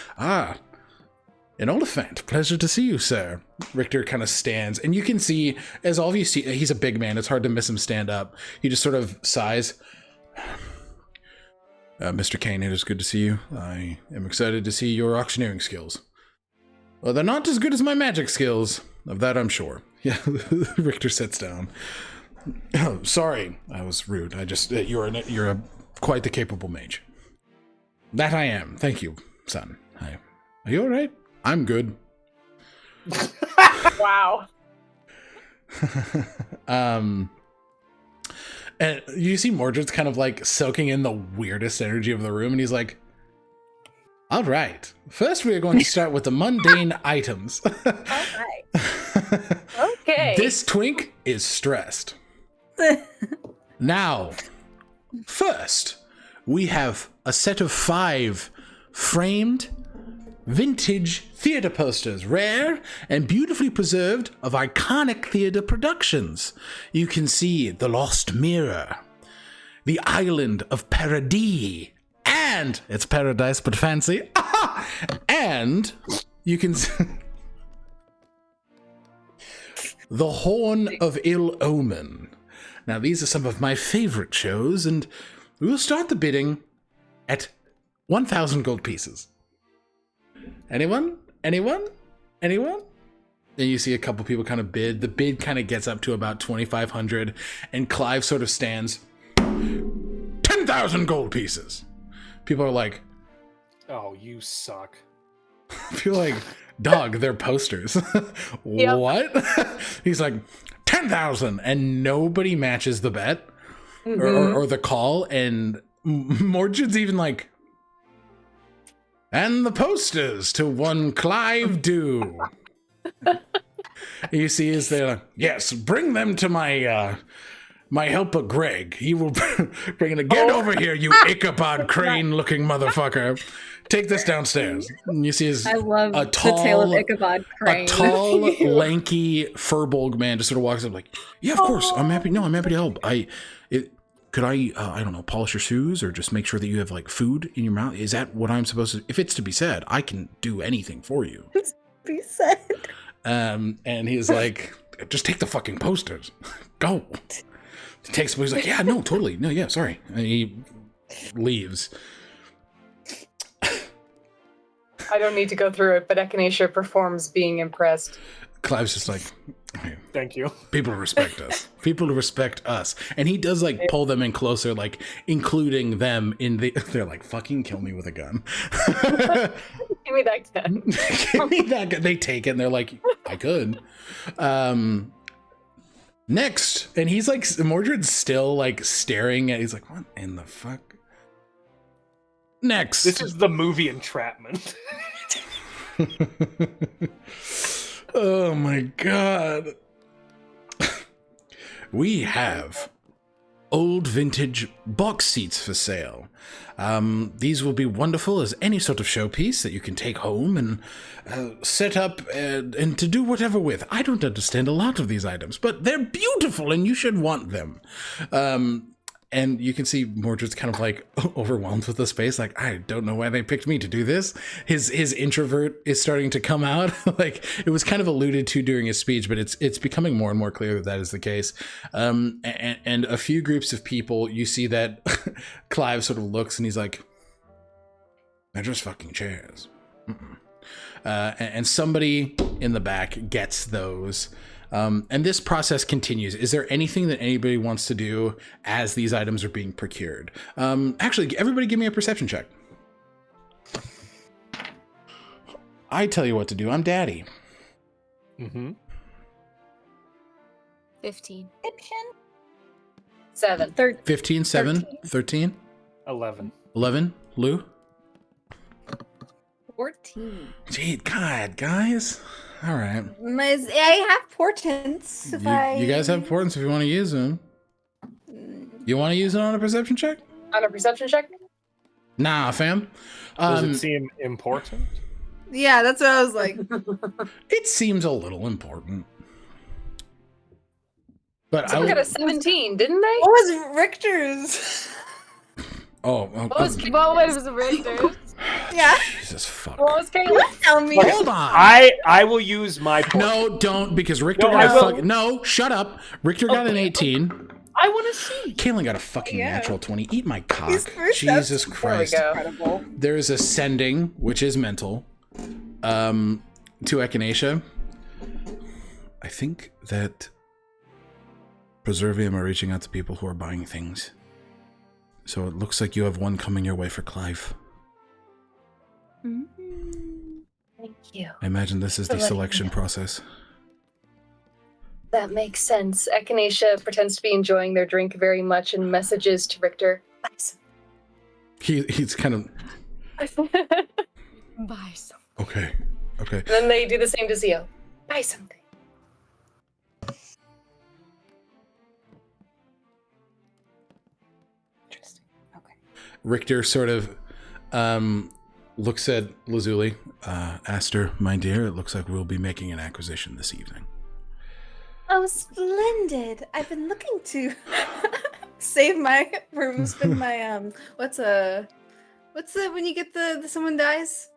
An Oliphant, pleasure to see you, sir. Richter kind of stands, and you can see, as all of you see, he's a big man. It's hard to miss him stand up. He just sort of sighs. Mr. Kane, it is good to see you. I am excited to see your auctioneering skills. Well, they're not as good as my magic skills. Of that, I'm sure. Yeah, Richter sits down. Oh, sorry, I was rude. I just, you're quite the capable mage. That I am. Thank you, son. Hi. Are you all right? I'm good. Wow. And you see Mordred's kind of like soaking in the weirdest energy of the room, and he's like, all right, first we are going to start with the mundane items. All right. Okay. This twink is stressed. Now, first, we have a set of 5 framed vintage theater posters, rare and beautifully preserved, of iconic theater productions. You can see The Lost Mirror, The Island of Paradis, and it's paradise but fancy. And you can see The Horn of Ill Omen. Now, these are some of my favorite shows, and we will start the bidding at 1,000 gold pieces. Anyone? Anyone? Anyone? And you see a couple people kind of bid. The bid kind of gets up to about 2,500, and Clive sort of stands. 10,000 gold pieces. People are like, Oh, you suck. feel like, dog, they're posters. Yep. What? He's like, 10,000, and nobody matches the bet or the call, and Mordred's even like, and the posters to one Clive do. You see, is there? Yes, bring them to my my helper Greg. He will bring it. Get over here, you Ichabod Crane-looking motherfucker. Take this downstairs. And you see, his I love a the tale of tall, Ichabod Crane. a tall, lanky, furbolg man just sort of walks up like, yeah, of course, I'm happy. No, I'm happy to help. Could I don't know, polish your shoes or just make sure that you have like food in your mouth? Is that what I'm supposed to? If it's to be said, I can do anything for you. Be said. And he's like, just take the fucking posters. Go. He takes them. He's like, yeah, no, totally. No, yeah, sorry. And he leaves. I don't need to go through it, but Echinacea performs being impressed. Clive's just like, hey, Thank you. people respect us. People respect us. And he does like pull them in closer, like including them in the, they're like, fucking kill me with a gun. Give me that gun. Give me that gun. They take it and they're like, I could. Next. And he's like, Mordred's still like staring at, he's like, what in the fuck? Next. This is the movie Entrapment. Oh my god. We have old vintage box seats for sale. These will be wonderful as any sort of showpiece that you can take home and set up and to do whatever with. I don't understand a lot of these items, but they're beautiful and you should want them. And you can see Mordred's kind of like overwhelmed with the space. Like, I don't know why they picked me to do this. His introvert is starting to come out. Like, it was kind of alluded to during his speech, but it's becoming more and more clear that is the case. And a few groups of people, you see that Clive sort of looks and he's like, they're just fucking chairs. And somebody in the back gets those. And this process continues. Is there anything that anybody wants to do as these items are being procured? Actually, everybody give me a perception check. I tell you what to do. I'm daddy. Mm-hmm. 15. 7. 15, 7, 13, 11. 11. Lou? 14. Gee, God, guys. All right. I have portents. You guys have portents if you want to use them. You want to use it on a perception check? On a perception check? Nah, fam. Does it seem important? Yeah, that's what I was like. It seems a little important. But Someone got a 17, didn't they? What was Richter's? What was the Richter's? Yeah. Jesus fuck. What was Caleb? Tell me. Hold on. I will use my point. No, don't, because Richter No, got I a will. fucking... No, shut up. Richter got an 18. I want to see. Kaylin got a fucking Yeah. natural 20. Eat my cock. He's first, Jesus There we Christ. go. Incredible. There's a sending, which is mental, to Echinacea. I think that Perservium are reaching out to people who are buying things. So it looks like you have one coming your way for Clive. Thank you. I imagine this is the For letting selection me know. process. That makes sense. Echinacea pretends to be enjoying their drink very much and messages to Richter. Nice. He's kind of Buy some. okay. And then they do the same to Zio. Buy something. Interesting. Okay. Richter sort of looks at Lazuli. Aster, my dear, it looks like we'll be making an acquisition this evening. Oh, splendid! I've been looking to save my spend my what's the when you get the someone dies?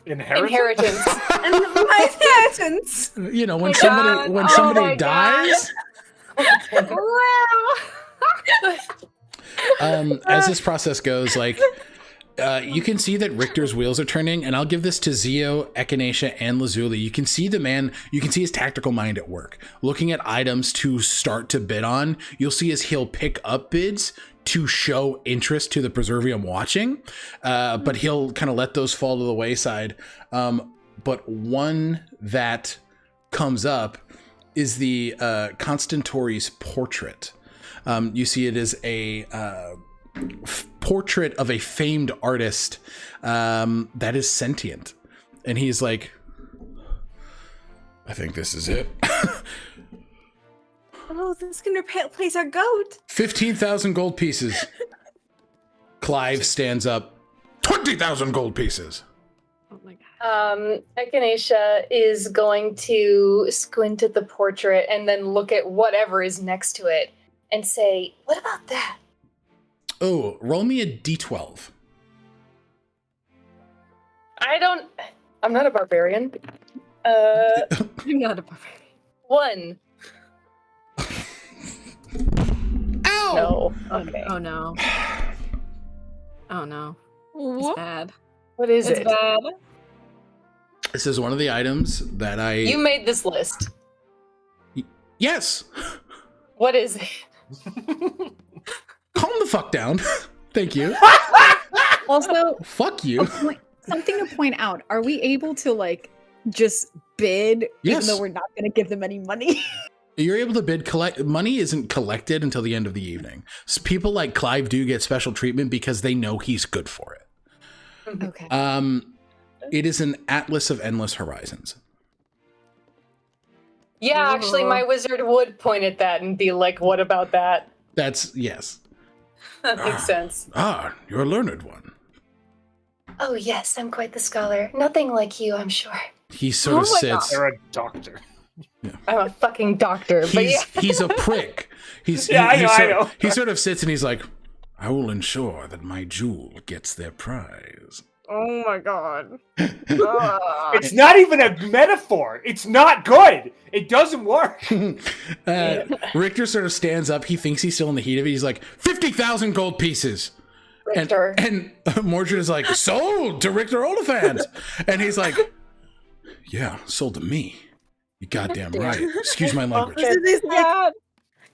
Inheritance. And my inheritance. You know, when My somebody God. somebody my dies. As this process goes, like you can see that Richter's wheels are turning, and I'll give this to Zio, Echinacea, and Lazuli. You can see the man, you can see his tactical mind at work, looking at items to start to bid on. You'll see as he'll pick up bids to show interest to the Perservium watching, but he'll kind of let those fall to the wayside. But one that comes up is the Constantori's portrait. You see it is a portrait of a famed artist that is sentient. And he's like, I think this is it. Oh, this can replace our goat. 15,000 gold pieces. Clive stands up. 20,000 gold pieces. Oh my god. Echinacea is going to squint at the portrait and then look at whatever is next to it and say, what about that? Oh, roll me a d12. I'm not a barbarian. I'm not a barbarian. 1. Ow! No. Okay. Oh no. Oh no. It's What? bad. What is It's it? bad. This is one of the items that I... You made this list. Yes! What is it? Calm the fuck down. Thank you. Also, Fuck you. something to point out: are we able to like just bid, Yes. even though we're not going to give them any money? You're able to bid. Money isn't collected until the end of the evening. So people like Clive do get special treatment because they know he's good for it. Okay. It is an Atlas of Endless Horizons. Yeah, actually, my wizard would point at that and be like, what about that? That's, yes. That makes sense. Ah, you're a learned one. Oh, yes, I'm quite the scholar. Nothing like you, I'm sure. He sort of Oh my sits. They're a doctor. I'm a fucking doctor, but yeah. He's a prick. Yeah, I know. He sort of sits and he's like, I will ensure that my jewel gets their prize. Oh my god. It's not even a metaphor. It's not good. It doesn't work. Richter sort of stands up. He thinks he's still in the heat of it. He's like, 50,000 gold pieces. Richter. And Mordred is like, sold to Richter Oliphant. And he's like, yeah, sold to me. You goddamn right. Excuse my language. So there's like,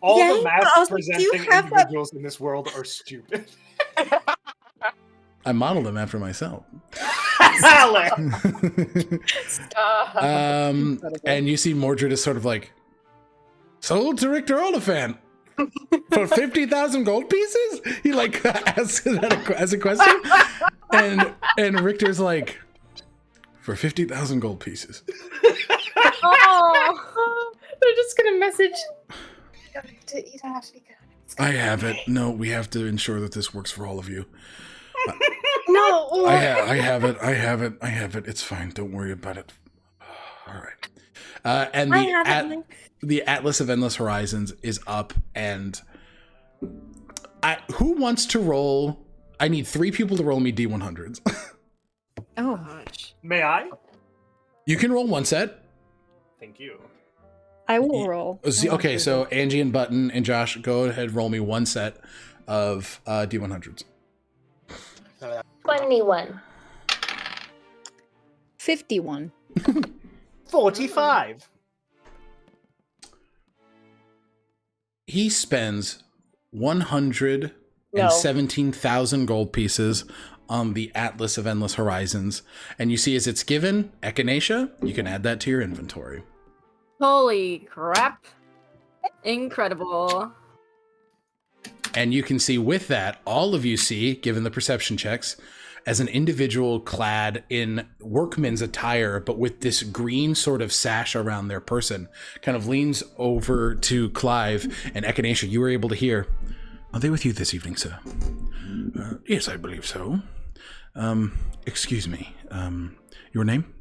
All Yeah, the but mass also, do you presenting have that- individuals in this world are stupid. I modeled them after myself. Alec! Stop. And you see Mordred is sort of like, sold to Richter Oliphant for 50,000 gold pieces? He like asks that as a question. And Richter's like, for 50,000 gold pieces. Oh, they're just gonna message. You don't have to be good. I have it. No, we have to ensure that this works for all of you. No. I have it. It's fine. Don't worry about it. All right. And the Atlas of Endless Horizons is up, and who wants to roll? I need 3 people to roll me D100s. Oh, Gosh. May I? You can roll 1 set. Thank you. I will roll. Okay, so Angie and Button and Josh, go ahead and roll me 1 set of D100s. 21. 51. 45. He spends 117,000 gold pieces on the Atlas of Endless Horizons, and you see as it's given, Echinacea, you can add that to your inventory. Holy crap. Incredible. And you can see with that, all of you see, given the perception checks, as an individual clad in workman's attire, but with this green sort of sash around their person, kind of leans over to Clive and Echinacea. You were able to hear, "Are they with you this evening, sir?" Yes, I believe so. Excuse me. Your name?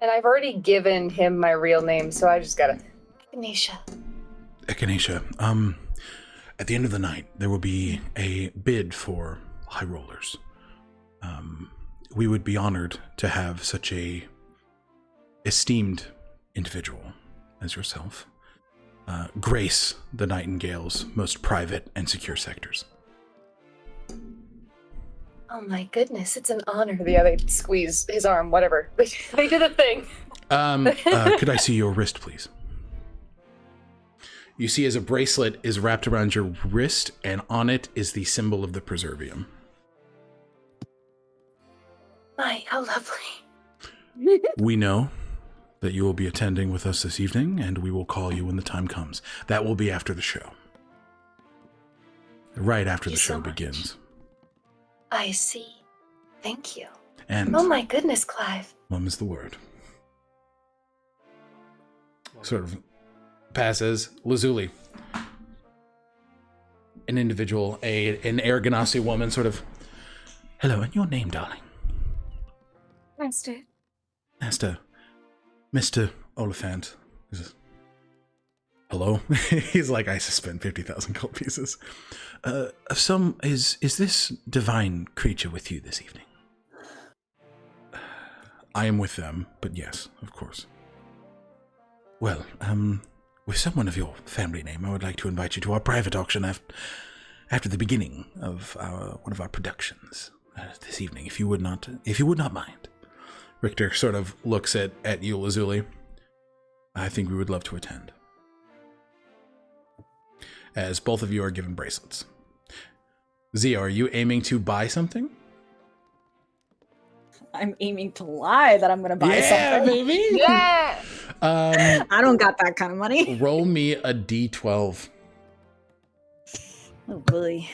And I've already given him my real name, so I just gotta... Echinacea. Echinacea. At the end of the night, there will be a bid for high rollers. We would be honored to have such a esteemed individual as yourself grace the Nightingale's most private and secure sectors. Oh my goodness, it's an honor. The other squeeze his arm, whatever. They did a thing. Could I see your wrist, please? You see as a bracelet is wrapped around your wrist, and on it is the symbol of the Perservium. My, how lovely. We know that you will be attending with us this evening, and we will call you when the time comes. That will be after the show. Right after the show begins. I see. Thank you. And oh my goodness, Clive. mum is the word. Sort of passes Lazuli. An individual, an Aragonasi woman, sort of, "Hello, and your name, darling?" Master. Mr. Oliphant. Hello? He's like, "I suspend 50,000 gold pieces. Is this divine creature with you this evening?" "I am with them, but yes, of course." "Well, with someone of your family name, I would like to invite you to our private auction after the beginning of one of our productions this evening, if you would not mind." Richter sort of looks at you, Lazuli. "I think we would love to attend." As both of you are given bracelets. Zio, are you aiming to buy something? I'm aiming to lie that I'm going to buy something. Baby! Yeah! I don't got that kind of money. Roll me a d12. Oh boy.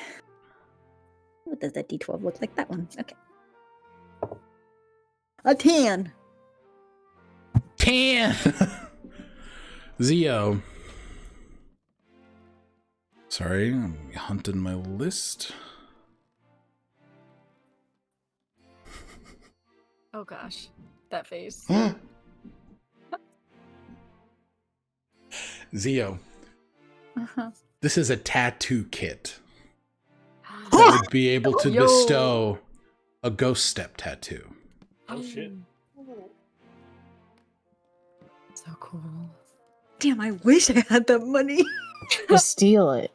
What does that D12 look like? That one. Okay. A 10. 10! Zio. Sorry, I'm hunting my list. Oh gosh. That face. Zio. Uh-huh. This is a tattoo kit that would be able to bestow a ghost step tattoo. Oh shit. So cool. Damn, I wish I had that money. Just steal it.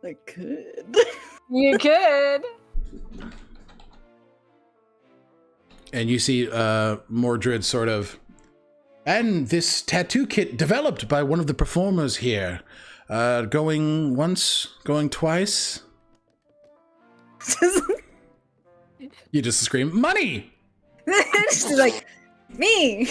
I could. You could. And you see Mordred sort of, "And this tattoo kit developed by one of the performers here. Going once, going twice." You just scream, "Money!" She's like, me.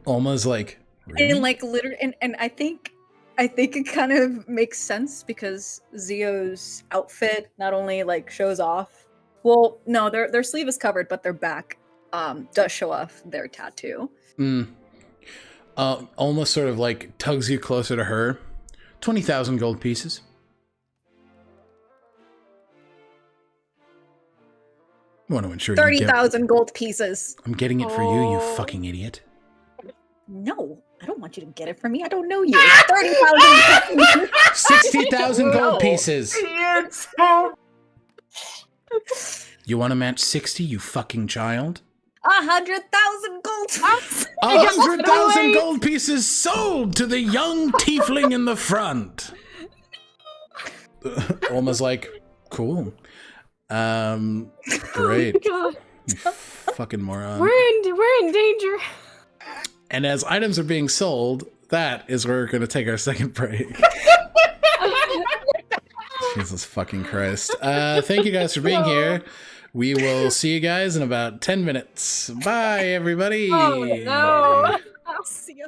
Almost like, really? And like literally, and I think it kind of makes sense because Zio's outfit not only like shows off. Well, no, their sleeve is covered, but their back does show off their tattoo. Almost sort of like tugs you closer to her. 20,000 gold pieces. I want to ensure 30,000 gold pieces. I'm getting it for you, you fucking idiot. No, I don't want you to get it from me. I don't know you. 30,000. 60,000 gold pieces. You want to match 60, you fucking child? 100,000 gold pieces. 100,000 gold pieces sold to the young tiefling in the front. Almost like, cool. Great. Oh you fucking moron. We're in danger. And as items are being sold, that is where we're going to take our second break. Jesus fucking Christ. Thank you guys for being here. We will see you guys in about 10 minutes. Bye, everybody. Oh no! I'll see you.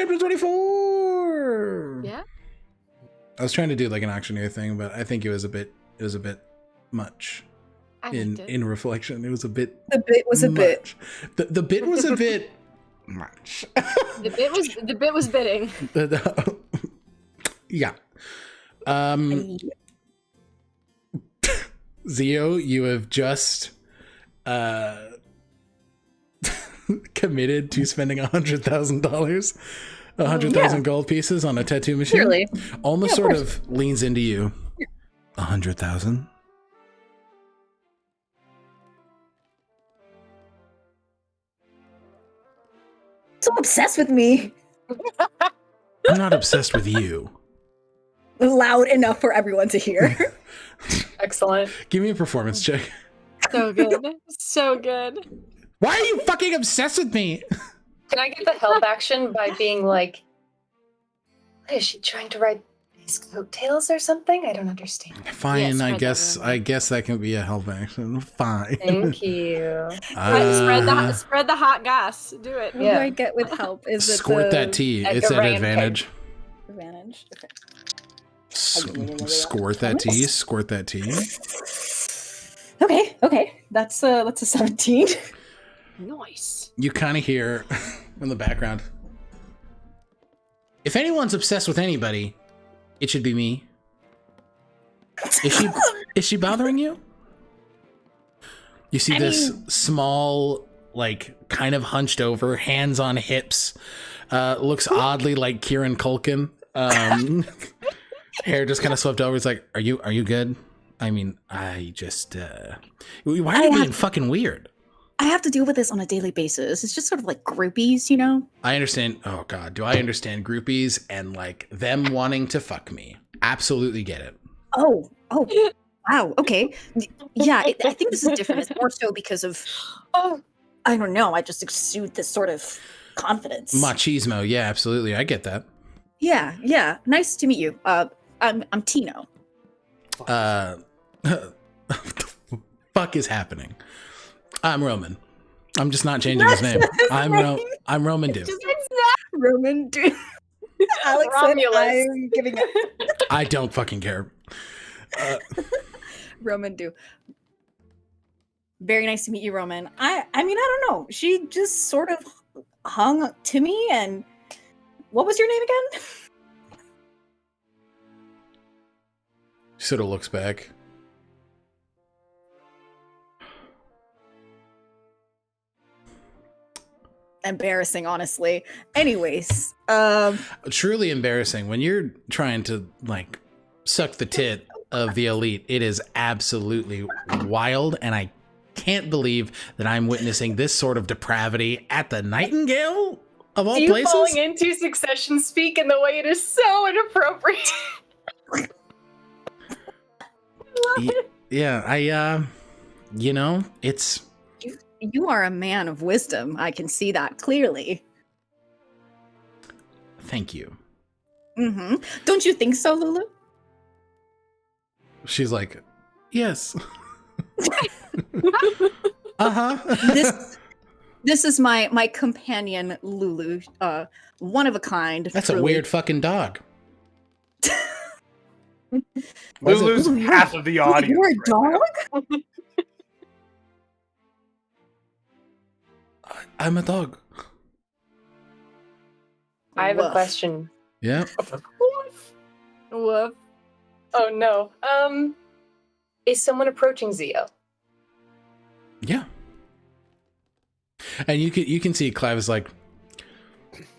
Champion 24. Yeah. I was trying to do like an auctioneer thing, but I think it was a bit much. I liked it. In reflection, it was a bit. The bit was a bit. The bit was a bit much. The bit was bidding. Yeah. Zio, you have just committed to spending $100,000, 100,000 gold pieces on a tattoo machine. Clearly. Almost Yeah, of sort course. of leans into you. 100,000. So obsessed with me. I'm not obsessed with you. Loud enough for everyone to hear. Excellent. Give me a performance check. So good. So good. Why are you fucking obsessed with me? Can I get the help action by being like, is she trying to ride his coattails or something? I don't understand. Fine, Yeah, I spread guess. that I guess that can be a help action. Fine. Thank you. Spread the hot gas. Do it. What do Yeah. I get with help? Is it Squirt the that tea. Like It's a at rain advantage. advantage? Okay. Squirt that tea. Squirt that tea. Okay. That's a 17. Nice. You kind of hear in the background. If anyone's obsessed with anybody, it should be me. Is she bothering you? You see this small, like, kind of hunched over, hands on hips, looks oddly like Kieran Culkin. Hair just kind of swept over. It's like, are you good? I mean, I just why are you being fucking weird? I have to deal with this on a daily basis. It's just sort of like groupies, you know? I understand. Oh God, do I understand groupies and like them wanting to fuck me? Absolutely get it. Oh, wow. Okay. Yeah, I think this is different. It's more so because of, I don't know. I just exude this sort of confidence. Machismo, yeah, absolutely. I get that. Yeah. Nice to meet you. I'm Tino. What the fuck is happening? I'm Roman. I'm just not changing his name. I'm Roman Dude. Roman dude. Alex said I'm giving it. I don't fucking care. Roman do. Very nice to meet you, Roman. I mean, I don't know. She just sort of hung to me, and what was your name again? She sort of looks back. Embarrassing, honestly. Anyways, Truly embarrassing when you're trying to like suck the tit of the elite. It is absolutely wild, and I can't believe that I'm witnessing this sort of depravity at the Nightingale of all You places. falling into succession speak in the way it is so inappropriate. Yeah, you know, it's you are a man of wisdom. I can see that clearly. thank you. Mm-hmm. Don't you think so, Lulu? She's like, yes. Uh-huh. This is my companion, Lulu. One of a kind. That's truly. a weird fucking dog. Lulu's Lulu, half of the audience. You're a right now. dog? I'm a dog. I have a Woof. question. Yeah. Woof. Oh no. Is someone approaching Zio? Yeah. And you can see Clive is like,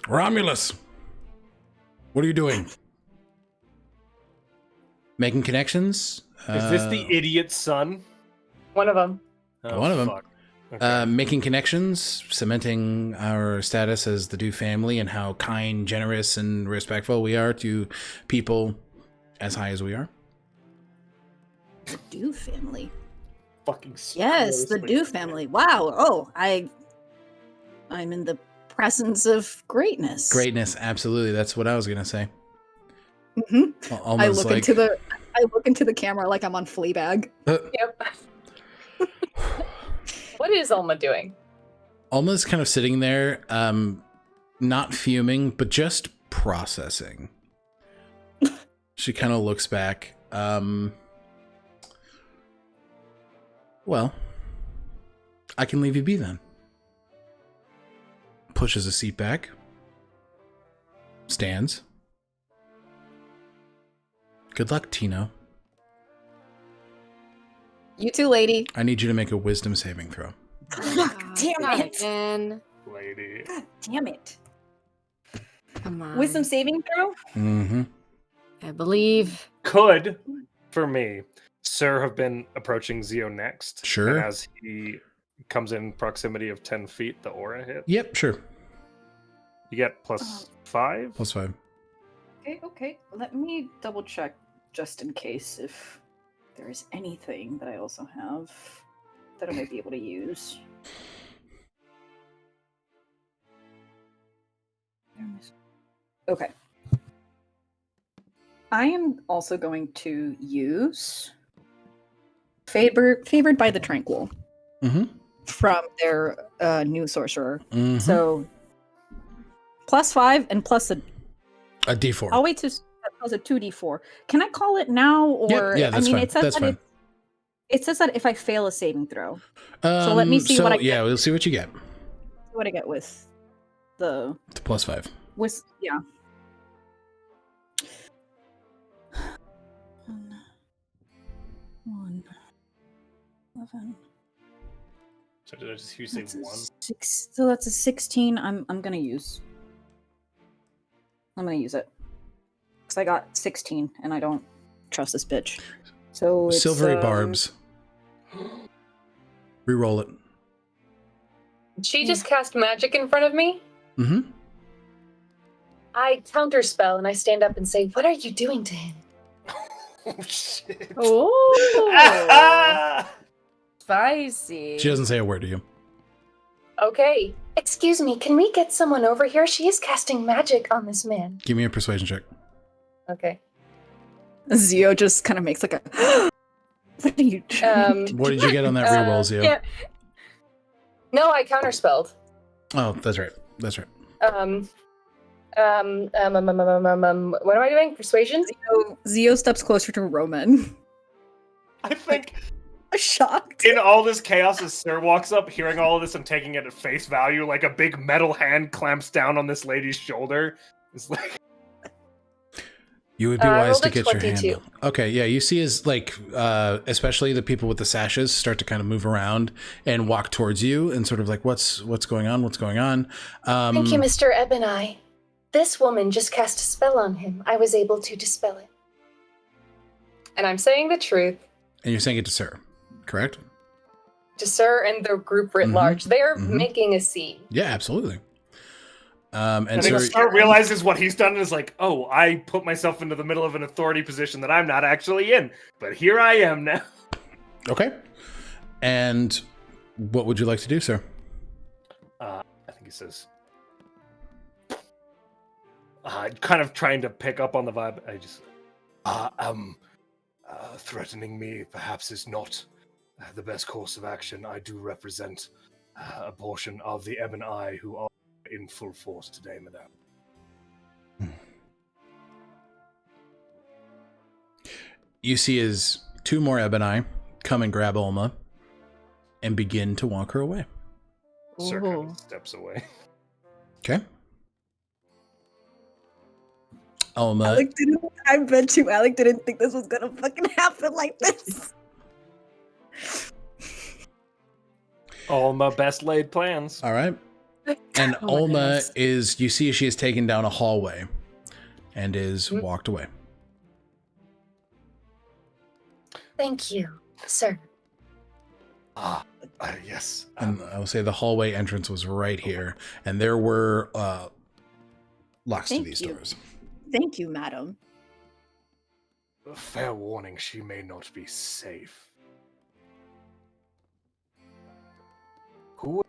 Romulus, what are you doing? Making connections? Is this the idiot's son? One of them. Oh, One of 'em. fuck. Okay. Making connections, cementing our status as the Dew family and how kind, generous, and respectful we are to people as high as we are. The Dew family. Fucking Yes, the seriously. Dew family. Wow. Oh, I'm in the presence of greatness. Greatness, absolutely. That's what I was gonna say. hmm Almost I look like into the camera like I'm on Fleabag. Yep. What is Alma doing? Alma's kind of sitting there, not fuming, but just processing. She kind of looks back. Well, I can leave you be then. Pushes a seat back. Stands. Good luck, Tino. You too, lady. I need you to make a wisdom saving throw. Damn it. And Lady. God damn it. come on. Wisdom saving throw? Mm-hmm. I believe. Could, for me, Sir have been approaching Zio next. Sure. And as he comes in proximity of 10 feet, the aura hit. Yep, sure. You get +5. +5. Okay. Let me double check just in case if there is anything that I also have that I might be able to use. Okay. I am also going to use Favored by the Tranquil from their new Sorcerer. Mm-hmm. So +5 and plus a D4. I'll wait to plus a 2d4. Can I call it now, or yeah, that's I mean, fine. it says That's that fine. it says that if I fail a saving throw. So let me see what I get. Yeah, we'll see what you get. What I get with the It's +5. with yeah. 1, 11. So did I just hear you say That's a 1? So that's a 16. I'm gonna use. I'm gonna use it because I got 16 and I don't trust this bitch. So it's, Silvery barbs. Reroll it. She just cast magic in front of me. Mm-hmm. I counterspell and I stand up and say, "What are you doing to him?" Oh, shit. Oh, spicy. She doesn't say a word to you. Okay. Excuse me, can we get someone over here? She is casting magic on this man. Give me a persuasion check. Okay. Zio just kind of makes like a. What are you trying? What did you get on that reroll, Zio? Yeah. No, I counterspelled. Oh, that's right. That's right. What am I doing? Persuasion? Zio steps closer to Roman. I think Shocked. in all this chaos, as Sir walks up, hearing all of this and taking it at face value, like a big metal hand clamps down on this lady's shoulder. It's like, You would be wise rolled to a get your 22. hand. Okay, yeah, you see as like, especially the people with the sashes start to kind of move around and walk towards you and sort of like, what's going on? What's going on? Thank you, Mr. Ebony. This woman just cast a spell on him. I was able to dispel it. And I'm saying the truth. And you're saying it to Sir, correct? To Sir and the group writ large. They're making a scene. Yeah, absolutely. I And think Sir, Sir realizes what he's done and is like, oh, I put myself into the middle of an authority position that I'm not actually in. But here I am now. okay. And what would you like to do, Sir? I think he says, kind of trying to pick up on the vibe. I just, threatening me perhaps is not the best course of action. I do represent a portion of the Ebon Eye who are in full force today, madame. You see as 2 more Ebony come and grab Olma and begin to walk her away. Sir kind of steps away. Okay. Olma. I bet you Alec didn't think this was gonna fucking happen like this. All my best laid plans. All right. And Olma is, you see she is taken down a hallway and is walked away. Thank you, sir. Yes. And I will say the hallway entrance was right here. And there were locks to these doors. Thank you, madam. Fair warning, she may not be safe. Who?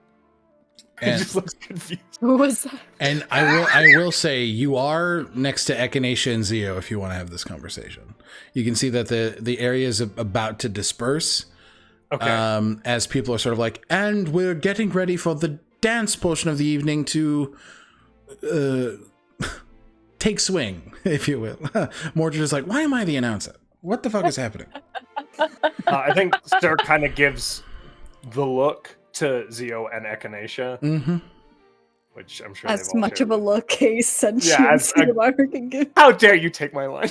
He And, just looks confused. Who was that? and I will say you are next to Echinacea and Zio if you want to have this conversation. You can see that the area is about to disperse. Okay. As people are sort of like, and we're getting ready for the dance portion of the evening to take swing, if you will. Mordred is like, why am I the announcer? What the fuck is happening? I think Sir kind of gives the look to Zio and Echinacea, Mm-hmm. which I'm sure As they've all much shared of a with- look a sentient Yeah, as a- Cinemark can give. How dare you take my line?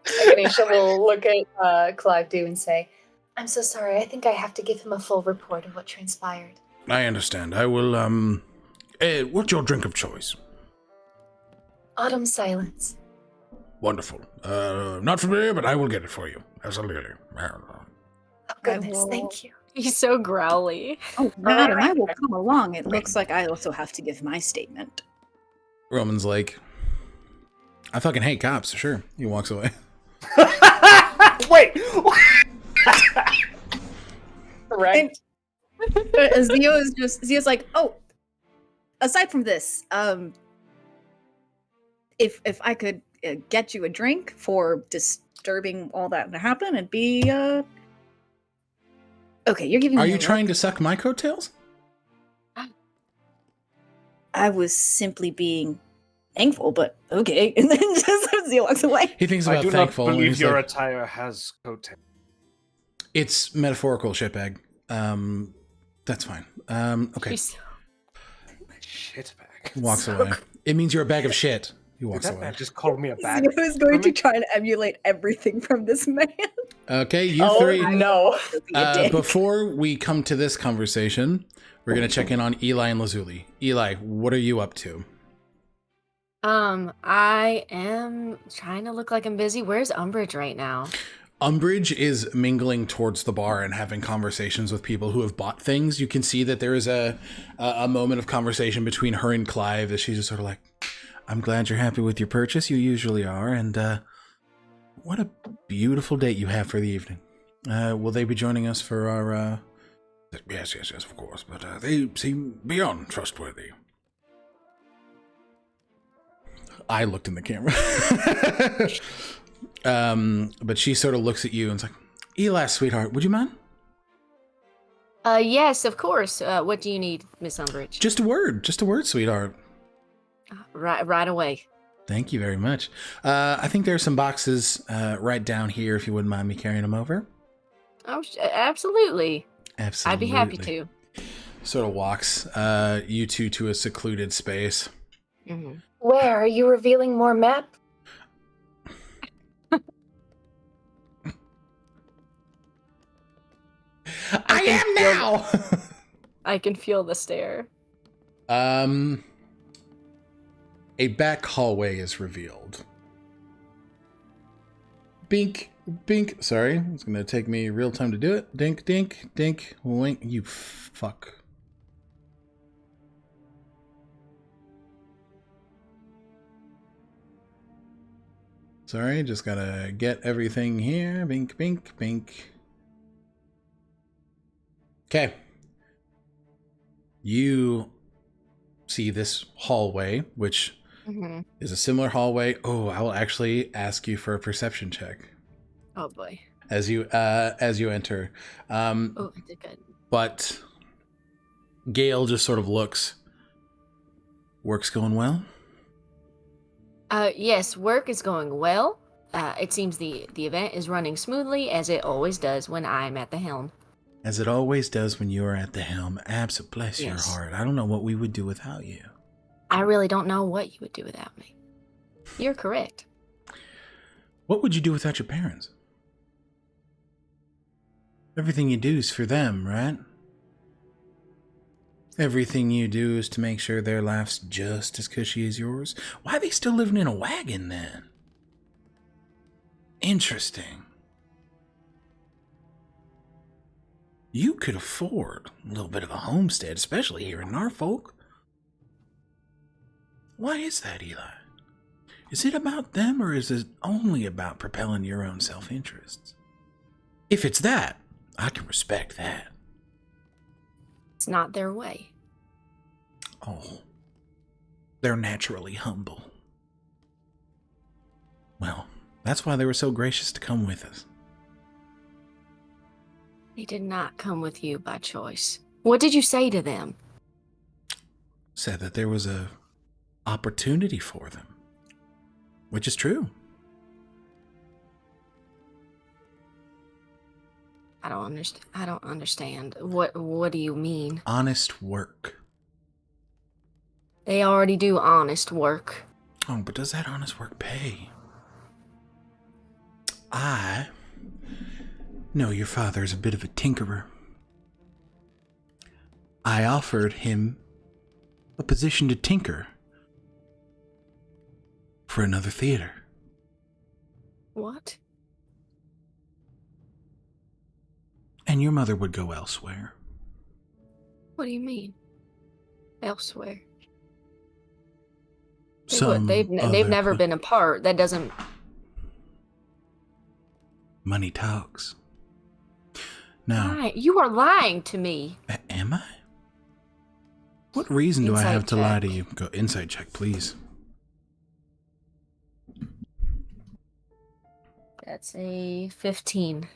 Echinacea will look at Clive Do and say, I'm so sorry, I think I have to give him a full report of what transpired. I understand. I will, what's your drink of choice? Autumn silence. Wonderful. Not familiar, but I will get it for you. Absolutely. Oh, goodness, will- thank you. He's so growly. Oh, madam, I will come along. It looks like I also have to give my statement. Roman's like, I fucking hate cops, sure. He walks away. Wait! Correct. Zio's like, oh, aside from this, if I could get you a drink for disturbing all that to happen, it'd be okay. You're giving. Are me you a trying look. to suck my coattails? I was simply being thankful, but okay. And then just Zio walks away. He thinks I about do not thankful. and believe he's your like, attire has coattails. it's metaphorical, shitbag. That's fine. Okay. He's Shit bag. Walks away. It means you're a bag of shit. He Dude, walks that away. man just called me a bag. Zio is going to try to emulate everything from this man. Okay, you Oh, three. no. Be a dick. Before we come to this conversation, we're going to check in on Eli and Lazuli. Eli, what are you up to? I am trying to look like I'm busy. Where's Umbridge right now? Umbridge is mingling towards the bar and having conversations with people who have bought things. You can see that there is a moment of conversation between her and Clive as she's just sort of like, I'm glad you're happy with your purchase. You usually are. And what a beautiful date you have for the evening. Will they be joining us for our... Yes, of course. But they seem beyond trustworthy. I looked in the camera. But she sort of looks at you and is like, Eli, sweetheart, would you mind? Yes, of course. What do you need, Miss Umbridge? Just a word, sweetheart. Right away. Thank you very much. I think there are some boxes right down here if you wouldn't mind me carrying them over. Oh, absolutely. Absolutely. I'd be happy to. Sort of walks you two to a secluded space. Mm-hmm. Where? Are you revealing more map? I am now! I can feel the stare. A back hallway is revealed. Bink, bink. Sorry, it's gonna take me real time to do it. Dink, dink, dink, wink. You fuck. Sorry, just gotta get everything here. Bink, bink, bink. Okay. You see this hallway, which Mm-hmm. is a similar hallway. Oh, I will actually ask you for a perception check Oh boy. as you enter. Oh, I did good. But Gale just sort of looks. Work's going well. Yes, work is going well. It seems the event is running smoothly, as it always does when I'm at the helm. As it always does when you are at the helm. Absolutely, bless your Yes. heart. I don't know what we would do without you. I really don't know what you would do without me. You're correct. What would you do without your parents? Everything you do is for them, right? Everything you do is to make sure their life's just as cushy as yours. Why are they still living in a wagon then? Interesting. You could afford a little bit of a homestead, especially here in Norfolk. Why is that, Eli? Is it about them, or is it only about propelling your own self-interests? If it's that, I can respect that. It's not their way. Oh, they're naturally humble. Well, that's why they were so gracious to come with us. They did not come with you by choice. What did you say to them? said that there was a opportunity for them, which is true. I don't understand. What do you mean? Honest work. They already do honest work. Oh, but does that honest work pay? I know your father is a bit of a tinkerer. I offered him a position to tinker for another theater. What? And your mother would go elsewhere. What do you mean? Elsewhere? They've never been apart. That doesn't... Money talks. Now, you are lying to me. Am I? What reason do I Insight have to lie to check. you? Go insight check, please. That's a 15.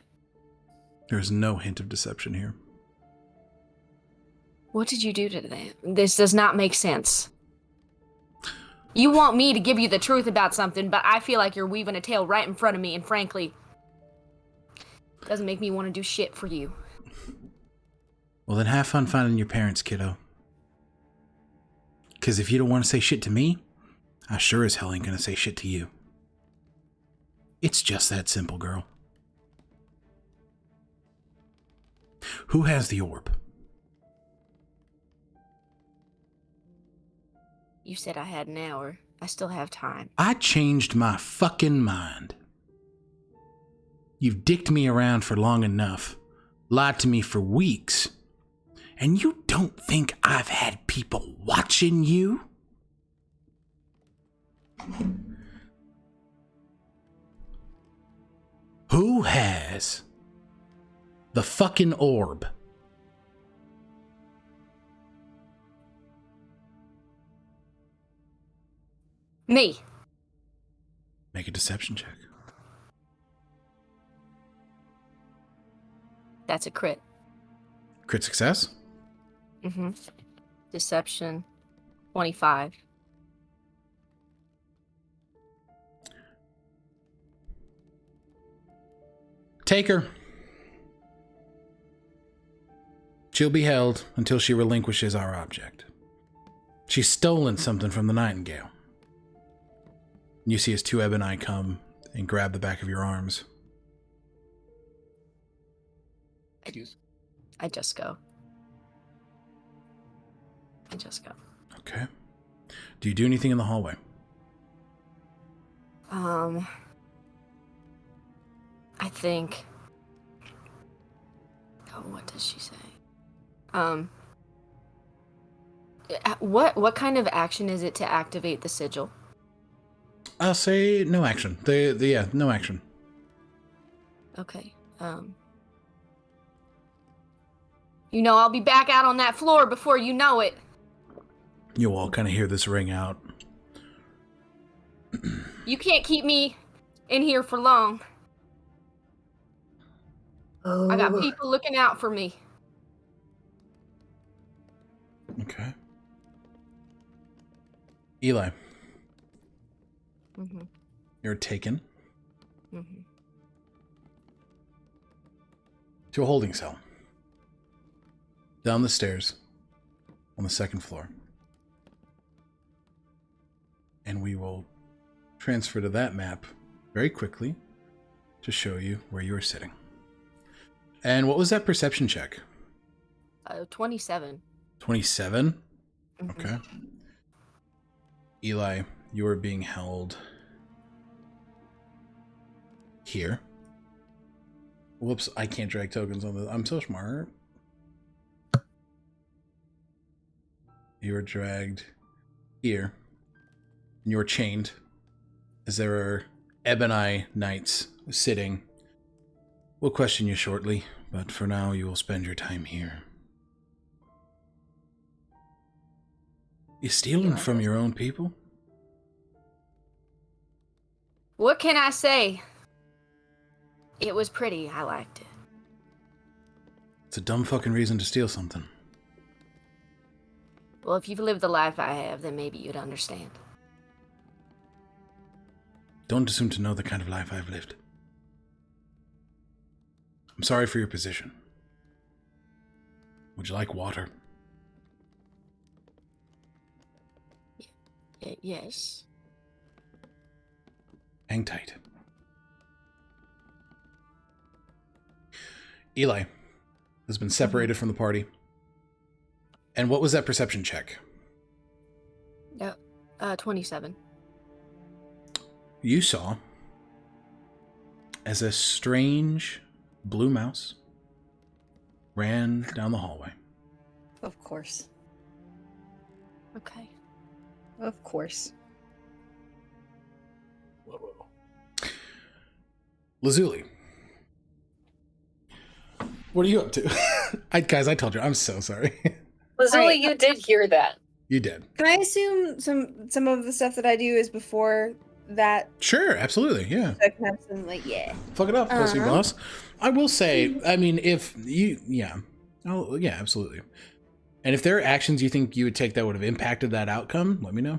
There's no hint of deception here. What did you do to them? This does not make sense. You want me to give you the truth about something, but I feel like you're weaving a tale right in front of me, and frankly, doesn't make me want to do shit for you. Well, then have fun finding your parents, kiddo. Because if you don't want to say shit to me, I sure as hell ain't gonna say shit to you. It's just that simple, girl. Who has the orb? You said I had an hour. I still have time. I changed my fucking mind. You've dicked me around for long enough, lied to me for weeks, and you don't think I've had people watching you? Who has the fucking orb? Me. Make a deception check. That's a crit. Crit success? Mm-hmm. Deception. 25. Take her. She'll be held until she relinquishes our object. She's stolen something from the Nightingale. You see his two ebony come and grab the back of your arms. I just go. Okay. Do you do anything in the hallway? I think... Oh, what does she say? What kind of action is it to activate the sigil? I'll say no action. Yeah, no action. Okay. You know, I'll be back out on that floor before you know it. You'll all kind of hear this ring out. You can't keep me in here for long. I got people looking out for me. Okay. Eli. Mm-hmm. You're taken Mm-hmm. to a holding cell. Down the stairs on the second floor. And we will transfer to that map very quickly to show you where you are sitting. And what was that perception check? 27. 27? Mm-hmm. Okay. Eli, you are being held here. Whoops, I can't drag tokens on this. I'm so smart. You are dragged here. And you are chained as there are ebony knights sitting. We'll question you shortly, but for now you will spend your time here. You stealing from your own people? What can I say? It was pretty. I liked it. It's a dumb fucking reason to steal something. Well, if you've lived the life I have, then maybe you'd understand. Don't assume to know the kind of life I've lived. I'm sorry for your position. Would you like water? Yes. Hang tight. Eli has been separated from the party. And what was that perception check? 27. You saw as a strange blue mouse ran down the hallway. Of course. Okay. Of course. Whoa. Lazuli, what are you up to? Guys, I told you, I'm so sorry. Lazuli, you did hear that. You did. Can I assume some of the stuff that I do is before that? Sure, absolutely, yeah. So I can have some, like, yeah. Fuck it up, pussy Uh-huh. boss. I will say, I mean, if you, yeah. Oh, yeah, absolutely. And if there are actions you think you would take that would have impacted that outcome, let me know.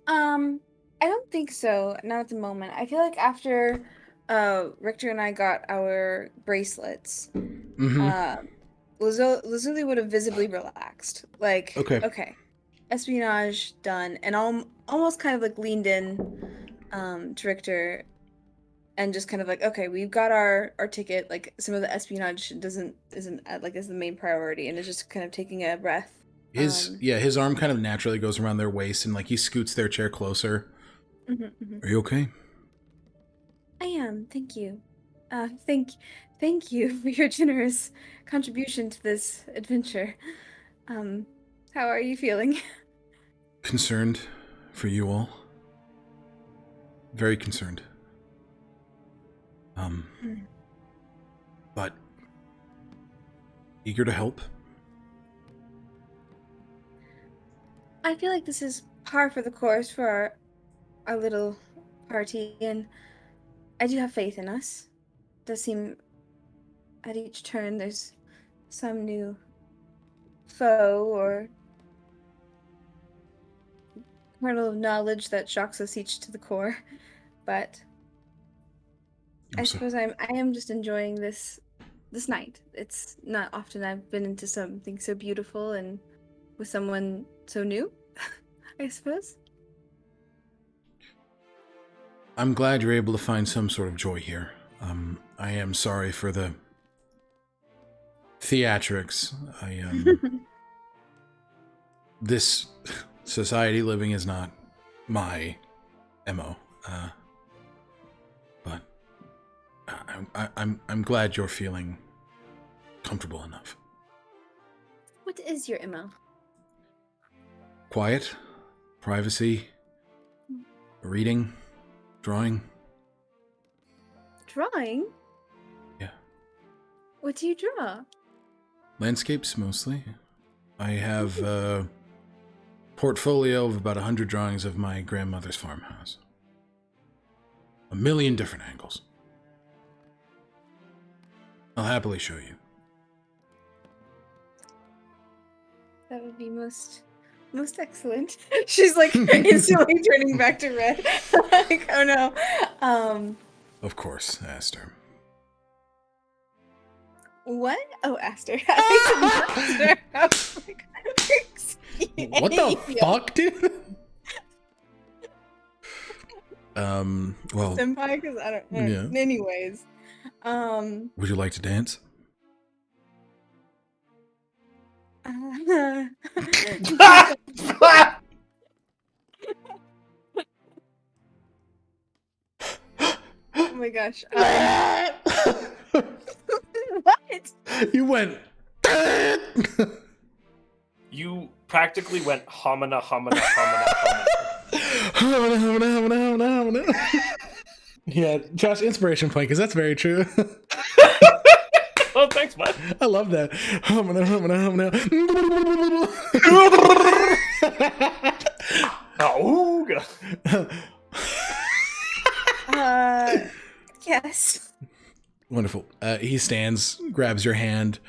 I don't think so. Not at the moment. I feel like after Richter and I got our bracelets, Mm-hmm. Lazuli would have visibly relaxed. Like, Okay. Espionage done, and almost kind of like leaned in to Richter and just kind of like, okay, we've got our ticket. Like, some of the espionage isn't like is the main priority, and it's just kind of taking a breath. His arm kind of naturally goes around their waist and like he scoots their chair closer. Mm-hmm. Are you okay? I am. Thank you. Thank you for your generous contribution to this adventure. How are you feeling? Concerned for you all. Very concerned. But eager to help. I feel like this is par for the course for our little party, and I do have faith in us. It does seem at each turn there's some new foe or kernel of knowledge that shocks us each to the core. But I suppose I am just enjoying this night. It's not often I've been into something so beautiful and with someone so new, I suppose. I'm glad you're able to find some sort of joy here. I am sorry for the theatrics. This society living is not my MO. But I'm glad you're feeling comfortable enough. What is your MO? Quiet, privacy, reading, drawing. Drawing? Yeah. What do you draw? Landscapes, mostly. I have a portfolio of about 100 drawings of my grandmother's farmhouse. 1 million different angles. I'll happily show you. That would be most excellent. She's like instantly turning back to red. Like, oh no. Of course, Aster. What? Oh, Aster. I was like, What the fuck, dude? Well, senpai, because I don't know. Yeah. Anyways. Would you like to dance? Oh my gosh. What? You went. You practically went homina, homina, homina, homina. Yeah, Josh, inspiration point, because that's very true. Oh, thanks, bud. I love that. Auga. Yes. Wonderful. He stands, grabs your hand,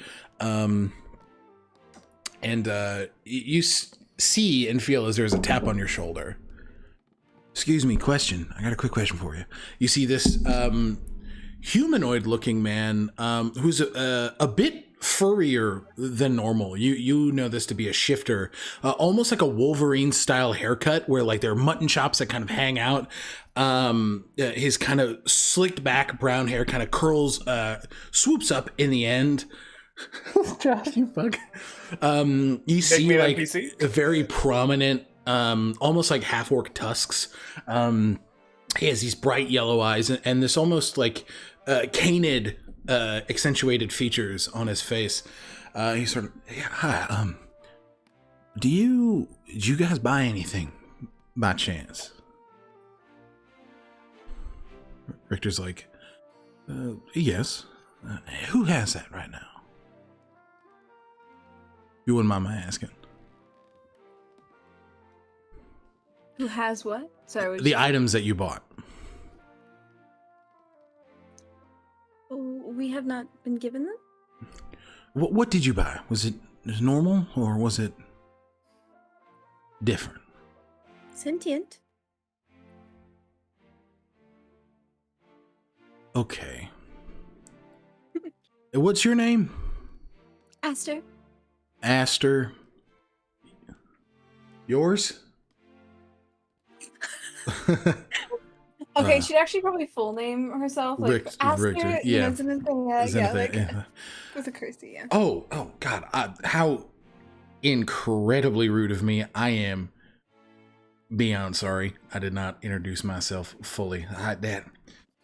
And you see and feel as there's a tap on your shoulder. Excuse me, question. I got a quick question for you. You see this humanoid-looking man who's a bit furrier than normal. You know this to be a shifter, almost like a Wolverine-style haircut, where like there are mutton chops that kind of hang out. His kind of slicked back brown hair kind of curls, swoops up in the end. Josh, you fuck. You see like a very prominent, almost like half-orc tusks. He has these bright yellow eyes and this almost like canid, accentuated features on his face. He's sort of, yeah, hi, did you guys buy anything by chance? Richter's like, yes. Who has that right now? You wouldn't mind my asking. Who has what? Sorry. The items that you bought. Oh, we have not been given them? What did you buy? Was it normal or was it different? Sentient. Okay. What's your name? Aster. Aster. Yours? Okay, she'd actually probably full name herself, like Aster. Richter, You know, yeah. With a Kirsty, yeah. Oh God! How incredibly rude of me! I am beyond sorry. I did not introduce myself fully. That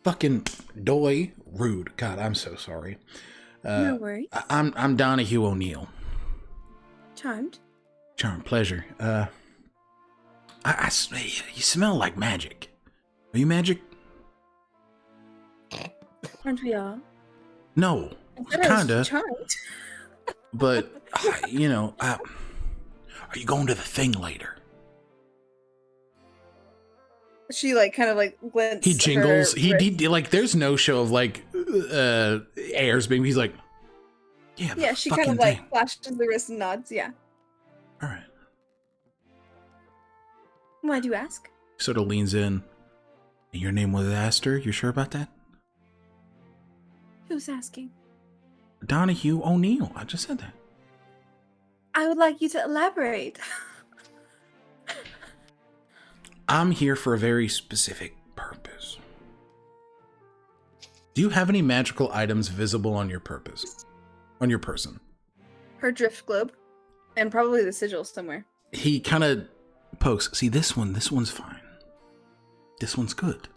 fucking doy rude. God, I'm so sorry. No worries. I'm Donahue O'Neill. Charmed. Pleasure. You smell like magic. Are you magic? Aren't we all? No, kinda. Charmed. But you know, are you going to the thing later? She like kind of like glints. He jingles. He like. There's no show of like airs being. He's like, yeah. Yeah, she kind of like flashes the wrist and nods. Yeah. All right. Why do you ask? Sort of leans in. And your name was Aster? You sure about that? Who's asking? Donahue O'Neill. I just said that. I would like you to elaborate. I'm here for a very specific purpose. Do you have any magical items visible on your person? Her drift globe. And probably the sigil somewhere. He kind of pokes. See, this one's fine. This one's good.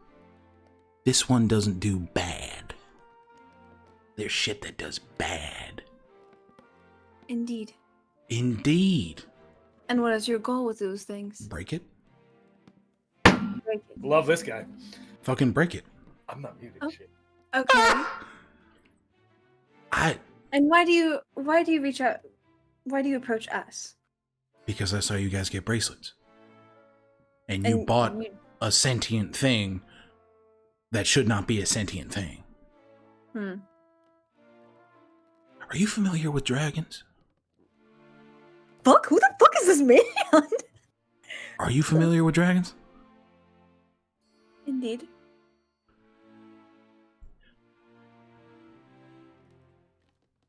This one doesn't do bad. There's shit that does bad. Indeed. And what is your goal with those things? Break it. Break it. Love this guy. Fucking break it. I'm not muting shit. Okay. And why do you reach out? Why do you approach us? Because I saw you guys get bracelets. And you bought a sentient thing that should not be a sentient thing. Are you familiar with dragons? Fuck? Who the fuck is this man? Are you familiar with dragons? Indeed.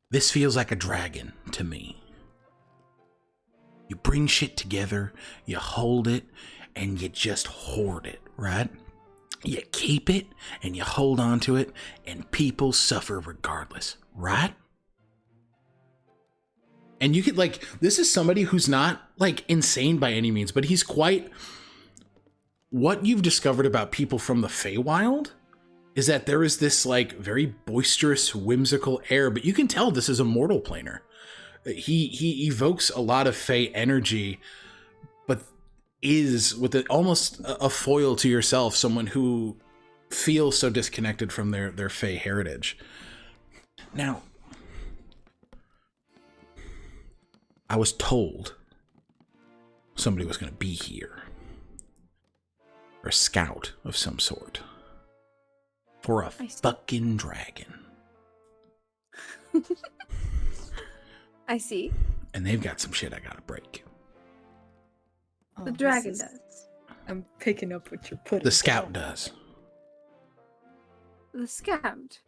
This feels like a dragon to me. You bring shit together, you hold it, and you just hoard it, right? You keep it, and you hold on to it, and people suffer regardless, right? And you could, like, this is somebody who's not, like, insane by any means, but he's quite... What you've discovered about people from the Feywild is that there is this, like, very boisterous, whimsical air, but you can tell this is a mortal planar. He evokes a lot of Fey energy, but is, with almost a foil to yourself, someone who feels so disconnected from their Fey heritage. Now, I was told somebody was going to be here. Or a scout of some sort. For a fucking dragon. I see. and they've got some shit I gotta break. The dragon does. I'm picking up what you're putting. The scout does. The scout.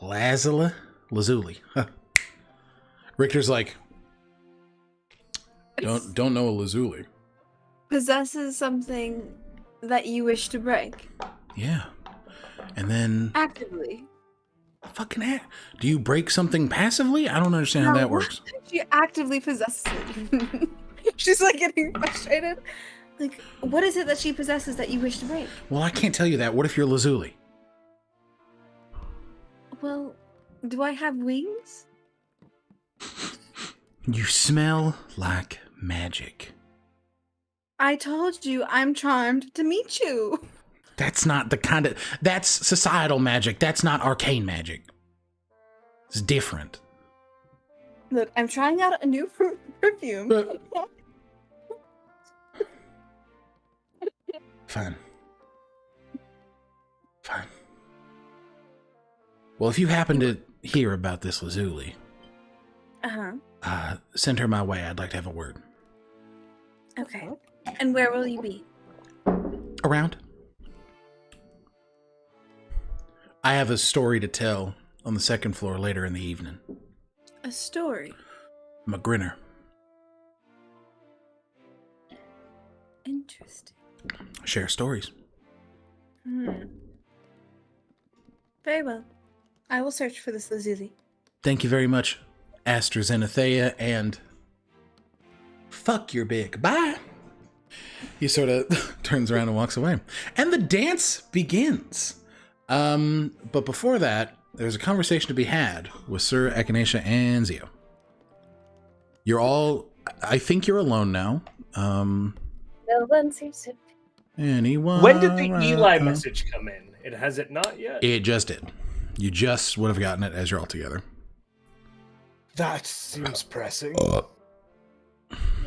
Lazuli. Huh. Richter's like, don't know a Lazuli. Possesses something that you wish to break. Yeah. And then Actively. do you break something passively? I don't understand how that works. She actively possesses it. She's like getting frustrated. Like, what is it that she possesses that you wish to break? Well, I can't tell you that. What if you're Lazuli? Well, do I have wings? You smell like magic. I told you I'm charmed to meet you. That's not the kind of... That's societal magic. That's not arcane magic. It's different. Look, I'm trying out a new perfume. Fine. Well, if you happen to hear about this Lazuli, send her my way. I'd like to have a word. Okay. And where will you be? Around. I have a story to tell on the second floor later in the evening. A story. I'm a grinner. Interesting. Share stories. Very well. I will search for this Lazuli. Thank you very much, AstraZeneca, and fuck your big. Bye. He sort of turns around and walks away. And the dance begins. But before that, there's a conversation to be had with Sir Echinacea and Zio. You're all... I think you're alone now. No one seems to... Anyone? When did the Eli message come in? Has it not yet? It just did. You just would have gotten it as you're all together. That seems pressing.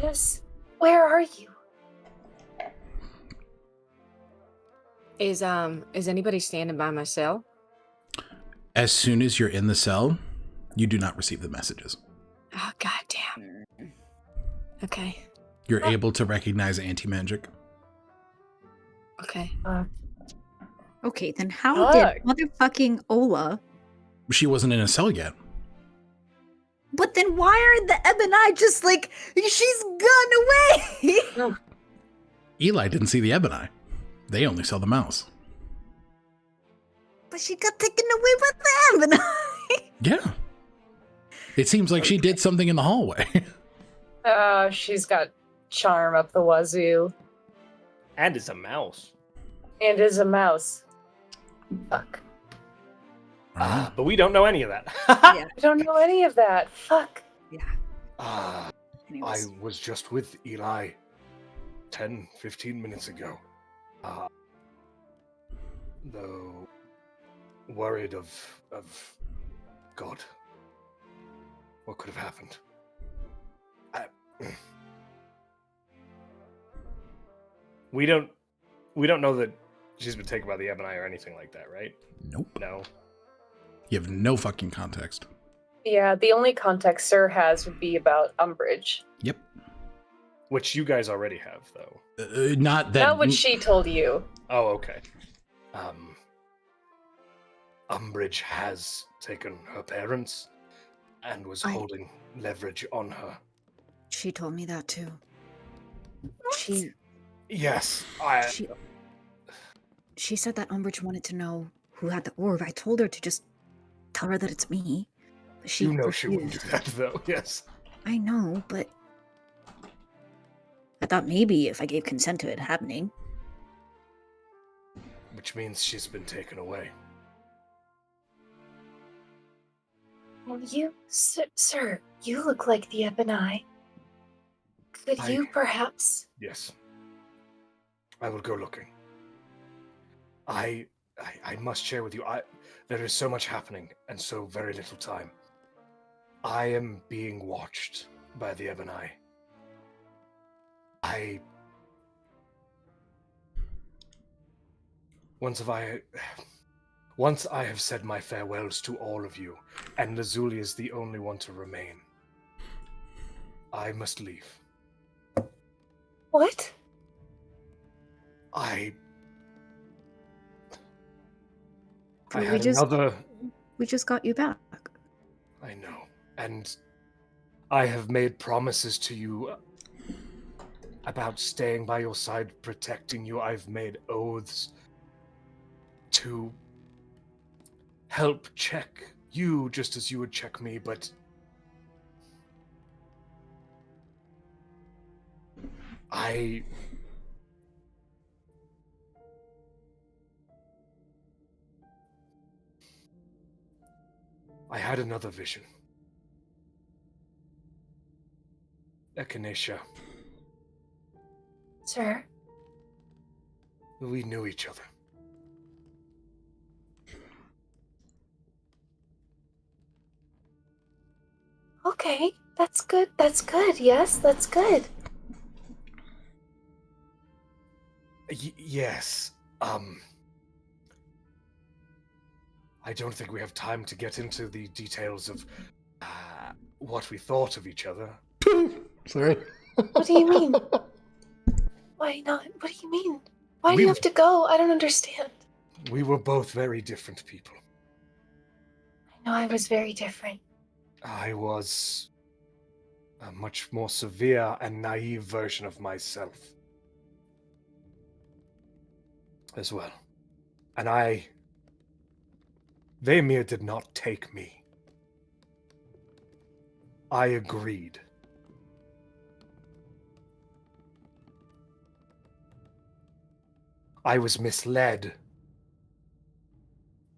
Yes. Where are you? Is anybody standing by my cell? As soon as you're in the cell, you do not receive the messages. Oh, goddamn. Okay. You're able to recognize anti-magic. Okay. Okay, then how did motherfucking Ola... She wasn't in a cell yet. But then why are the Ebony just like, she's gone away? Eli didn't see the Ebony. They only saw the mouse. But she got taken away by the Ebony. Yeah. It seems like she did something in the hallway. She's got charm up the wazoo. And is a mouse. And is a mouse. Fuck. But we don't know any of that. Yeah. I don't know any of that. Fuck. Yeah. I was just with Eli 10, 15 minutes ago. Though worried of God. What could have happened? We don't know that she's been taken by the Ebony or anything like that, right? Nope. No. You have no fucking context. Yeah, the only context Sir has would be about Umbridge. Yep. Which you guys already have, though. Not that. Not what she told you. Oh, okay. Umbridge has taken her parents and was holding leverage on her. She told me that too. Yes, She said that Umbridge wanted to know who had the orb. I told her to just tell her that it's me. But she refused. she wouldn't do that, though. Yes. I know, but I thought maybe if I gave consent to it happening. Which means she's been taken away. Well, you, sir, you look like the Ebony. Could you perhaps... Yes. I will go looking. I must share with you, there is so much happening and so very little time. I am being watched by the Ebony. Once I have said my farewells to all of you, and Lazuli is the only one to remain. I must leave. What? I We had just- another... We just got you back. I know. And I have made promises to you about staying by your side, protecting you. I've made oaths to help check you just as you would check me, but I had another vision. Echinacea. Sir? We knew each other. Okay, that's good. That's good. Yes, that's good. Yes. I don't think we have time to get into the details of what we thought of each other. Sorry. What do you mean? Why not? What do you mean? Why do We- you have to go? I don't understand. We were both very different people. I know I was very different. I was a much more severe and naive version of myself as well. And Vamir did not take me. I agreed. I was misled,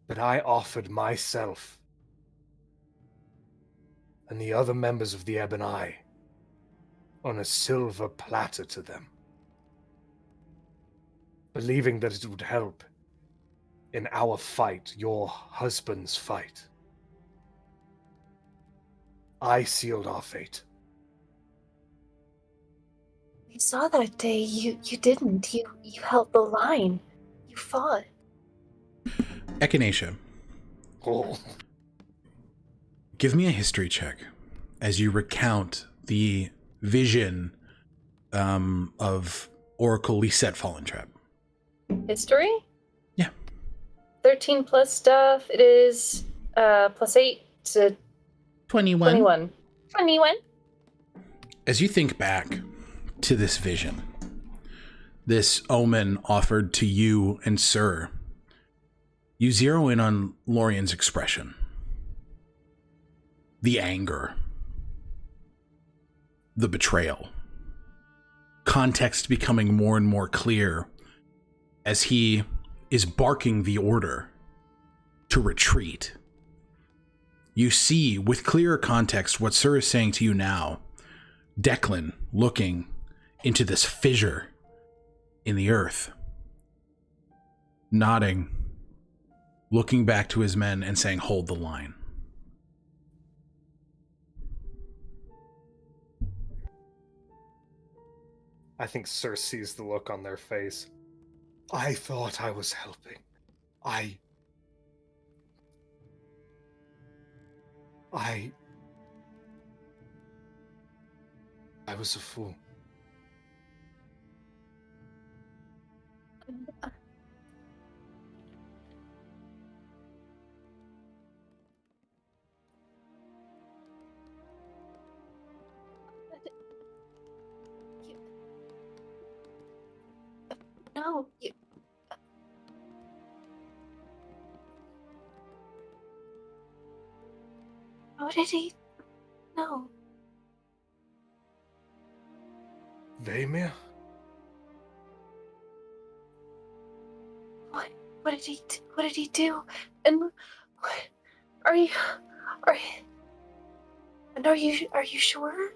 but I offered myself and the other members of the Ebon Eye on a silver platter to them, believing that it would help in our fight, your husband's fight. I sealed our fate. We saw that day. You didn't. You held the line. You fought. Echinacea, Oh. give me a history check as you recount the vision of Oracle Lisette Fallen Trap. History? Yeah. 13 plus stuff. It is plus 8 to 21. 21. As you think back to this vision, this omen offered to you and Sir, you zero in on Lorian's expression. The anger. The betrayal. Context becoming more and more clear as he is barking the order to retreat. You see, with clearer context, what Sir is saying to you now. Declan looking into this fissure in the earth, nodding, looking back to his men and saying, hold the line. I think Sir sees the look on their face. I thought I was helping. I was a fool. No, you. How did he? No. Vamir? What did he? What did he do? And what, are you? And are you sure?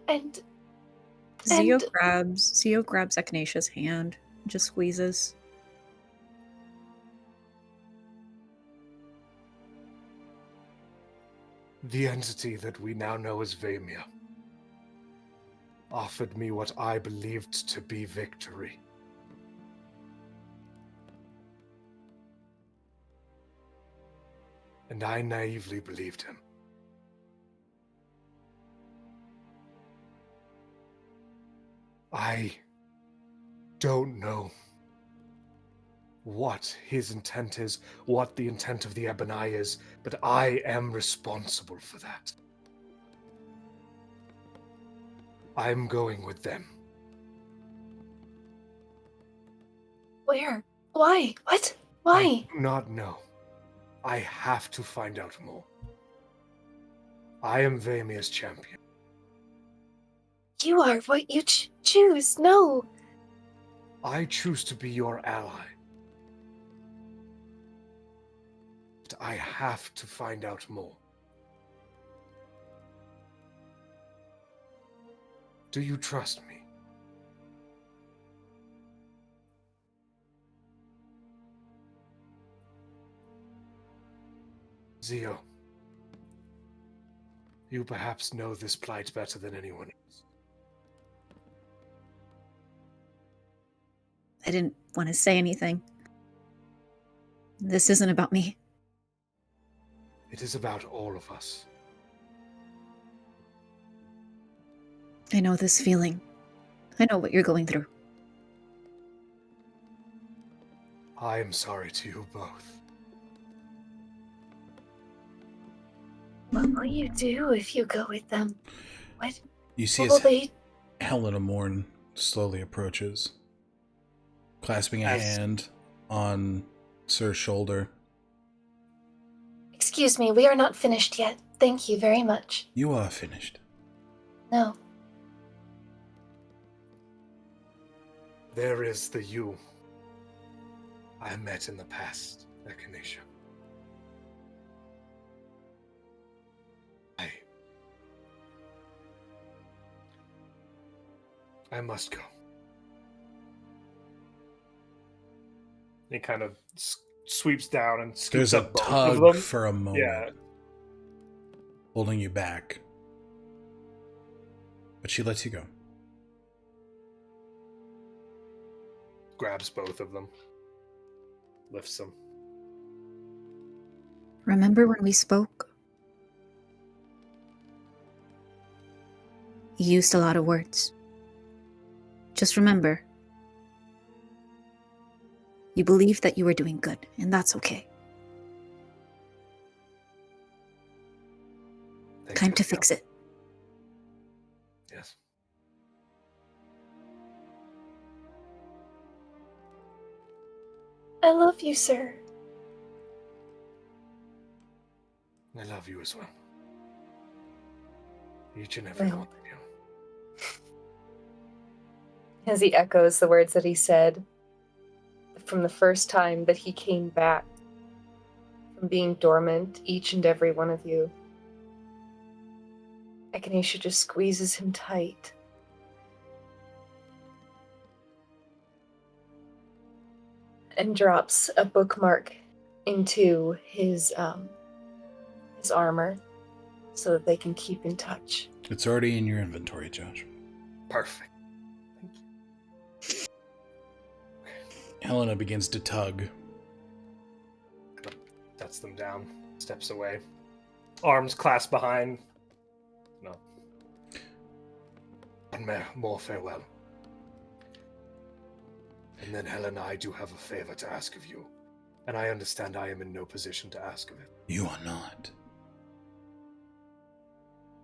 And Zio grabs Echinacea's hand, just squeezes. The entity that we now know as Vamir offered me what I believed to be victory. And I naively believed him. I don't know what his intent is, what the intent of the Ebonai is, but I am responsible for that. I'm going with them. Where? Why? What? Why? I do not know. I have to find out more. I am Vamir's champion. You are what you choose. No. I choose to be your ally. But I have to find out more. Do you trust me? Zio, you perhaps know this plight better than anyone else. I didn't want to say anything. This isn't about me. It is about all of us. I know this feeling. I know what you're going through. I am sorry to you both. What will you do if you go with them? What? You see What will as they? Helena Morn slowly approaches, clasping a hand on Sir's shoulder. Excuse me, we are not finished yet. Thank you very much. You are finished. No. There is the you I met in the past, Echinacea. I must go. He kind of sweeps down and scoops There's a up both of tug them. for a moment, Yeah. holding you back. But she lets you go. Grabs both of them. Lifts them. Remember when we spoke? You used a lot of words. Just remember, you believed that you were doing good, and that's okay. Time to fix it. Yes. I love you, sir. I love you as well. Each and every one of you. As he echoes the words that he said from the first time that he came back from being dormant, each and every one of you, Echinacea just squeezes him tight. And drops a bookmark into his armor so that they can keep in touch. It's already in your inventory, Josh. Perfect. Helena begins to tug. Sets them down. Steps away. Arms clasped behind. No. And more farewell. And then, Helena, I do have a favor to ask of you. And I understand I am in no position to ask of it. You are not.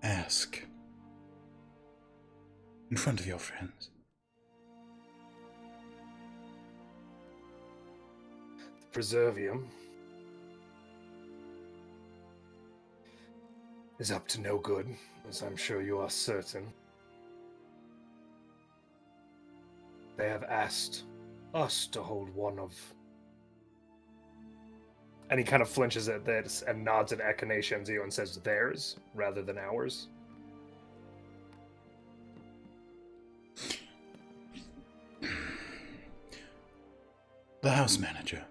Ask. In front of your friends. The Perservium is up to no good, as I'm sure you are certain. They have asked us to hold one of... And he kind of flinches at this and nods at Echinacea and Zio and says theirs rather than ours. The house manager.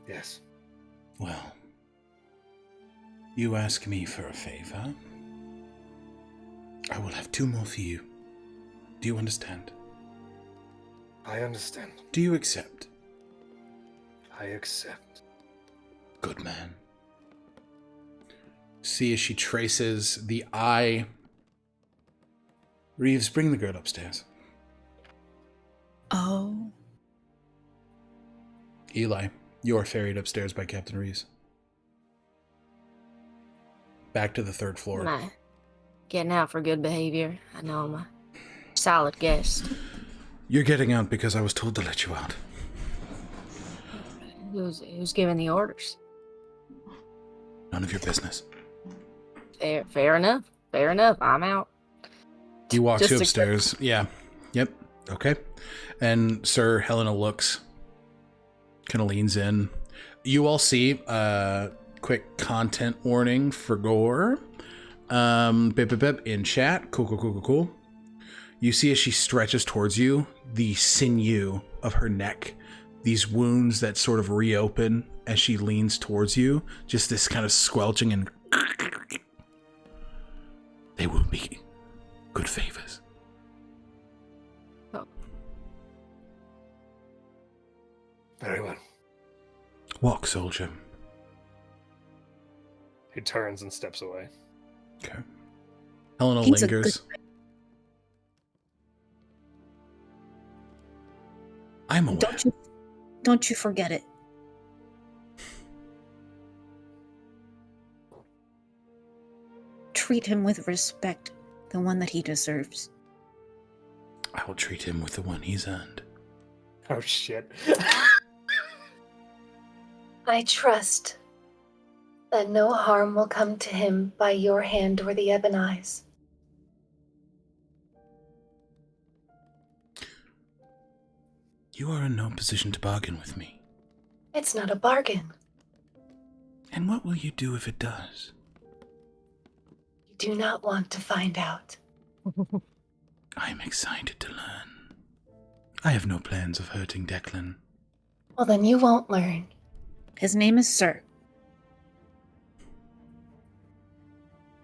Yes. Well, you ask me for a favor. I will have 2 more for you. Do you understand? I understand. Do you accept? I accept. Good man. See as she traces the eye Reeves, bring the girl upstairs. Oh. Eli, you are ferried upstairs by Captain Reeves. Back to the third floor. Am I getting out for good behavior? I know I'm a solid guest. You're getting out because I was told to let you out. Who's giving the orders? None of your business. Fair enough. Fair enough. I'm out. He walks Just you to- upstairs. Yeah. Yep. Okay. And Sir Helena looks, kind of leans in. You all see quick content warning for gore. In chat. Cool. You see as she stretches towards you, the sinew of her neck, these wounds that sort of reopen as she leans towards you, just this kind of squelching and they will be good favors. Oh. Very well. Walk, soldier. He turns and steps away. Okay. Helena He's a lingers. good- I'm aware. Don't you forget it. Treat him with respect, the one that he deserves. I will treat him with the one he's earned. Oh shit. I trust that no harm will come to him by your hand or the Ebon Eyes. You are in no position to bargain with me. It's not a bargain. And what will you do if it does? You do not want to find out. I'm excited to learn. I have no plans of hurting Declan. Well, then you won't learn. His name is Sir.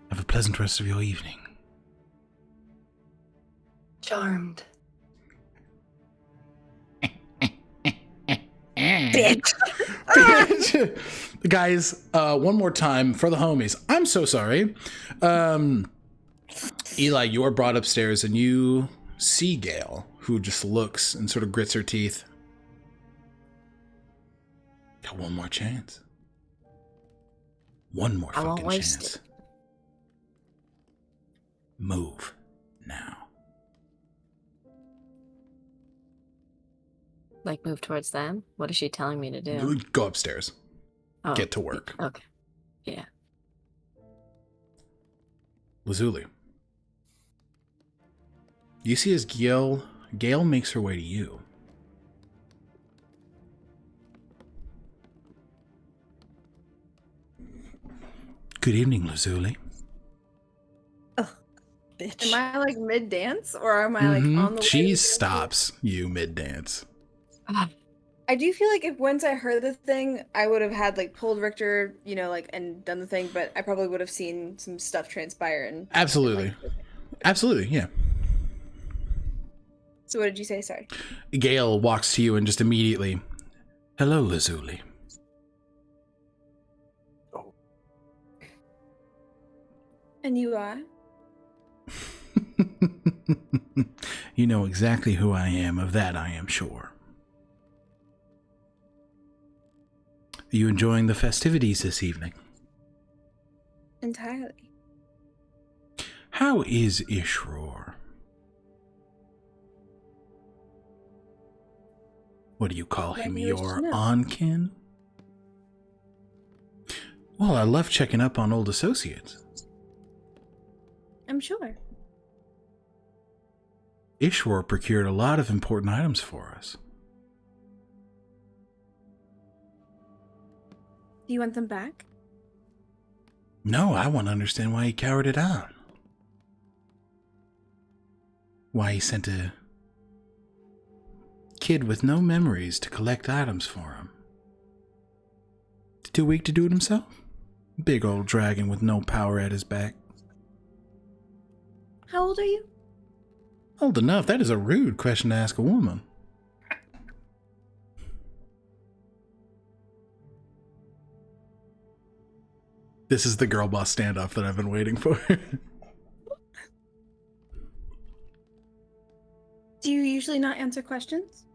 Have a pleasant rest of your evening. Charmed. Bitch. Guys, one more time for the homies. I'm so sorry. Eli, you are brought upstairs and you see Gale, who just looks and sort of grits her teeth. Got one more chance. One more I won't fucking waste chance. it. Move now. Like move towards them? What is she telling me to do? Go upstairs. Oh, Get to work. Okay. Yeah. Lazuli. You see as Gale makes her way to you. Good evening, Lazuli. Bitch. Am I like mid dance or am I like on the way? She to the stops you mid-dance. I do feel like if once I heard the thing, I would have had like pulled Richter, you know, like and done the thing, but I probably would have seen some stuff transpire and Absolutely. Absolutely, yeah. So what did you say? Sorry. Gale walks to you and just immediately, hello, Lazuli. And you are? You know exactly who I am, of that I am sure. Are you enjoying the festivities this evening? Entirely. How is Ishror? What do you call Like him, you wish to your know. onkin? Well, I love checking up on old associates. I'm sure. Ishror procured a lot of important items for us. Do you want them back? No, I want to understand why he carried it out. Why he sent a kid with no memories to collect items for him. Too weak to do it himself? Big old dragon with no power at his back. How old are you? Old enough, that is a rude question to ask a woman. This is the girl boss standoff that I've been waiting for. usually not answer questions?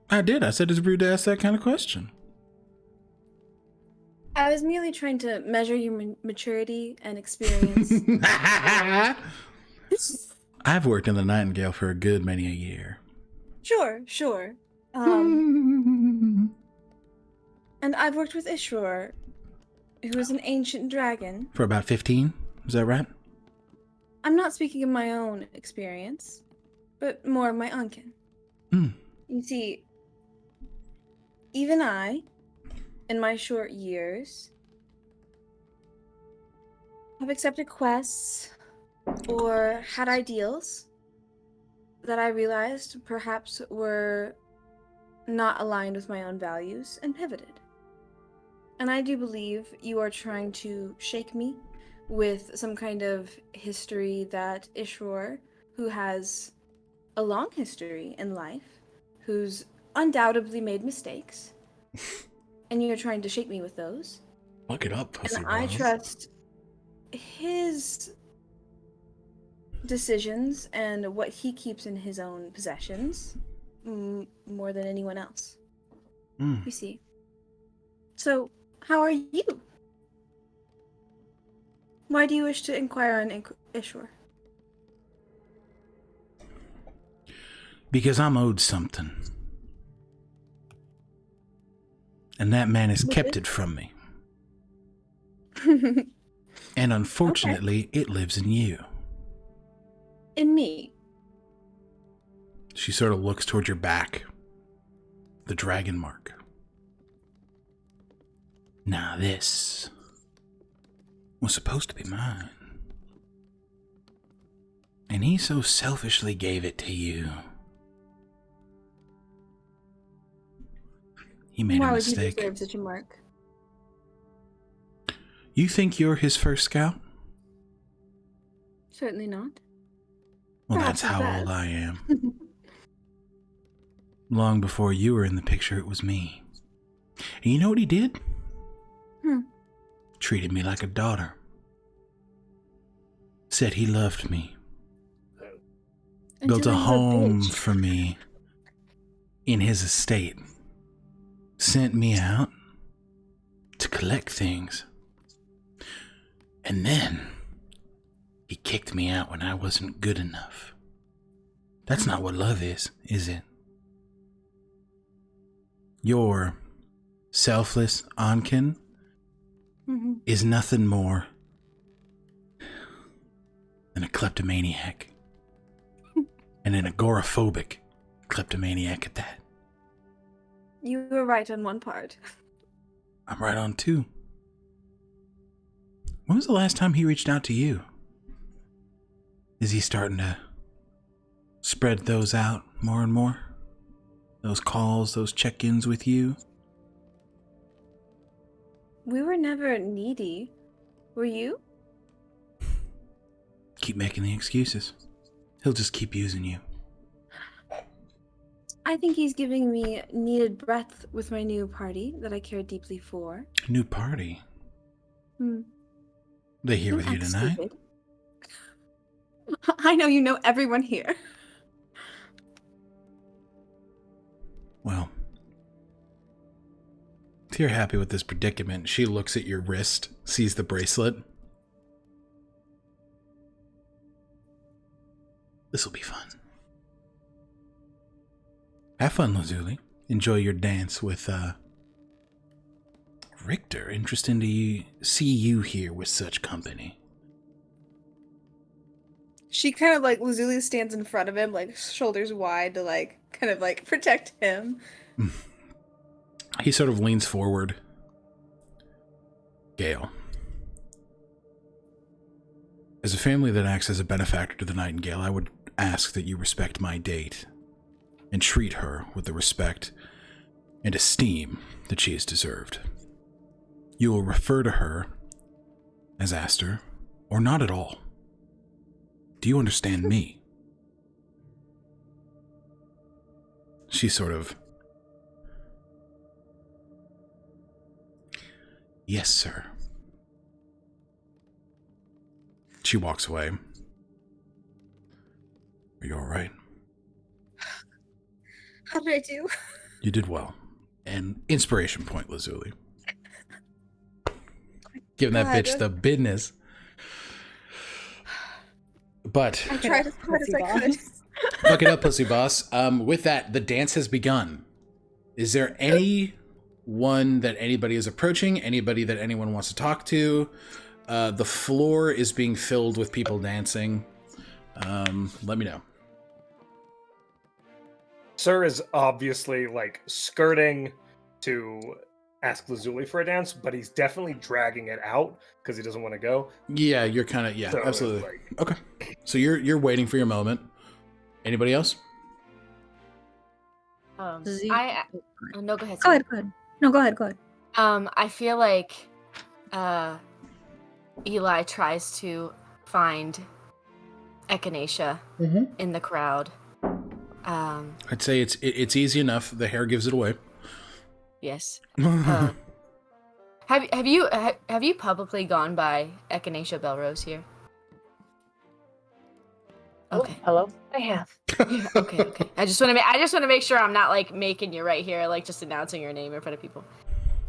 I did. I said it's rude to ask that kind of question. I was merely trying to measure your maturity and experience. I've worked in the Nightingale for a good many a year. Sure. And I've worked with Ishur, who is an ancient dragon. For about 15? Is that right? I'm not speaking of my own experience, but more of my unkin. You see, even I, in my short years, have accepted quests or had ideals that I realized perhaps were not aligned with my own values and pivoted. And I do believe you are trying to shake me with some kind of history that Ishur, who has a long history in life, who's undoubtedly made mistakes, and you're trying to shake me with those. Look it up, pussy. And I trust his decisions and what he keeps in his own possessions more than anyone else. You see. So, how are you? Why do you wish to inquire on Ishur? Because I'm owed something. And that man has kept it from me. And unfortunately, it lives in you. In me? She sort of looks toward your back. The dragon mark. Now this was supposed to be mine. And he so selfishly gave it to you. He made a mistake. Why would you deserve such a mark? You think you're his first scout? Certainly not. Well, Perhaps that's how old I am. Long before you were in the picture, it was me. And you know what he did? Treated me like a daughter. Said he loved me. Built a home for me in his estate. Sent me out to collect things. And then he kicked me out when I wasn't good enough. That's not what love is it? Your selfless Onkin is nothing more than a kleptomaniac. And an agoraphobic kleptomaniac at that. You were right on one part. I'm right on two. When was the last time he reached out to you? Is he starting to spread those out more and more? Those calls, those check-ins with you? We were never needy. Were you? Keep making the excuses. He'll just keep using you. I think he's giving me needed breath with my new party that I care deeply for. New party? They here with you tonight? Stupid. I know you know everyone here. Well, if you're happy with this predicament, she looks at your wrist, sees the bracelet. This'll be fun. Have fun, Lazuli. Enjoy your dance with, Richter. Interesting to see you here with such company. She kind of like, Lazuli stands in front of him, like, shoulders wide to, like, kind of, like, protect him. He sort of leans forward. Gale. As a family that acts as a benefactor to the Nightingale, I would ask that you respect my date and treat her with the respect and esteem that she has deserved. You will refer to her as Aster, or not at all. Do you understand me? She sort of... Yes, sir. She walks away. Are you all right? How did I do? You did well. And inspiration point, Lazuli. Giving that bitch God. the business. But I tried as hard as I could. fuck it up, pussy boss. With that, the dance has begun. Is there anyone that anybody is approaching? Anybody that anyone wants to talk to? The floor is being filled with people dancing. Let me know. Sir is obviously like skirting to ask Lazuli for a dance, but he's definitely dragging it out because he doesn't want to go. Yeah, you're kind of So, absolutely. like- Okay, so you're waiting for your moment. Anybody else? No, go ahead. Go ahead. No, go ahead. I feel like Eli tries to find Echinacea in the crowd. I'd say it's easy enough. The hair gives it away. Yes. Have you publicly gone by Echinacea Belrose here? Okay. Hello. I have. Yeah, okay. I just want to make sure I'm not like making you right here, like just announcing your name in front of people.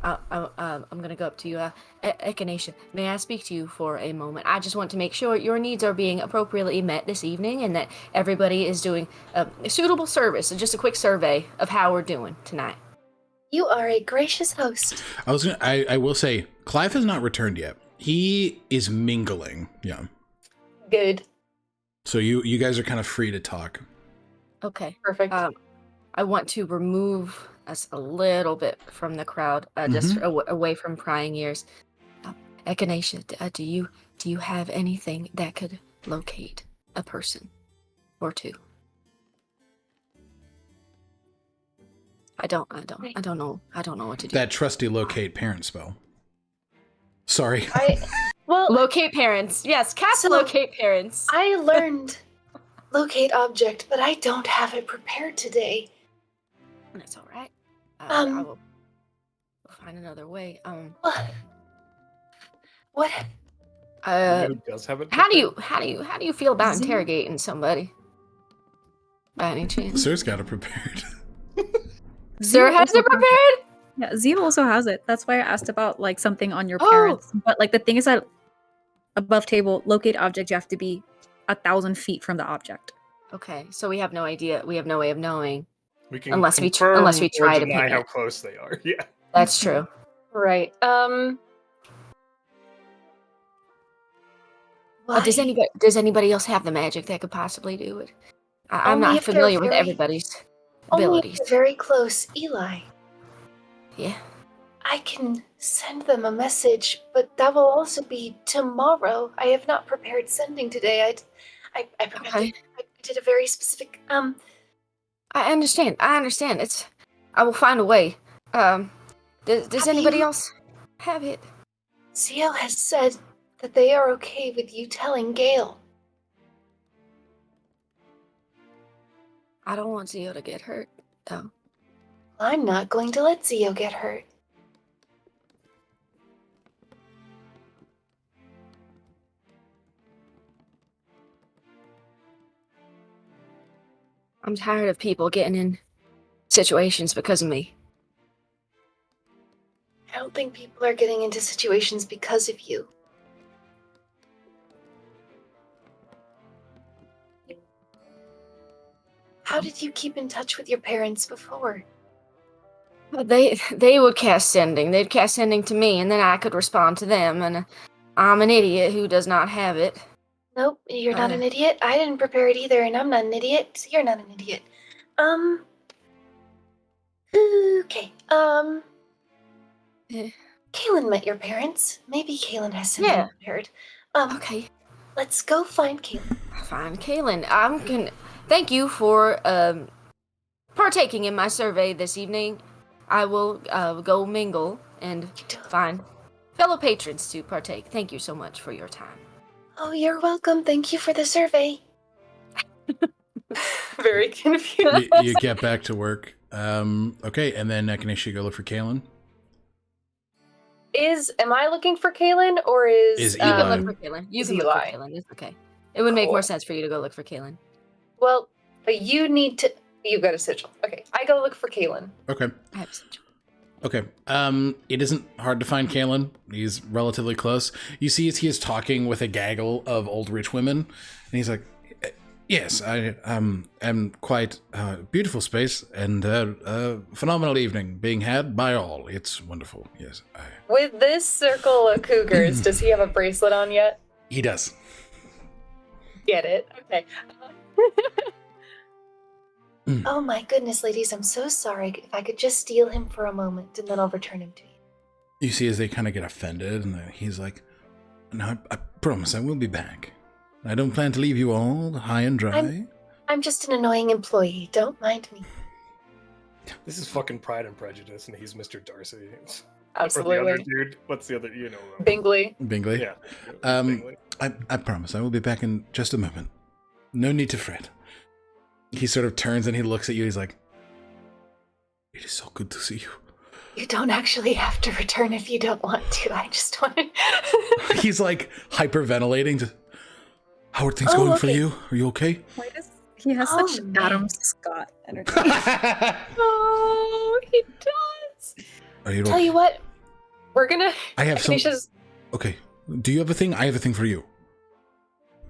I'm gonna go up to you, Echinacea. May I speak to you for a moment? I just want to make sure your needs are being appropriately met this evening, and that everybody is doing a suitable service. So just a quick survey of how we're doing tonight. You are a gracious host. I will say, Clive has not returned yet. He is mingling. Yeah. Good. So you guys are kind of free to talk. Okay. Perfect. I want to remove us a little bit from the crowd, just away from prying ears. Echinacea, do you have anything that could locate a person or two? I don't know what to do. That trusty locate parent spell. Sorry. Locate parents. Yes, cast locate parents. I learned locate object, but I don't have it prepared today. That's all right. I will find another way. What? Who does have it? How do you feel about interrogating somebody? By any chance? Sir's got it prepared. Sir has it prepared? Yeah, Zio also has it. That's why I asked about like something on your parents. But like the thing is that above table, locate object, you have to be 1,000 feet from the object. Okay, so we have no idea. We have no way of knowing. We can unless we confirm try or to deny pick how it. close they are. Yeah. That's true. Right. Does anybody else have the magic that could possibly do it? I'm Only not if they're familiar with very- everybody's Only if abilities. they're very close, Eli. Yeah. I can send them a message, but that will also be tomorrow. I have not prepared sending today. I did a very specific I understand. I will find a way. Does anybody else have it? Zio has said that they are okay with you telling Gale. I don't want Zio to get hurt, though. I'm not going to let Zio get hurt. I'm tired of people getting in situations because of me. I don't think people are getting into situations because of you. How did you keep in touch with your parents before? They would cast sending. They'd cast sending to me, and then I could respond to them, and I'm an idiot who does not have it. Nope, you're not an idiot. I didn't prepare it either, and I'm not an idiot, so you're not an idiot. Okay, Kaylin met your parents. Maybe Kaylin has something prepared. Okay. Let's go find Kaylin. Find Kaylin. Thank you for partaking in my survey this evening. I will go mingle and find fellow patrons to partake. Thank you so much for your time. Oh, you're welcome. Thank you for the survey. Very confused. You get back to work. Okay, and then Echinacea go look for Kaylin. Am I looking for Kaylin, or is You can look for Kaylin. You can look for Kaylin. It's okay. It would make more sense for you to go look for Kaylin. Well, but you need to. You've got a sigil. Okay, I go look for Kaylin. Okay. I have a sigil. Okay. It isn't hard to find Kalen. He's relatively close. You see as he is talking with a gaggle of old rich women, and he's like, yes, I am quite beautiful space and phenomenal evening being had by all. It's wonderful. Yes. With this circle of cougars, does he have a bracelet on yet? He does. Get it? Okay. Oh my goodness, ladies, I'm so sorry. If I could just steal him for a moment, and then I'll return him to you. You see as they kind of get offended, and he's like, no, I promise I will be back. I don't plan to leave you all high and dry. I'm just an annoying employee. Don't mind me. This is fucking Pride and Prejudice, and he's Mr. Darcy. Absolutely. Or the other dude. What's the other? You know. Bingley. Bingley? Yeah. Bingley. I promise I will be back in just a moment. No need to fret. He sort of turns and he looks at you. He's like, it is so good to see you. You don't actually have to return if you don't want to. I just want to... He's like hyperventilating. How are things going for you? Are you okay? Why does he has such Adam Scott energy? Oh, he does. Are you Tell okay? you what, we're gonna... I have some... Anisha's... Okay. Do you have a thing? I have a thing for you.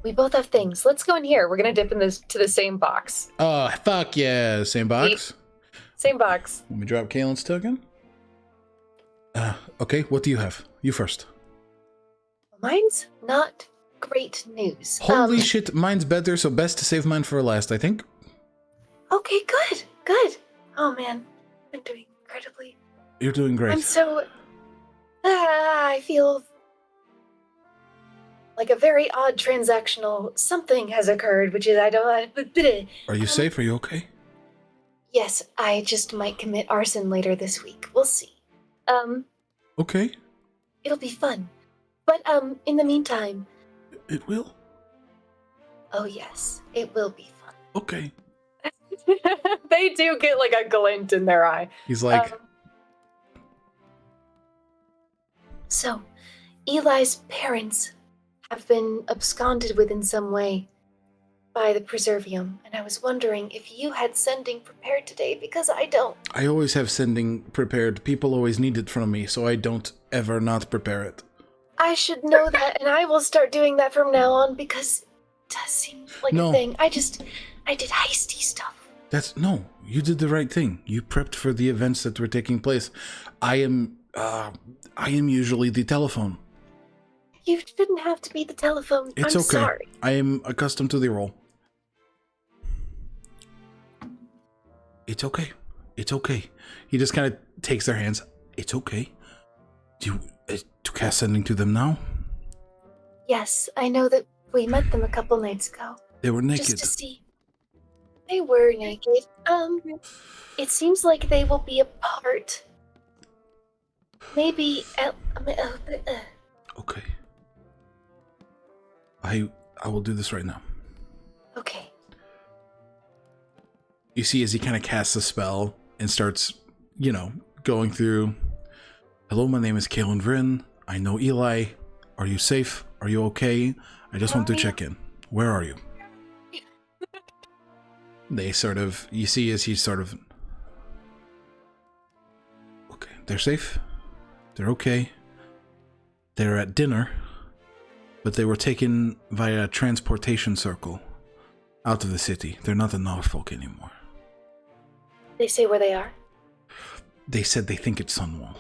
We both have things. Let's go in here. We're gonna dip in this to the same box. Oh, fuck yeah. Same box? Same box. Let me drop Kalen's token. Okay, what do you have? You first. Mine's not great news. Holy shit, mine's better, so best to save mine for last, I think. Okay, good, good. Oh man, I'm doing incredibly. You're doing great. I'm so... I feel like a very odd transactional something has occurred, which is I don't... Are you safe? Are you okay? Yes, I just might commit arson later this week. We'll see. Okay. It'll be fun. But, in the meantime... It will? Oh yes, it will be fun. Okay. They do get like a glint in their eye. He's like... So, Eli's parents have been absconded with in some way by the Perservium, and I was wondering if you had sending prepared today, because I don't. I always have sending prepared. People always need it from me, so I don't ever not prepare it. I should know that, and I will start doing that from now on, because it does seem like a thing. I did heisty stuff. No, you did the right thing. You prepped for the events that were taking place. I am usually the telephone. You shouldn't have to be the telephone. It's I'm okay. sorry. I am accustomed to the role. It's okay. It's okay. He just kind of takes their hands. It's okay. Do you to cast sending to them now? Yes, I know that we met them a couple nights ago. They were naked. Just to see. They were naked. It seems like they will be apart. Maybe. Okay. I will do this right now. Okay. You see as he kind of casts a spell and starts, going through. Hello, my name is Kaelin Vryn. I know Eli. Are you safe? Are you okay? I just want to check in. Where are you? They you see as he's okay, they're safe. They're okay. They're at dinner, but they were taken via transportation circle out of the city. They're not in Norfolk anymore. They say where they are? They said they think it's Sunwall.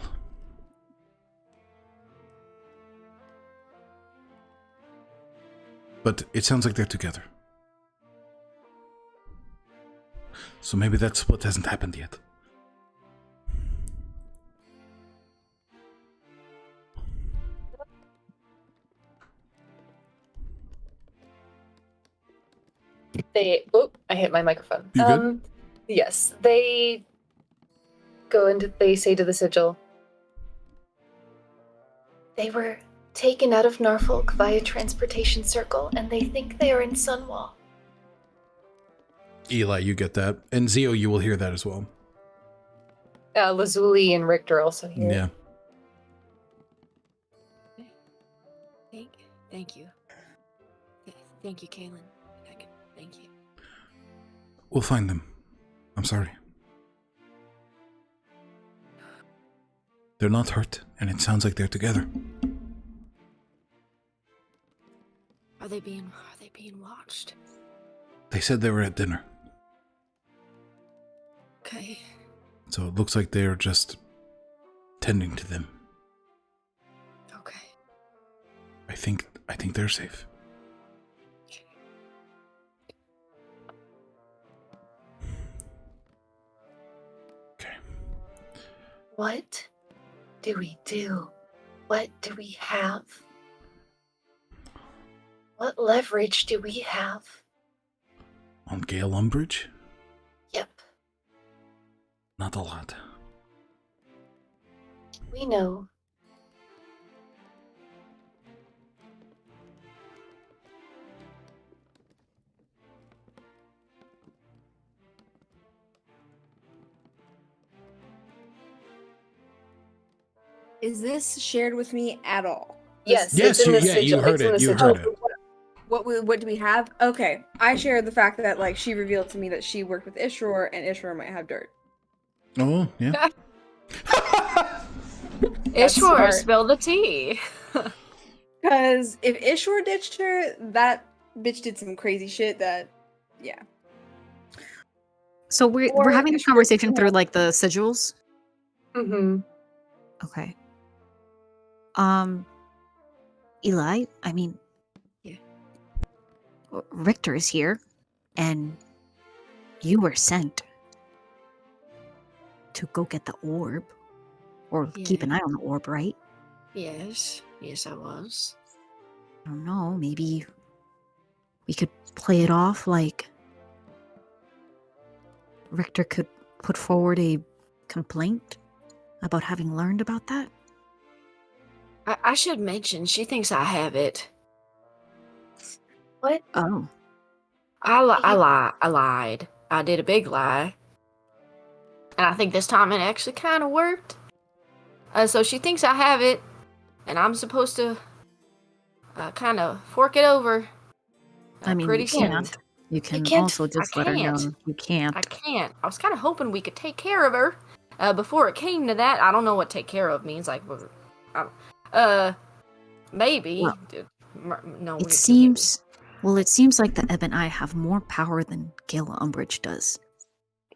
But it sounds like they're together. So maybe that split hasn't happened yet. I hit my microphone. You good? Yes, they say to the sigil. They were taken out of Norfolk via transportation circle, and they think they are in Sunwall. Eli, you get that. And Zio, you will hear that as well. Lazuli and Richter also here. Yeah. Thank you. Thank you, Kaylin. Thank you. We'll find them. I'm sorry. They're not hurt, and it sounds like they're together. Are they being watched? They said they were at dinner. Okay. So it looks like they're just tending to them. Okay. I think they're safe. Okay. What do we do? What do we have? What leverage do we have? On Gale Umbridge? Yep. Not a lot. We know. Is this shared with me at all? Yes, Yes, it's in the you sigil. heard It's in it. the You sigil. heard it. What do we have? Okay, I share the fact that like she revealed to me that she worked with Ishor, and Ishor might have dirt. Oh, yeah. Ishwar, smart. spill the tea. Because if Ishor ditched her, that bitch did some crazy shit. That, yeah. So we're Or having a Ishor- conversation through like the sigils. Mm-hmm. Okay. Eli, I mean, Yeah. Richter is here, and you were sent to go get the orb, or keep an eye on the orb, right? Yes, I was. I don't know, maybe we could play it off like Richter could put forward a complaint about having learned about that. I should mention, she thinks I have it. What? Oh, I lied. I did a big lie. And I think this time it actually kind of worked. So she thinks I have it, and I'm supposed to kind of fork it over. I mean, pretty you soon. can't. You can can't- also just let her know can't. you can't. I can't. I was kind of hoping we could take care of her. Before it came to that, I don't know what take care of means. Like, maybe. Well, No. It seems like the Ebb and I have more power than Gala Umbridge does.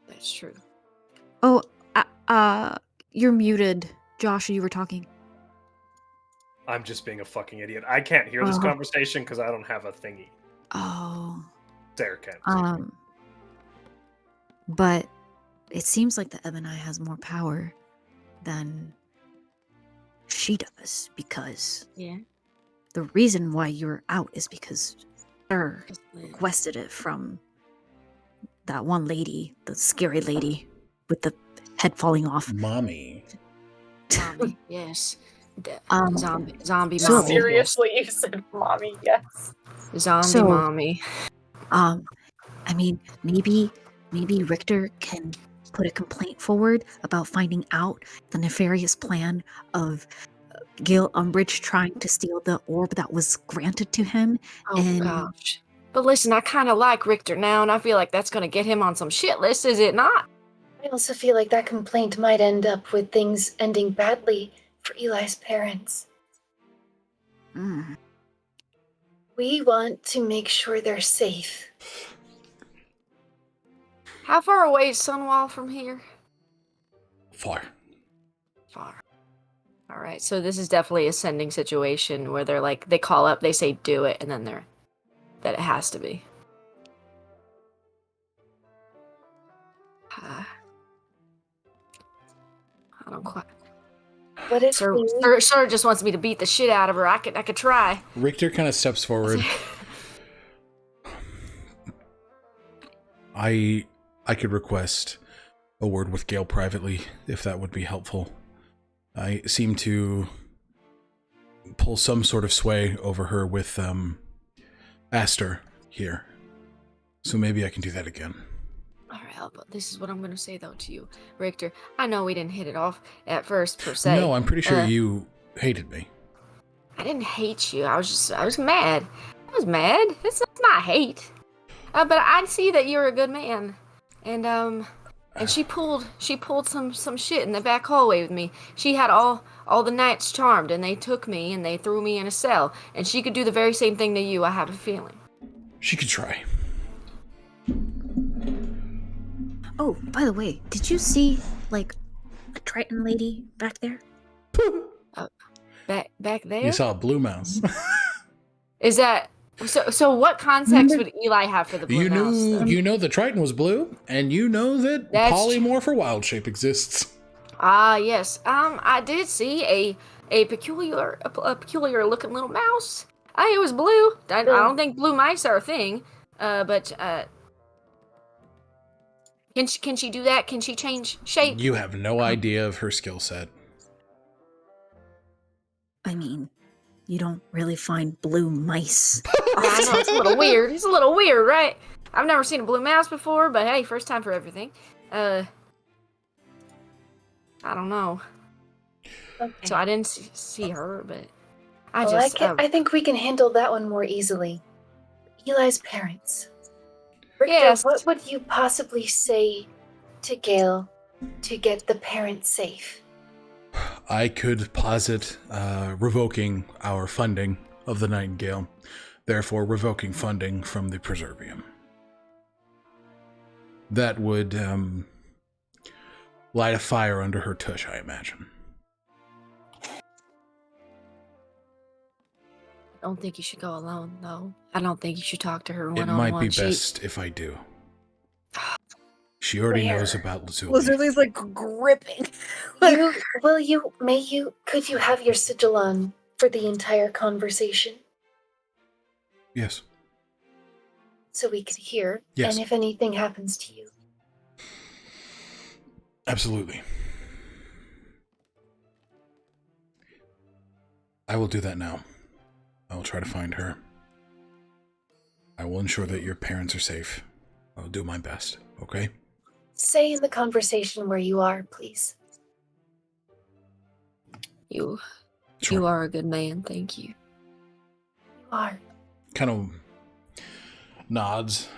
That's true. Oh, you're muted. Josh, you were talking. I'm just being a fucking idiot. I can't hear this Oh. conversation because I don't have a thingy. Oh. Sarah can. But it seems like the Ebb and I has more power than she does, because Yeah. the reason why you're out is because Sir requested it from that one lady, the scary lady with the head falling off. Mommy. Mommy, yes. Um, Zombie so- mommy. Seriously, you said mommy, yes. Yes. Zombie So- mommy. I mean, maybe Richter can put a complaint forward about finding out the nefarious plan of Gale Umbridge trying to steal the orb that was granted to him. Oh and gosh. But listen, I kind of like Richter now, and I feel like that's going to get him on some shit list, is it not? I also feel like that complaint might end up with things ending badly for Eli's parents. Mm, We want to make sure they're safe. How far away is Sunwall from here? Far. Far. All right, so this is definitely a sending situation where they're like, they call up, they say do it, and then that it has to be. I don't quite. What if Sir, we... Sir just wants me to beat the shit out of her. I could try. Richter kind of steps forward. I could request a word with Gale privately, if that would be helpful. I seem to pull some sort of sway over her with Aster here. So maybe I can do that again. All right, but this is what I'm going to say, though, to you, Richter. I know we didn't hit it off at first, per se. No, I'm pretty sure you hated me. I didn't hate you. I was mad. I was mad. It's not hate. But I see that you're a good man. And, And she pulled some shit in the back hallway with me. She had all the knights charmed, and they took me and they threw me in a cell. And she could do the very same thing to you, I have a feeling. She could try. Oh, by the way, did you see, like, a Triton lady back there? Back there? You saw a blue mouse. Is that... So what context would Eli have for the blue mouse? You know the Triton was blue, and you know that polymorph or wild shape exists. Ah, yes. I did see a peculiar looking little mouse. It was blue. I don't think blue mice are a thing. But can she do that? Can she change shape? You have no idea of her skill set. I mean, you don't really find blue mice. I know, it's a little weird. It's a little weird, right? I've never seen a blue mouse before, but hey, first time for everything. I don't know. Okay. So I didn't see her, but I think we can handle that one more easily. Eli's parents. Richter, Yes. what would you possibly say to Gale to get the parents safe? I could posit revoking our funding of the Nightingale, therefore revoking funding from the Perservium. That would light a fire under her tush, I imagine. I don't think you should go alone, though. I don't think you should talk to her It one-on-one. might be best if I do. She already knows about Lazuli. Lazuli's like gripping. Could you have your sigil on for the entire conversation? Yes. So we could hear, Yes. and if anything happens to you. Absolutely. I will do that now. I will try to find her. I will ensure that your parents are safe. I'll do my best, okay? Say in the conversation where you are, please. You Sure. are a good man, thank you. You are. Kind of nods.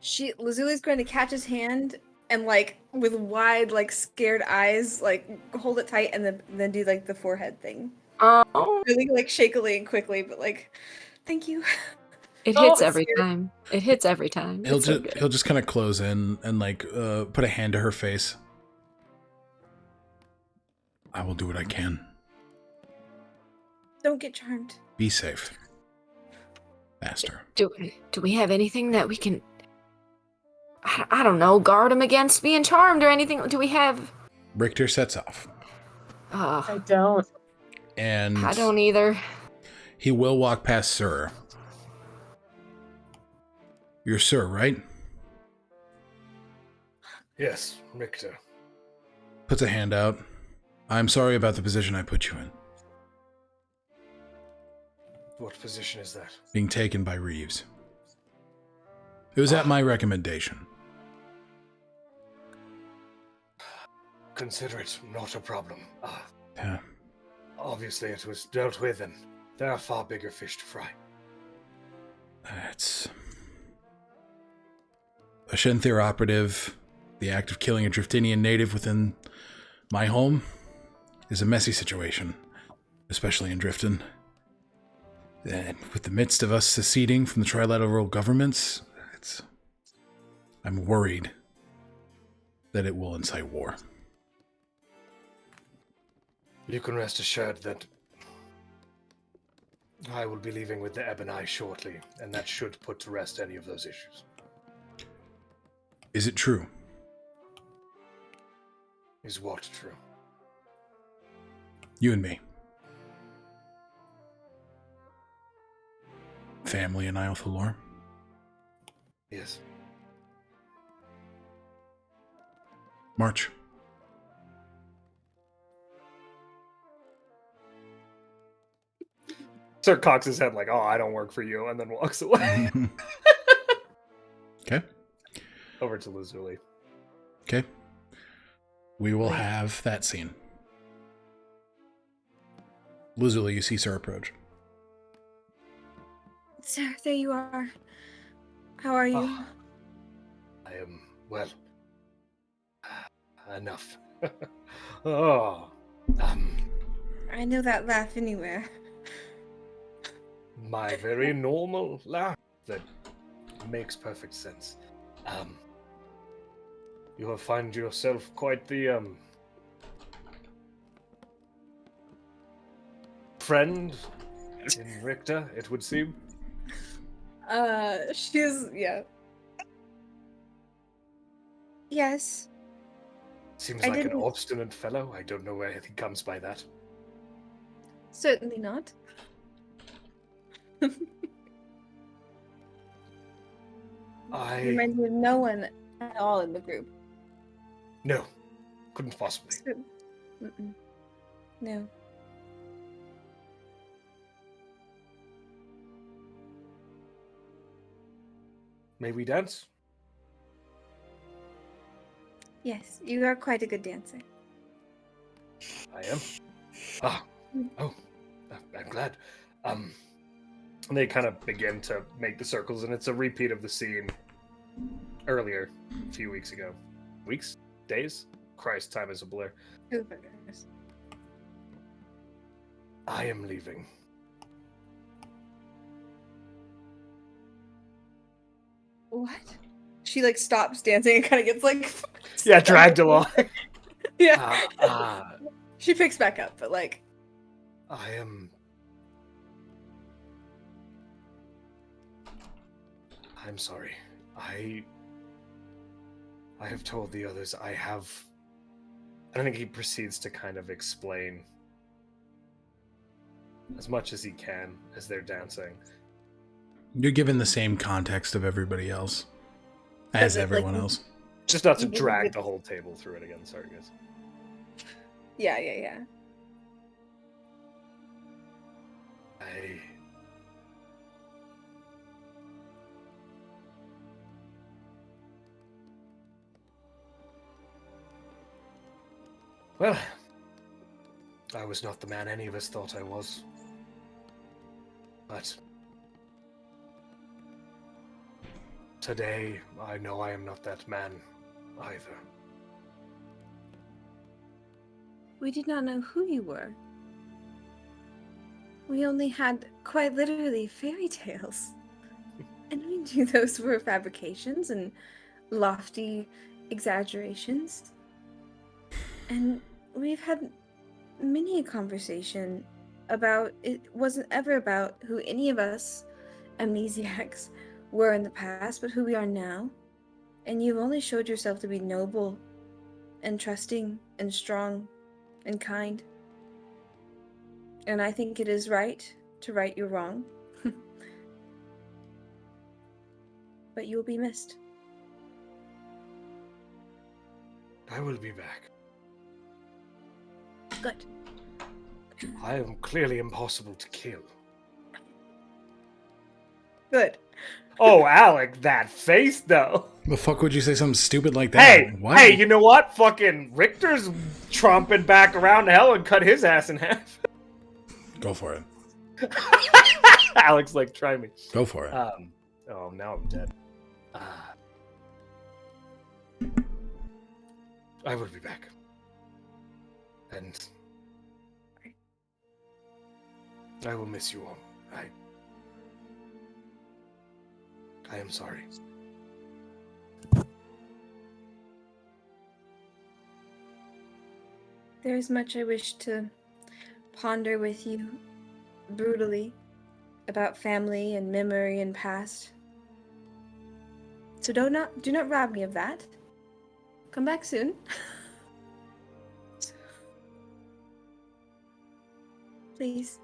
Lazuli's going to catch his hand and like with wide, like scared eyes, like hold it tight and then do like the forehead thing. Oh, Really like shakily and quickly, but like, thank you. it Oh, hits every scared. time. It hits every time. He'll It's so good. he'll just kind of close in and like put a hand to her face. I will do what I can. Don't get charmed. Be safe. Master. Do we have anything that we can... I don't know, guard him against being charmed or anything? Do we have... Richter sets off. I don't. And I don't either. he will walk past Sir. You're Sir, right? Yes, Richter. Puts a hand out. I'm sorry about the position I put you in. What position is that? Being taken by Reeves. It was at my recommendation. Consider it not a problem. Yeah. Obviously it was dealt with, and there are far bigger fish to fry. It's a Shenthir operative. The act of killing a Driftinian native within my home is a messy situation, especially in Drifton. And with the midst of us seceding from the trilateral governments, I'm worried that it will incite war. You can rest assured that I will be leaving with the Ebony shortly, and that should put to rest any of those issues. Is it true? Is what true? You and me. Family in Isle Thalor? Yes. March. Sir cocks his head like, oh, I don't work for you, and then walks away. Okay. Over to Lazuli. Okay. We will have that scene. Lazuli, you see Sir approach. Sir, there you are. How are you? I am, well, enough. Oh, I know that laugh anywhere. my very normal laugh that makes perfect sense. You have found yourself quite the friend in Richter, it would seem. Yeah. Yes. Seems I like an didn't- obstinate fellow. I don't know where he comes by that. Certainly not. I Reminds me of no one at all in the group. no, couldn't possibly. Mm-mm. No. May we dance? Yes, you are quite a good dancer. I am. Oh, I'm glad. And they kind of begin to make the circles, and it's a repeat of the scene earlier, a few weeks ago. Weeks? Days? Christ, time is a blur. Who cares? I am leaving. What? She like stops dancing and kind of gets like Yeah, dragged along. yeah. Uh, She picks back up, but like I am. I'm sorry. I have told the others I have. I think he proceeds to kind of explain as much as he can as they're dancing. You're given the same context of everybody else as everyone else. Just not to drag the whole table through it again. Sorry, guys. yeah. Well, I was not the man any of us thought I was. But today, I know I am not that man either. We did not know who you were. We only had quite literally fairy tales. And we knew those were fabrications and lofty exaggerations. And we've had many a conversation about it wasn't ever about who any of us amnesiacs were in the past, but who we are now. And you've only showed yourself to be noble and trusting and strong and kind. And I think it is right to right your wrong. But you will be missed. I will be back. Good. I am clearly impossible to kill. Good. Oh, Alec, that face though. The fuck would you say something stupid like that? Hey, What? hey, you know what? Fucking Richter's tromping back around hell and cut his ass in half. Go for it. Alec's like, try me. Go for it. Oh, now I'm dead. I will be back. And I will miss you all. I am sorry. There is much I wish to ponder with you brutally about family and memory and past. So do not rob me of that. Come back soon. Please.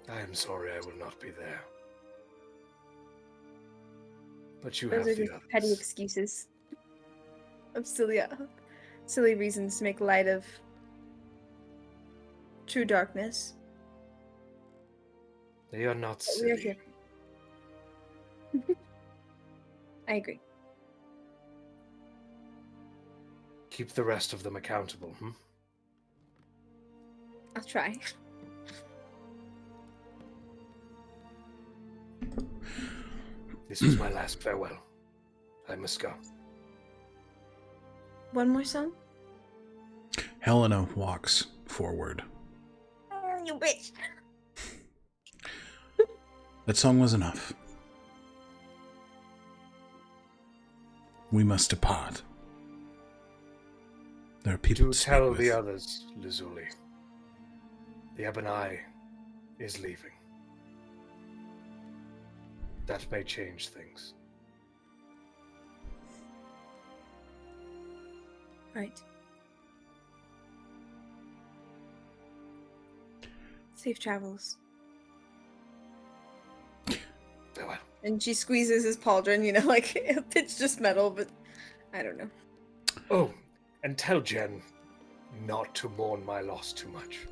I am sorry I will not be there. But you Those have are the just petty others. excuses of silly reasons to make light of true darkness. They are not But we are silly. here. I agree. Keep the rest of them accountable, I'll try. This is my last farewell. I must go. One more song? Helena walks forward. You bitch. That song was enough. We must depart. There are people Do to speak tell with. the others, Lazuli. The Ebony is leaving. That may change things. Right. Safe travels. Farewell. And she squeezes his pauldron, like it's just metal, but I don't know. Oh, and tell Jen not to mourn my loss too much.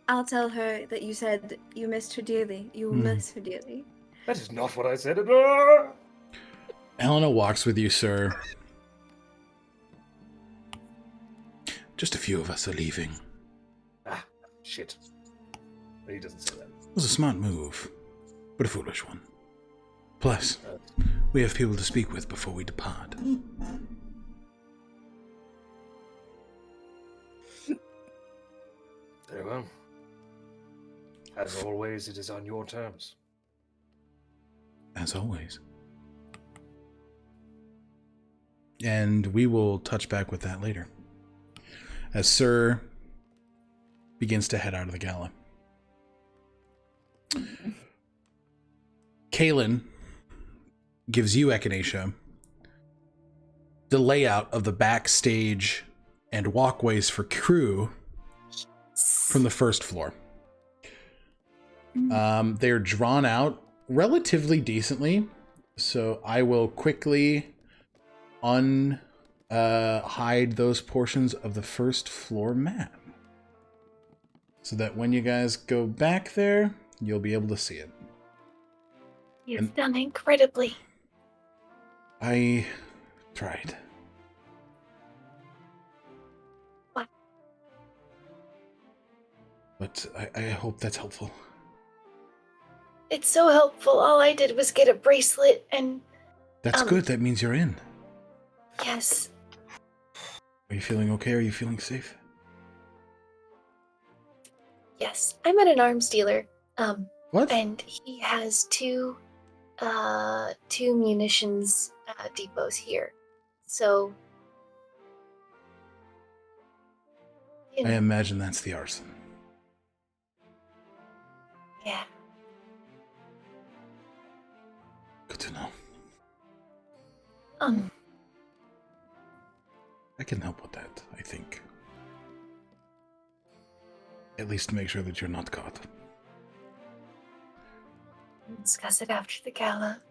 I'll tell her that you said you missed her dearly. You will miss her dearly. That is not what I said at all. Helena walks with you, sir. Just a few of us are leaving. Ah, shit. He doesn't say that. It was a smart move, but a foolish one. Plus, we have people to speak with before we depart. Very well. As always, it is on your terms. As always. And we will touch back with that later. As Sir begins to head out of the gala. Kaylin gives you, Echinacea, the layout of the backstage and walkways for crew from the first floor. They're drawn out relatively decently, so I will quickly hide those portions of the first floor map, so that when you guys go back there, you'll be able to see it. You've done incredibly. I tried. What? But I hope that's helpful. It's so helpful. All I did was get a bracelet and... That's good. That means you're in. Yes. Are you feeling okay? Are you feeling safe? Yes. I met an arms dealer. What? And he has two munitions depots here. So... I imagine that's the arson. Yeah. Good to know. I can help with that, I think. At least make sure that you're not caught. We'll discuss it after the gala.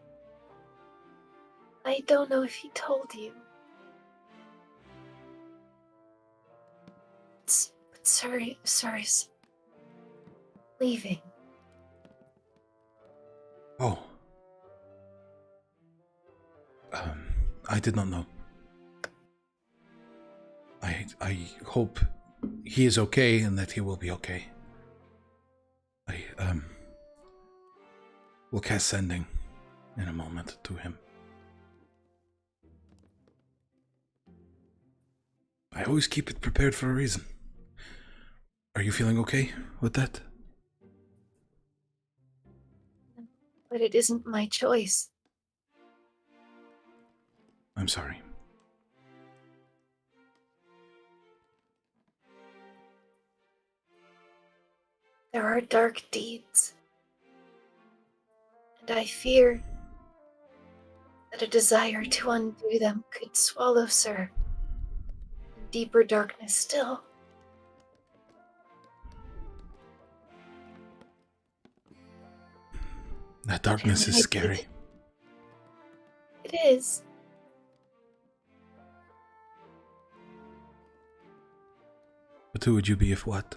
I don't know if he told you. But Sir's leaving. Oh. I did not know. I hope he is okay and that he will be okay. I will cast sending in a moment to him. I always keep it prepared for a reason. Are you feeling okay with that? But it isn't my choice. I'm sorry. There are dark deeds. And I fear that a desire to undo them could swallow Sir in deeper darkness still. That darkness is scary. It is. But who would you be if what?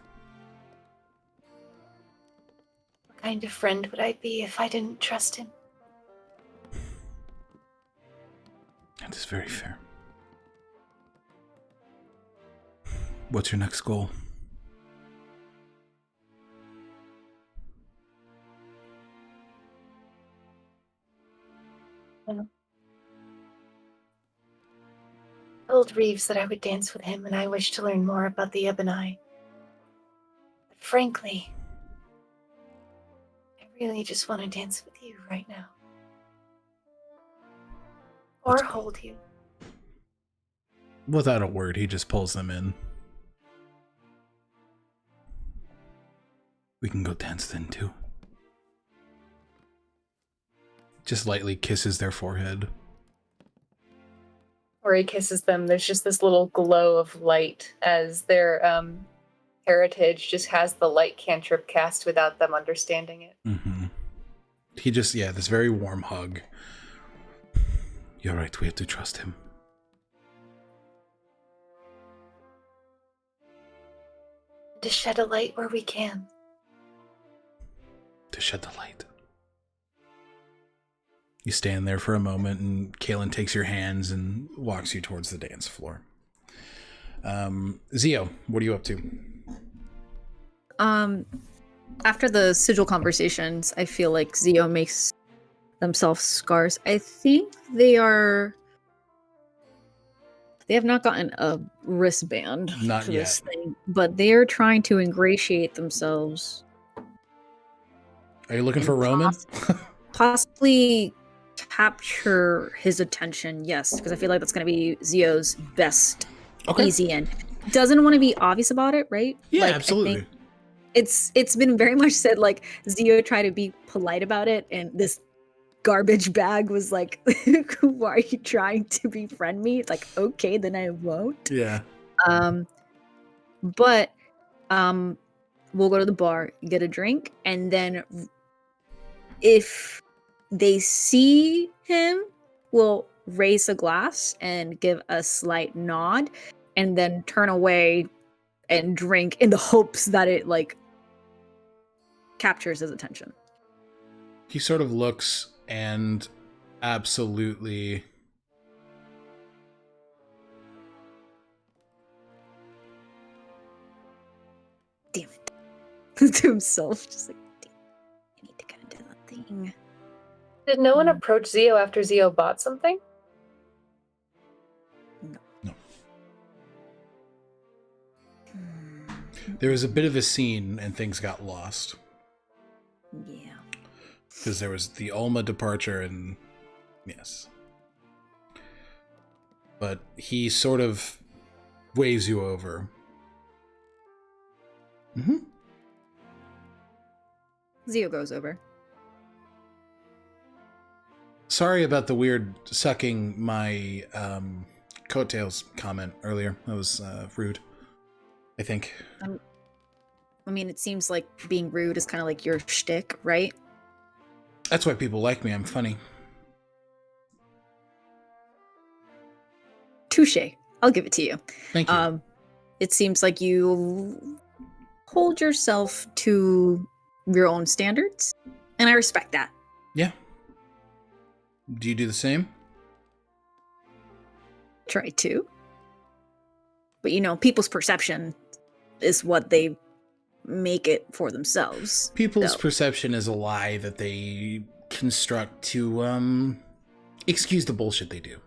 What kind of friend would I be if I didn't trust him? That is very fair. What's your next goal? told Reeves that I would dance with him, and I wish to learn more about the Ebony. But frankly, I really just want to dance with you right now. Or hold you. Without a word, he just pulls them in. We can go dance then, too. Just lightly kisses their forehead. Or he kisses them. There's just this little glow of light as their heritage just has the light cantrip cast without them understanding it. Mm-hmm. He just, this very warm hug. You're right, we have to trust him. To shed a light where we can. To shed the light. You stand there for a moment, and Kaelin takes your hands and walks you towards the dance floor. Zio, what are you up to? After the sigil conversations, I feel like Zio makes themselves scars. I think they have not gotten a wristband Not for yet. this thing, but they're trying to ingratiate themselves. Are you looking for Roman? Possibly capture his attention, yes, because I feel like that's going to be Zio's best easy in. Doesn't want to be obvious about it, right? Yeah, like, absolutely. I think it's been very much said like Zio tried to be polite about it, and this garbage bag was like, why are you trying to befriend me? It's like, okay, then I won't. Yeah. But we'll go to the bar, get a drink, and then if they see him, we'll raise a glass and give a slight nod, and then turn away and drink in the hopes that it like captures his attention. He sort of looks and absolutely damn it. To himself, just like, I need to kind of do that thing. Did no one approach Zio after Zio bought something? No. There was a bit of a scene and things got lost. Yeah. Because there was the Ulma departure and yes. But he sort of waves you over. Mm-hmm. Zio goes over. Sorry about the weird sucking my coattails comment earlier. That was rude, I think. I mean, it seems like being rude is kind of like your shtick, right? That's why people like me. I'm funny. Touche. I'll give it to you. Thank you. It seems like you hold yourself to your own standards, and I respect that. Yeah. Do you do the same? Try to. But you know, people's perception is what they make it for themselves. People's perception is a lie that they construct to excuse the bullshit they do.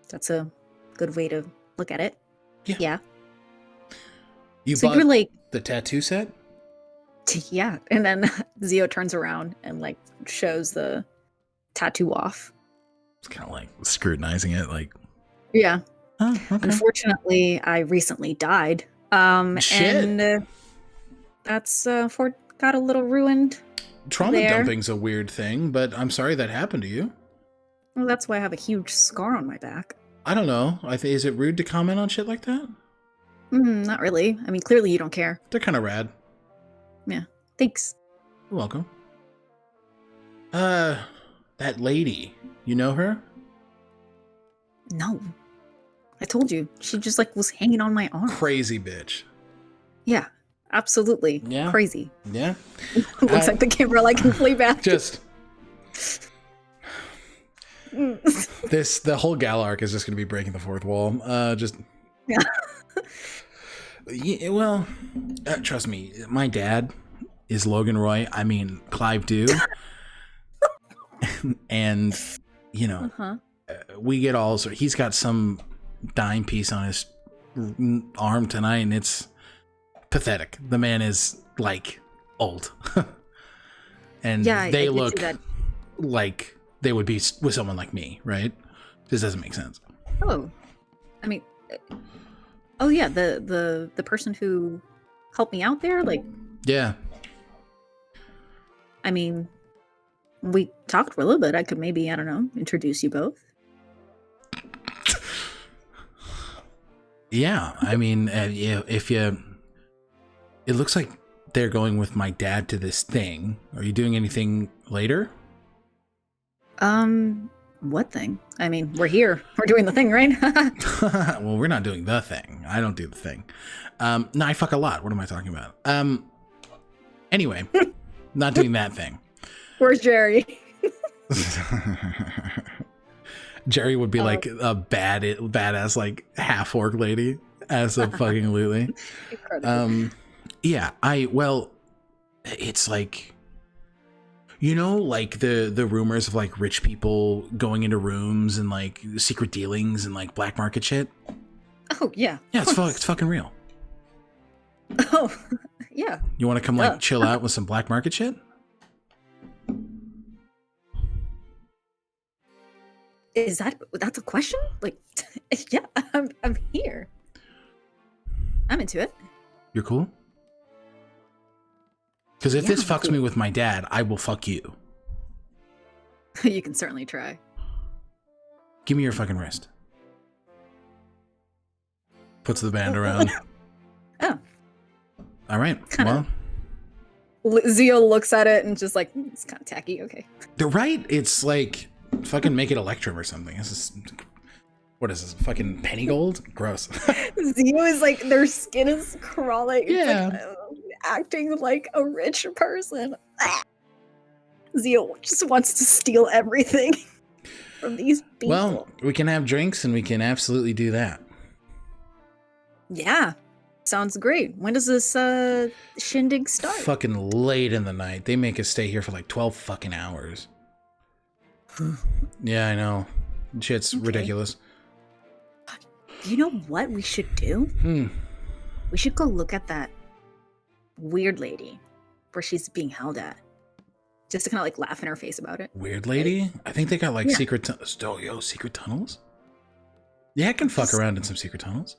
That's a good way to look at it. Yeah. You so bought you're like the tattoo set? Yeah. And then Zio turns around and like shows the tattoo off. It's kind of like scrutinizing it, like. Yeah. Oh, okay. Unfortunately, I recently died. Shit. And that's got a little ruined. Trauma there. dumping's a weird thing, but I'm sorry that happened to you. Well, that's why I have a huge scar on my back. I don't know. Is it rude to comment on shit like that? Not really. I mean, clearly you don't care. They're kind of rad. Yeah. Thanks. You're welcome. That lady, you know her? No. I told you. She just like was hanging on my arm. Crazy bitch. Yeah. Absolutely. Yeah. Crazy. Yeah. Looks like the camera like can play back. Just the whole Gala arc is just going to be breaking the fourth wall. Yeah, well, trust me, my dad is Logan Roy. I mean, Clive Dew. And, you know, we get all. So he's got some dime piece on his arm tonight, and it's pathetic. The man is like old, and they look like they would be with someone like me, right? This doesn't make sense. Oh, I mean, oh yeah, the person who helped me out there, like, yeah. I mean, we talked for a little bit. I could maybe, I don't know, introduce you both. Yeah, I mean, if you, it looks like they're going with my dad to this thing. Are you doing anything later? What thing? I mean, we're here. We're doing the thing, right? Well, we're not doing the thing. I don't do the thing. No, I fuck a lot. What am I talking about? Anyway, not doing that thing. Where's Jerry? Jerry would be like a badass, like half orc lady as a fucking Lily. Yeah, it's like, you know, like the rumors of like rich people going into rooms and like secret dealings and like black market shit. Oh yeah. Yeah, it's fucking real. Oh yeah. You want to come like chill out with some black market shit? That's a question? Like, yeah, I'm here. I'm into it. You're cool? Because if this fucks me with my dad, I will fuck you. You can certainly try. Give me your fucking wrist. Puts the band around. Oh. All right. Well, Zio looks at it and just like, it's kind of tacky. Okay. They're right. It's like fucking make it Electrum or something. What is this? Fucking penny gold? Gross. Zio is like, their skin is crawling. Yeah. It's like, acting like a rich person. Zio just wants to steal everything from these people. Well, we can have drinks and we can absolutely do that. Yeah. Sounds great. When does this shindig start? Fucking late in the night. They make us stay here for like 12 fucking hours. Yeah, I know. Shit's ridiculous. You know what we should do? We should go look at that weird lady where she's being held at. Just to kind of like laugh in her face about it. Weird lady? I think they got like secret secret tunnels? Yeah, I can fuck around in some secret tunnels.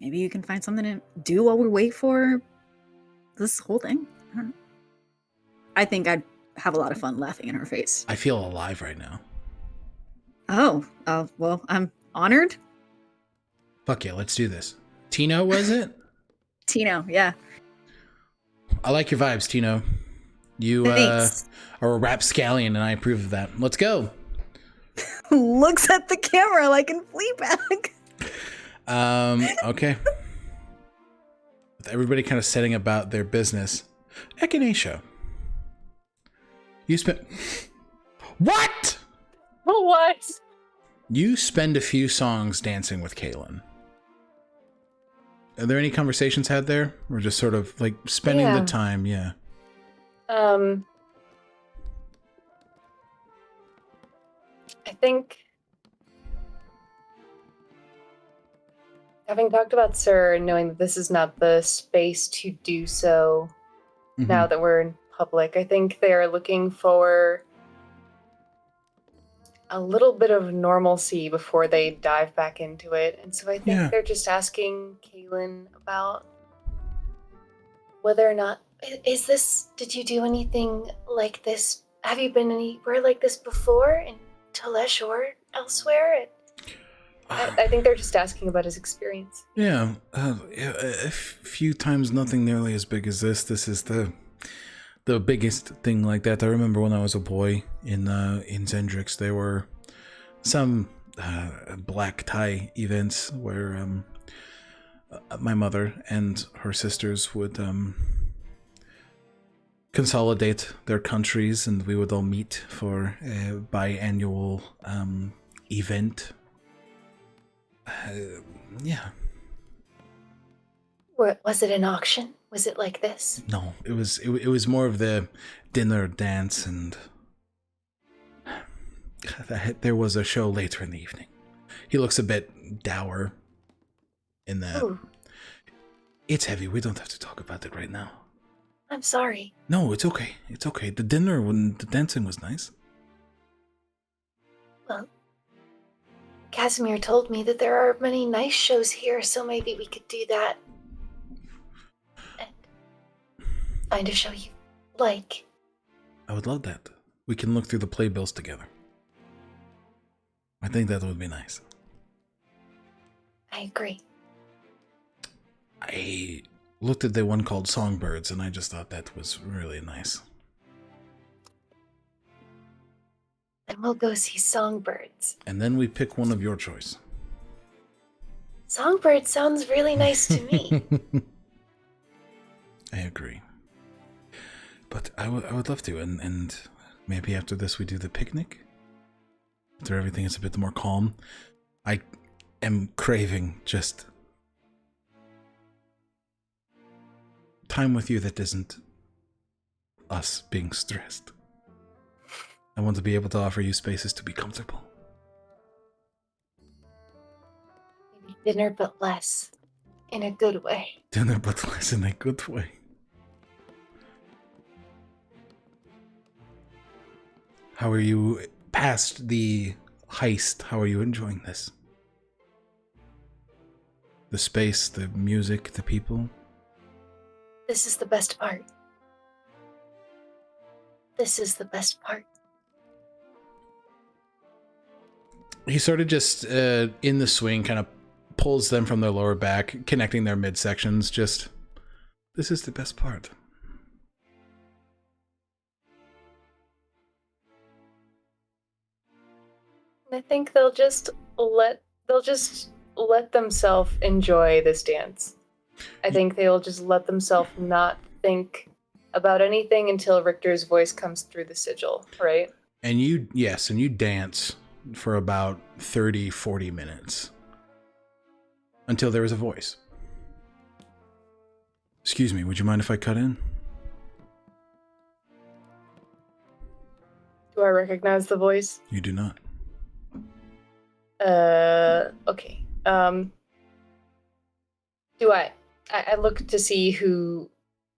Maybe you can find something to do while we wait for this whole thing. I think I'd have a lot of fun laughing in her face. I feel alive right now. Oh, well, I'm honored. Fuck yeah, let's do this. Tino, was it? Tino, yeah. I like your vibes, Tino. You are a rapscallion, and I approve of that. Let's go. Looks at the camera like in Fleabag. Okay. With everybody kind of setting about their business. Echinacea. You spent... What? What? You spend a few songs dancing with Kaylin. Are there any conversations had there? Or just sort of like spending the time? Yeah. I think having talked about Sir and knowing that this is not the space to do so now that we're in public, I think they are looking for a little bit of normalcy before they dive back into it. And so I think they're just asking Kaylin about whether or not, did you do anything like this? Have you been anywhere like this before in Tolesh or elsewhere? I think they're just asking about his experience. Yeah, a few times, nothing nearly as big as this. This is the biggest thing like that. I remember when I was a boy in Zendrix, there were some black tie events where my mother and her sisters would consolidate their countries, and we would all meet for a biannual event. Yeah. Was it an auction? Was it like this? No, it was more of the dinner dance, and There was a show later in the evening. He looks a bit dour in that. Ooh, It's heavy. We don't have to talk about it right now. I'm sorry. No, it's okay. It's okay. The dinner when the dancing was nice. Well, Casimir told me that there are many nice shows here, so maybe we could do that. And find a show you like. I would love that. We can look through the playbills together. I think that would be nice. I agree. I looked at the one called Songbirds, and I just thought that was really nice. Then we'll go see Songbirds. And then we pick one of your choice. Songbird sounds really nice to me. I agree. But I would love to, and maybe after this we do the picnic? After everything is a bit more calm. I am craving just time with you that isn't us being stressed. I want to be able to offer you spaces to be comfortable. Maybe dinner, but less. In a good way. Dinner, but less in a good way. How are you past the heist? How are you enjoying this? The space, the music, the people? This is the best part. This is the best part. He sort of just, in the swing, kind of pulls them from their lower back, connecting their midsections. Just, this is the best part. I think they'll just let themselves enjoy this dance. I think they'll just let themselves not think about anything until Richter's voice comes through the sigil, right? And you dance for about 30, 40 minutes. Until there is a voice. Excuse me, would you mind if I cut in? Do I recognize the voice? You do not. Okay. Do I look to see who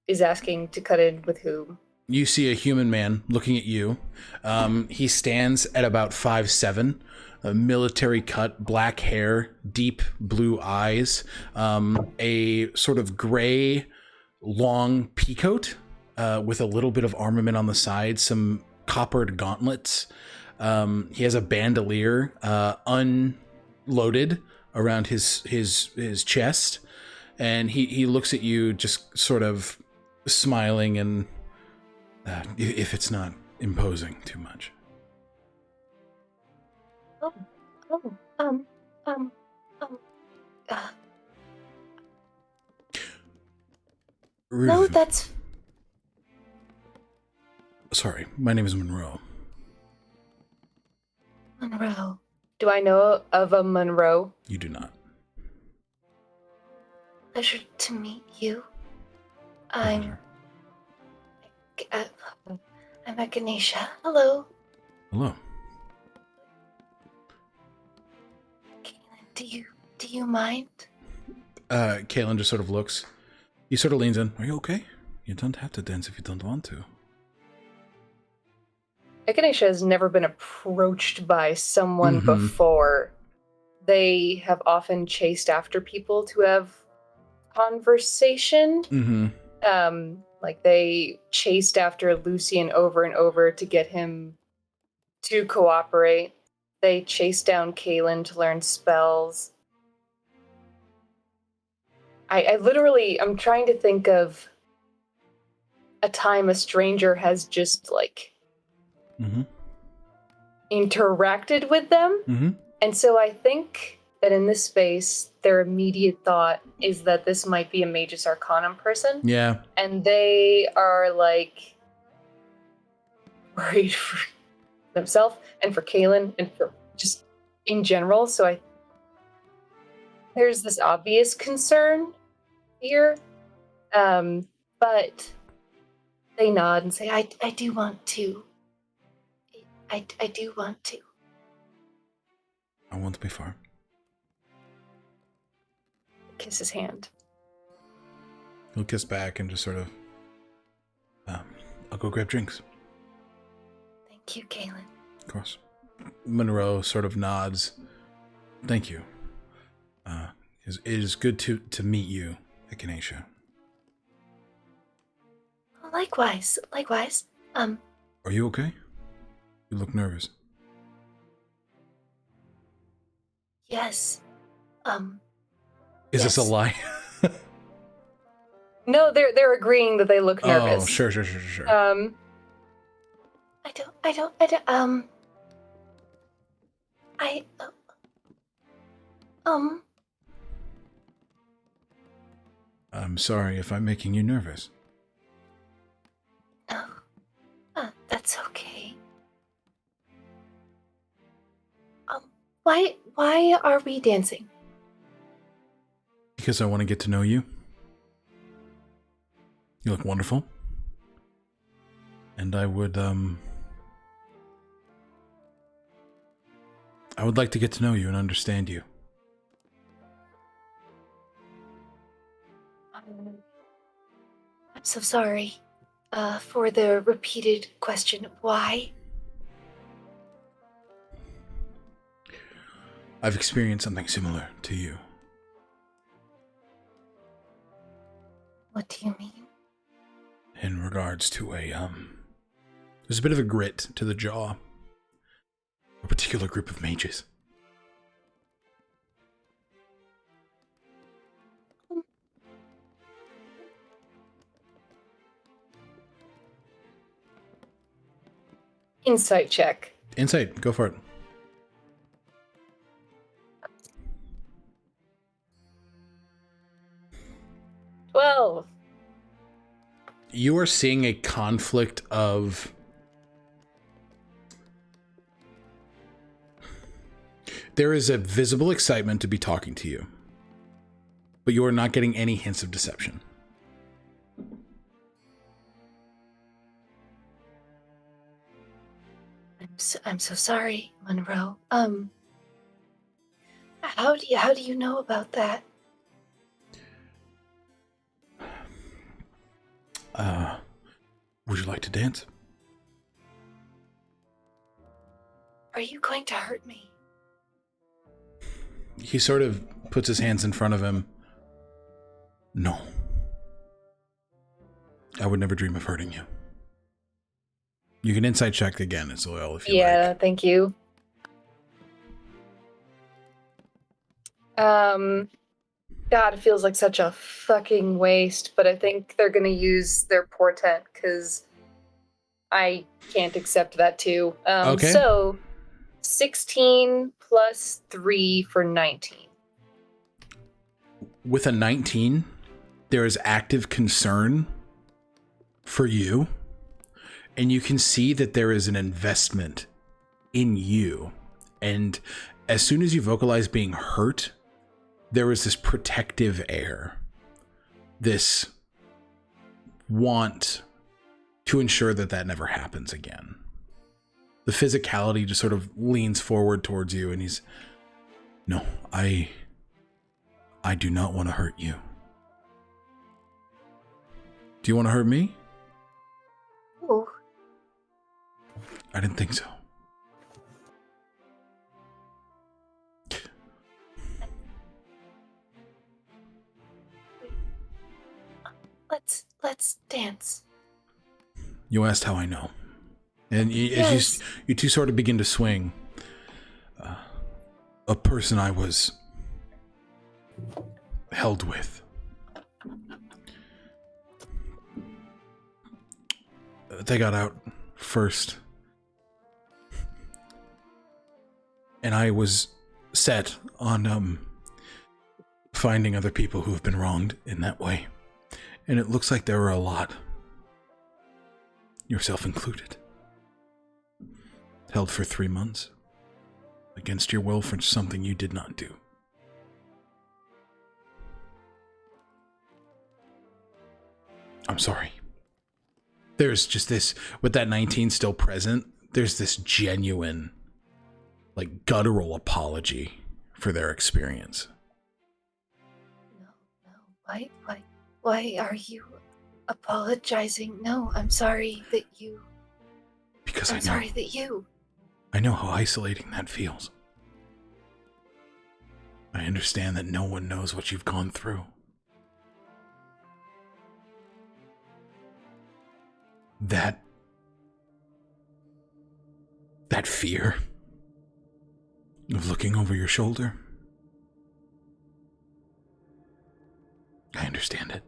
is asking to cut in with whom? You see a human man looking at you. He stands at about 5'7", a military cut, black hair, deep blue eyes, a sort of gray, long peacoat with a little bit of armament on the side, some coppered gauntlets. He has a bandolier unloaded around his chest, and he looks at you just sort of smiling and if it's not imposing too much. No, that's... Sorry, my name is Monroe. Monroe. Do I know of a Monroe? You do not. Pleasure to meet you. Pleasure. I'm Echinacea. Hello. Hello. Kaylin, do you mind? Kaylin just sort of looks. He sort of leans in. Are you okay? You don't have to dance if you don't want to. Echinacea has never been approached by someone before. They have often chased after people to have conversation. Like they chased after Lucian over and over to get him to cooperate. They chased down Kaylin to learn spells. I'm trying to think of a time a stranger has just like interacted with them. And so I think that in this space, their immediate thought is that this might be a Magus Arcanum person. Yeah. And they are like worried for themselves and for Kaylin and for just in general. So there's this obvious concern here. But they nod and say, I do want to. I do want to. I won't be far. Kiss his hand. He'll kiss back and just sort of, I'll go grab drinks. Thank you, Galen. Of course. Monroe sort of nods. Thank you. It is good to meet you, Echinacea. Likewise. Are you okay? You look nervous. Yes. Is this a lie? No, they're agreeing that they look nervous. Oh, sure. I'm sorry if I'm making you nervous. No. That's okay. Why are we dancing? Because I want to get to know you. You look wonderful. And I would like to get to know you and understand you. I'm so sorry for the repeated question. Why? I've experienced something similar to you. What do you mean? In regards to there's a bit of a grit to the jaw. A particular group of mages. Insight check. Insight, go for it. 12. You are seeing a conflict of there is a visible excitement to be talking to you, but you are not getting any hints of deception. I'm so sorry, Monroe. How do you know about that? Would you like to dance? Are you going to hurt me? He sort of puts his hands in front of him. No. I would never dream of hurting you. You can insight check again as well if you like. Yeah, thank you. God, it feels like such a fucking waste, but I think they're gonna use their portent because I can't accept that too. Okay. So 16 plus 3 for 19. With a 19, there is active concern for you, and you can see that there is an investment in you. And as soon as you vocalize being hurt, there is this protective air, this want to ensure that that never happens again. The physicality just sort of leans forward towards you, and he's, no, I do not want to hurt you. Do you want to hurt me? Oh. I didn't think so. Let's dance. You asked how I know. And Yes. as you two sort of begin to swing, a person I was held with. They got out first. And I was set on finding other people who have been wronged in that way. And it looks like there were a lot. Yourself included. Held for 3 months. Against your will for something you did not do. I'm sorry. There's just this, with that 19 still present, there's this genuine like guttural apology for their experience. No. Why are you apologizing? No, I'm sorry that you... Because I'm sorry that you... I know how isolating that feels. I understand that no one knows what you've gone through. That fear of looking over your shoulder, I understand it.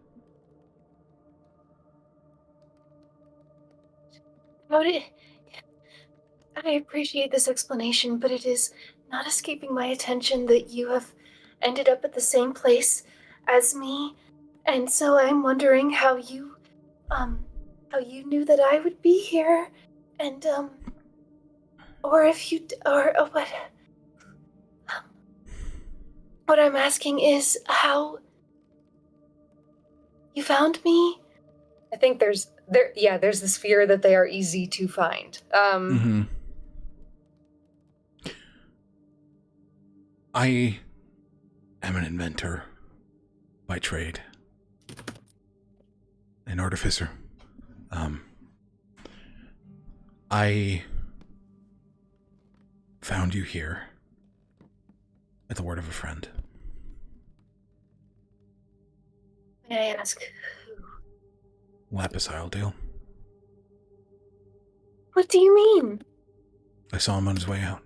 I appreciate this explanation, but it is not escaping my attention that you have ended up at the same place as me, and so I'm wondering how you knew that I would be here, and or if you or what. What I'm asking is how you found me. I think there's this fear that they are easy to find. I am an inventor by trade. An artificer. I found you here at the word of a friend. May I ask who? Lapis Isledale. What do you mean? I saw him on his way out.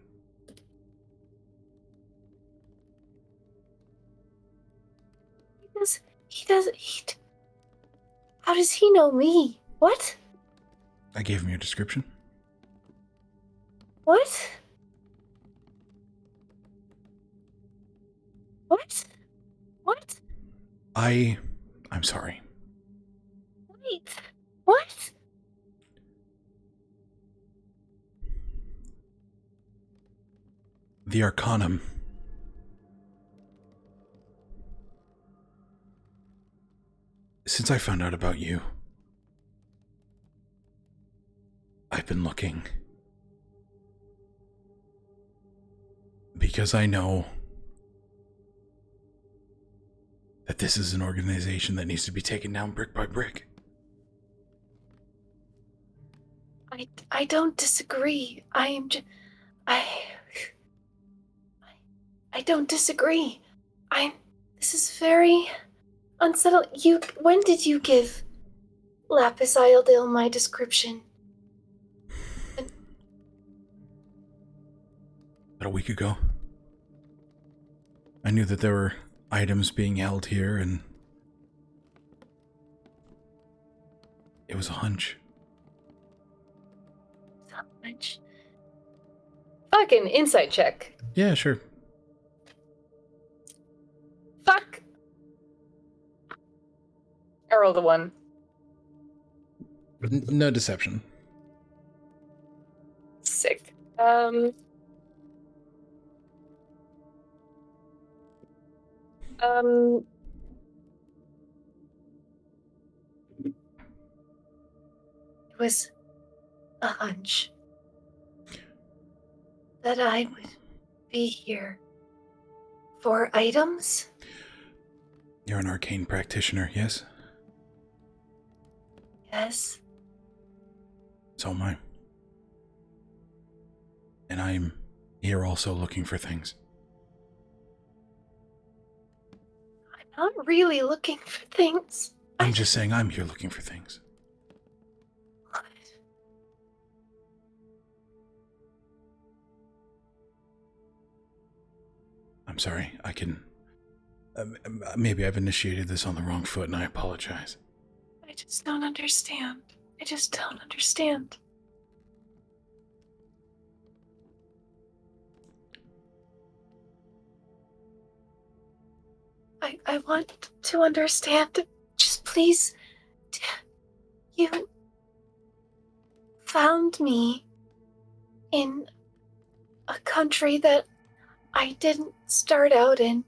How does he know me? What? I gave him your description. What? What? What? I'm sorry. Wait. What? The Arcanum. Since I found out about you, I've been looking. Because I know that this is an organization that needs to be taken down brick by brick. I don't disagree. I don't disagree. This is very unsettling. When did you give Lapis Isledale my description? About a week ago. I knew that there were items being held here, and it was a hunch. Fucking insight check. Yeah, sure. Fuck. I rolled a 1. No deception. Sick. It was a hunch that I would be here for items. You're an arcane practitioner, yes? Yes. So am I. And I'm here also looking for things. I'm not really looking for things. I'm just saying I'm here looking for things. What? I'm sorry, I can... maybe I've initiated this on the wrong foot, and I apologize. I just don't understand. I just don't understand. I want to understand. Just please. You found me in a country that I didn't start out in.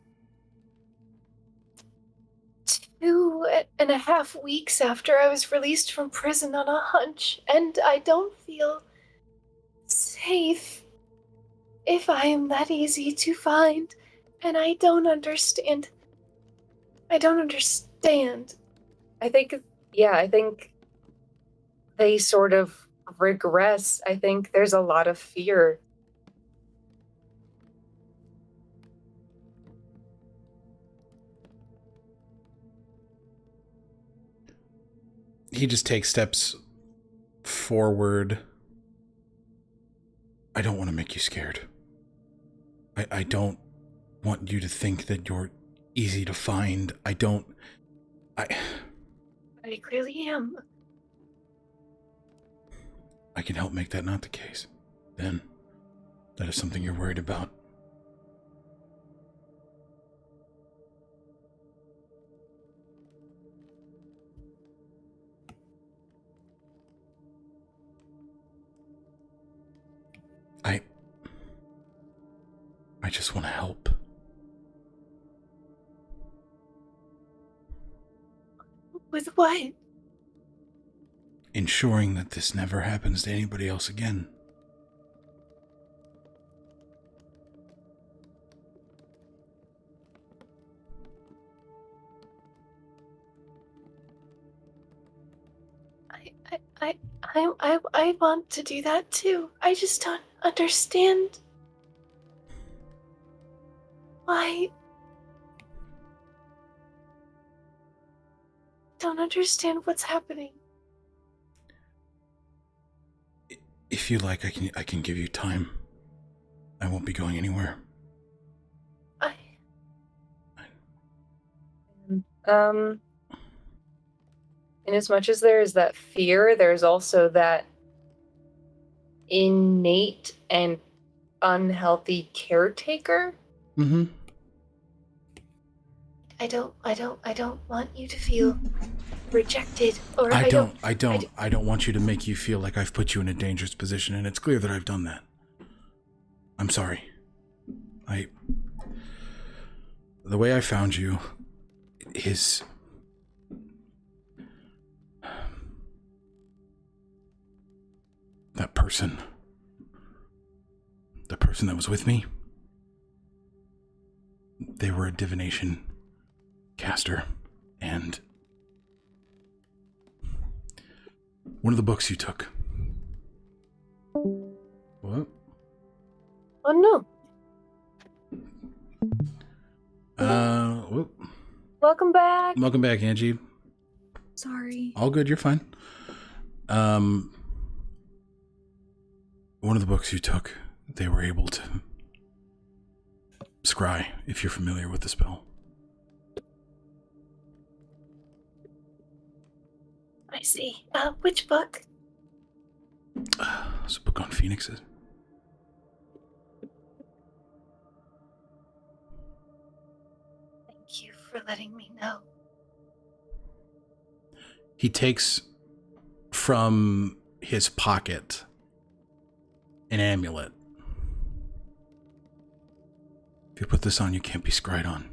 2.5 weeks after I was released from prison on a hunch, and I don't feel safe if I am that easy to find, and I don't understand. I don't understand. I think they sort of regress. I think there's a lot of fear. He just takes steps forward. I don't want to make you scared. I don't want you to think that you're easy to find. I clearly am. I can help make that not the case. Then, that is something you're worried about. I just want to help. With what? Ensuring that this never happens to anybody else again. I want to do that too. I just don't understand why. Don't understand what's happening. If you like, I can give you time. I won't be going anywhere. In as much as there is that fear, there's also that innate and unhealthy caretaker. Mm-hmm. I don't want you to feel rejected, or I don't want you to make you feel like I've put you in a dangerous position, and it's clear that I've done that. I'm sorry. The way I found you is that person. The person that was with me. They were a divination caster, and one of the books you took. What? Oh no. Whoop. Welcome back. Welcome back, Angie. Sorry. All good, you're fine. One of the books you took, they were able to scry, if you're familiar with the spell. I see. Which book? It's a book on phoenixes. Thank you for letting me know. He takes from his pocket an amulet. If you put this on, you can't be scryed on.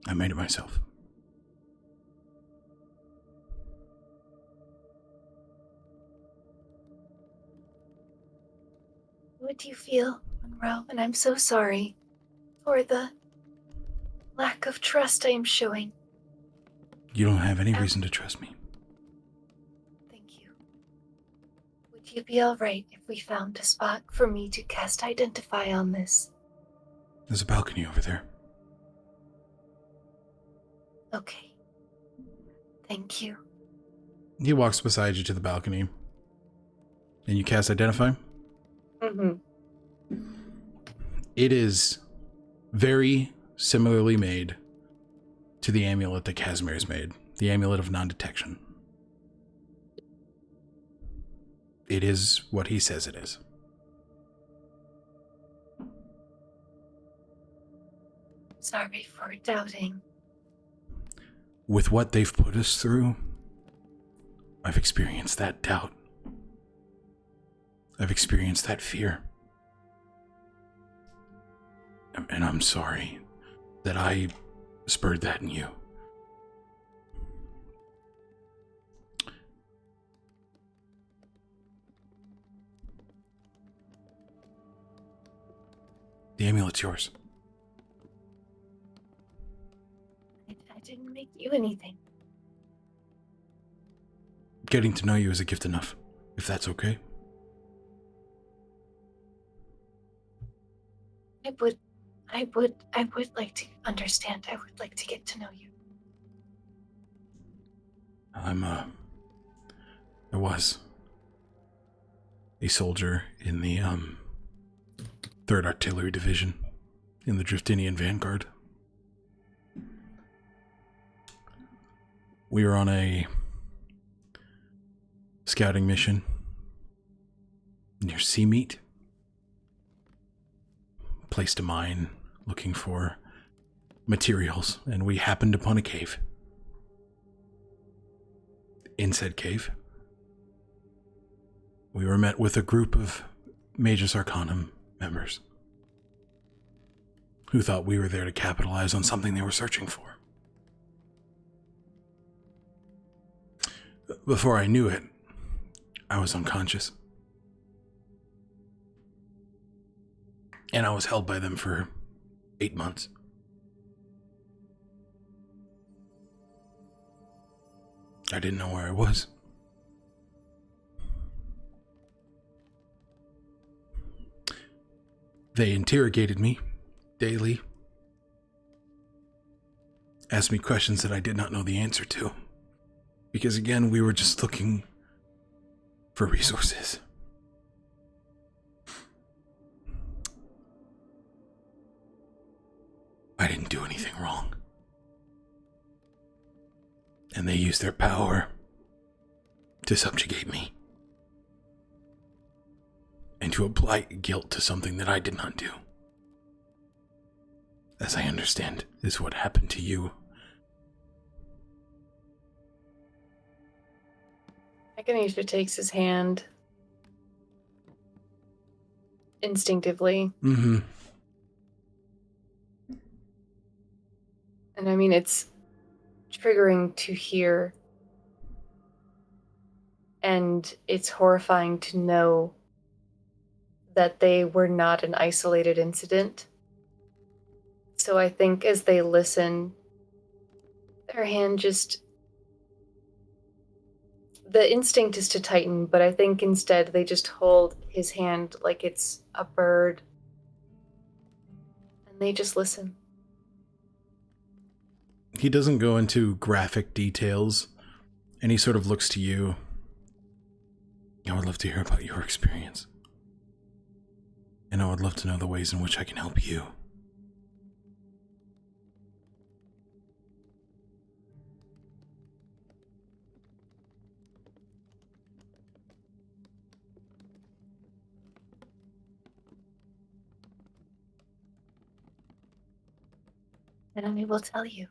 I made it myself. What do you feel, Monroe? And I'm so sorry for the lack of trust I am showing. You don't have any reason to trust me. Thank you. Would you be alright if we found a spot for me to cast Identify on this? There's a balcony over there. Okay. Thank you. He walks beside you to the balcony. And you cast Identify? Mm-hmm. It is very similarly made to the amulet that Casimir's made. The amulet of non-detection. It is what he says it is. Sorry for doubting. With what they've put us through, I've experienced that doubt. I've experienced that fear. And I'm sorry that I spurred that in you. The amulet's yours. I didn't make you anything. Getting to know you is a gift enough, if that's okay. I would like to understand. I would like to get to know you. I was a soldier in the 3rd Artillery Division in the Driftinian Vanguard. We were on a scouting mission near Seameat. Placed a mine looking for materials, and we happened upon a cave. In said cave, we were met with a group of Magus Arcanum members who thought we were there to capitalize on something they were searching for. Before I knew it, I was unconscious. And I was held by them for 8 months. I didn't know where I was. They interrogated me daily, asked me questions that I did not know the answer to. Because again, we were just looking for resources. I didn't do anything wrong. And they used their power to subjugate me. And to apply guilt to something that I did not do. As I understand, is what happened to you. Echinacea takes his hand instinctively. Mm-hmm. And I mean, it's triggering to hear. And it's horrifying to know that they were not an isolated incident. So I think as they listen, their hand just... The instinct is to tighten, but I think instead they just hold his hand like it's a bird. And they just listen. He doesn't go into graphic details, and he sort of looks to you. I would love to hear about your experience. And I would love to know the ways in which I can help you. And I will tell you.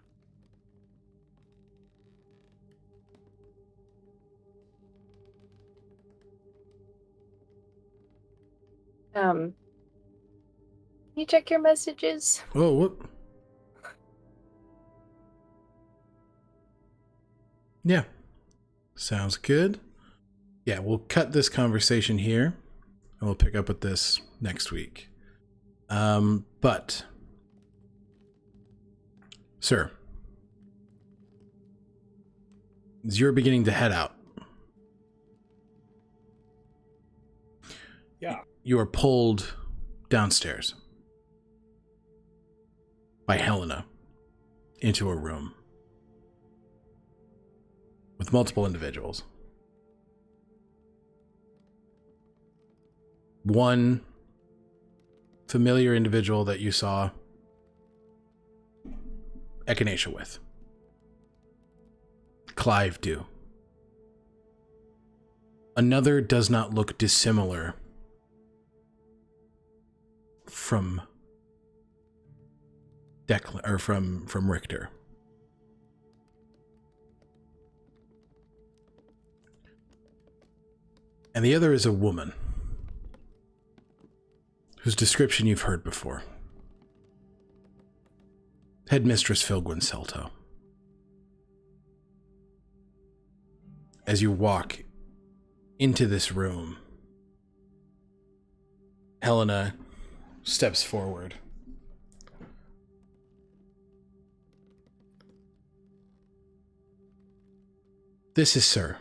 Can you check your messages? Oh, whoop. Yeah. Sounds good. Yeah, we'll cut this conversation here, and we'll pick up with this next week. But, sir, as you're beginning to head out, Yeah. you are pulled downstairs by Helena into a room with multiple individuals. One familiar individual that you saw Echinacea with. Clive Dew. Another does not look dissimilar from Declan, or from Richter. And the other is a woman whose description you've heard before. Headmistress Filgwyn Celto. As you walk into this room, Helena steps forward. This is Sir.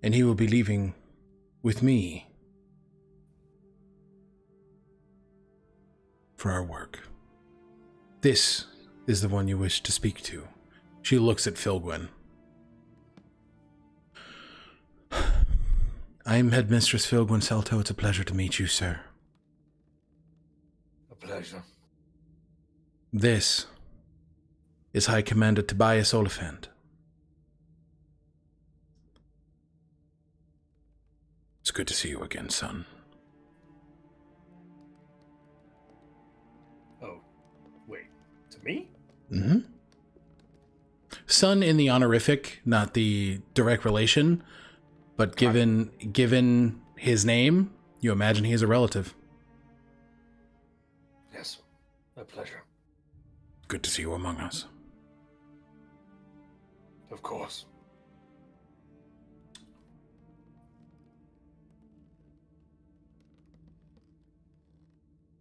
And he will be leaving with me for our work. This is the one you wish to speak to. She looks at Philgwyn. I am Headmistress Philgwyn Selto. It's a pleasure to meet you, sir. A pleasure. This is High Commander Tobias Oliphant. It's good to see you again, son. Oh, wait. To me? Mm-hmm. Son in the honorific, not the direct relation, but given his name, you imagine he is a relative. Yes, a pleasure. Good to see you among us. Of course.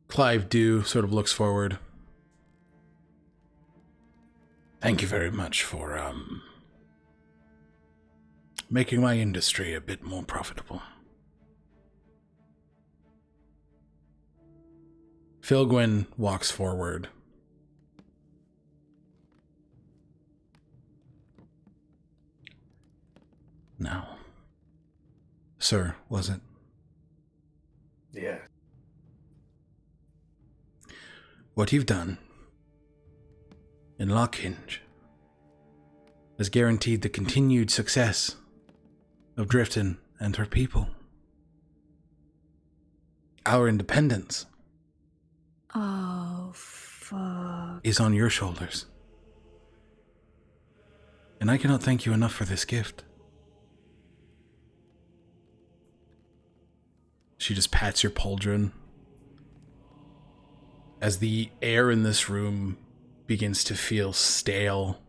Clive Dew sort of looks forward. Thank you very much for, making my industry a bit more profitable. Philgwyn walks forward. Now, sir, was it? Yeah. What you've done in Lockhinge has guaranteed the continued success of Drifton and her people. Our independence Oh, fuck. is on your shoulders. And I cannot thank you enough for this gift. She just pats your pauldron. As the air in this room begins to feel stale,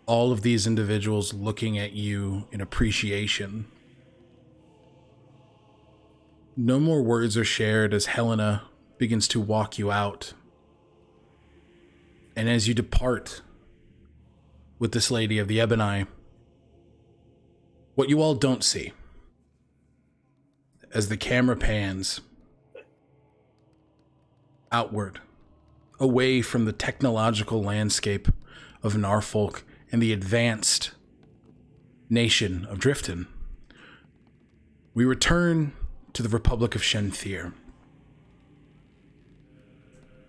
all of these individuals looking at you in appreciation. No more words are shared as Helena begins to walk you out. And as you depart with this lady of the Ebony, what you all don't see, as the camera pans outward, away from the technological landscape of Norfolk and the advanced nation of Drifton, we return to the Republic of Shenthir,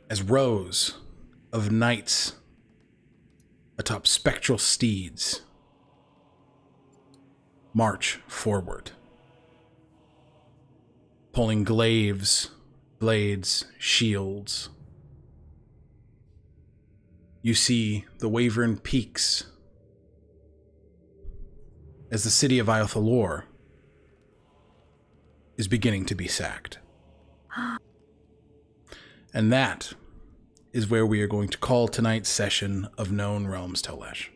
as rows of knights atop spectral steeds march forward, pulling glaives, blades, shields. You see the Wavern Peaks as the city of Iothalor is beginning to be sacked. And that is where we are going to call tonight's session of Known Realms Tolesh.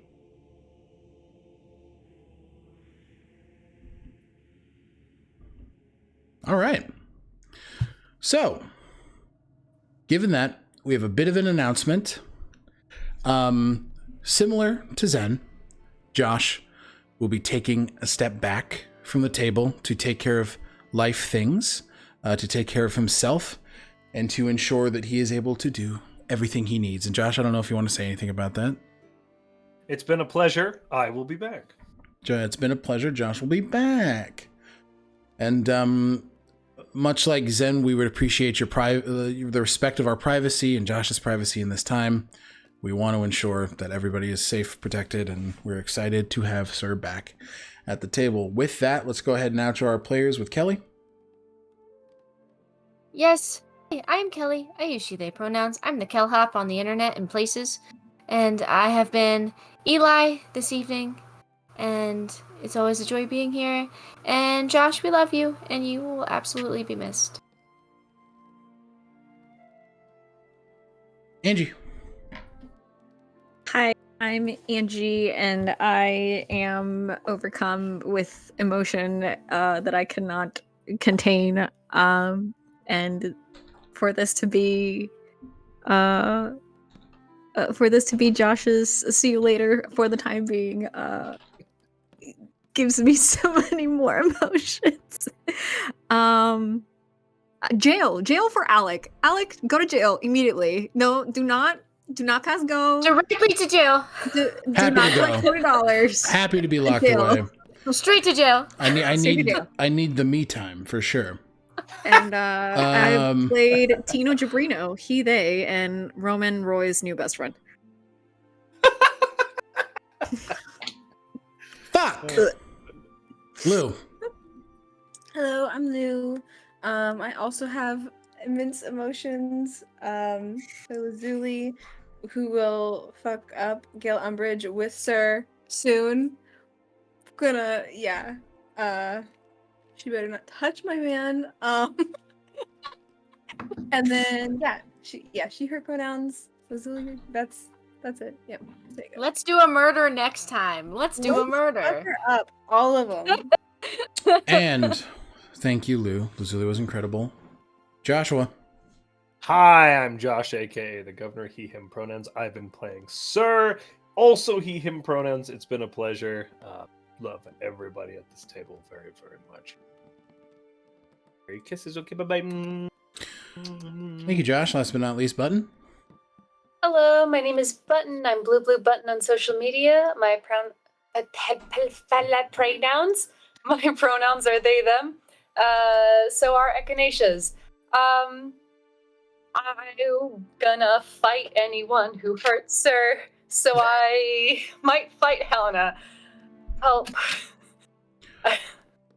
All right. So, given that, we have a bit of an announcement. Similar to Zen, Josh will be taking a step back from the table to take care of life things, to take care of himself, and to ensure that he is able to do everything he needs. And Josh, I don't know if you want to say anything about that. It's been a pleasure. I will be back. It's been a pleasure. Josh will be back. And much like Zen, we would appreciate your the respect of our privacy and Josh's privacy in this time. We want to ensure that everybody is safe, protected, and we're excited to have Sir back at the table. With that, let's go ahead now to our players with Kelly. Yes, I'm Kelly. I use she, they pronouns. I'm the TheKellHop on the internet and places. And I have been Eli this evening. And it's always a joy being here. And Josh, we love you. And you will absolutely be missed. Angie. Hi, I'm Angie, and I am overcome with emotion that I cannot contain, and for this to be Josh's see you later for the time being, gives me so many more emotions. Jail for Alec. Alec, go to jail immediately. No, do not pass go. Directly to jail. Do Happy not to go. collect $40. Happy to be locked Jail. away. Straight to jail. I need the me time for sure. And I played Tino Jabrino, he, they, and Roman Roy's new best friend. Fuck. Lou. Hello, I'm Lou. I also have immense emotions. For Lazuli, who will fuck up Gale Umbridge with Sir soon. She better not touch my man. And then she her pronouns. Lazuli, that's it. Yep. There you go. Let's do a murder next time. Let's do a murder. Fuck her up, all of them. And thank you, Lou. Lazuli was incredible. Joshua. Hi, I'm Josh, aka the Governor, he, him pronouns. I've been playing Sir, also he, him pronouns. It's been a pleasure. Love everybody at this table very, very much. Kisses, okay, bye-bye. Thank you, Josh. Last but not least, Button. Hello, my name is Button. I'm Bluebluebutton on social media. My pronouns. My pronouns are they, them. So are Echinacea's. I'm gonna fight anyone who hurts Sir, so I might fight Helena. Help.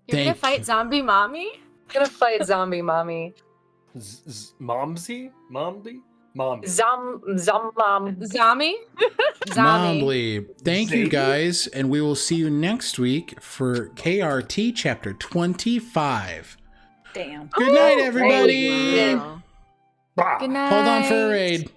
You're gonna fight Zombie Mommy? I'm gonna fight Zombie Mommy. Momsy? Momby? Momby. Zombie. Zombie? Mombly. Thank you, guys, and we will see you next week for KRT Chapter 25. Damn. Good night, everybody. Good night. Hold on for a raid.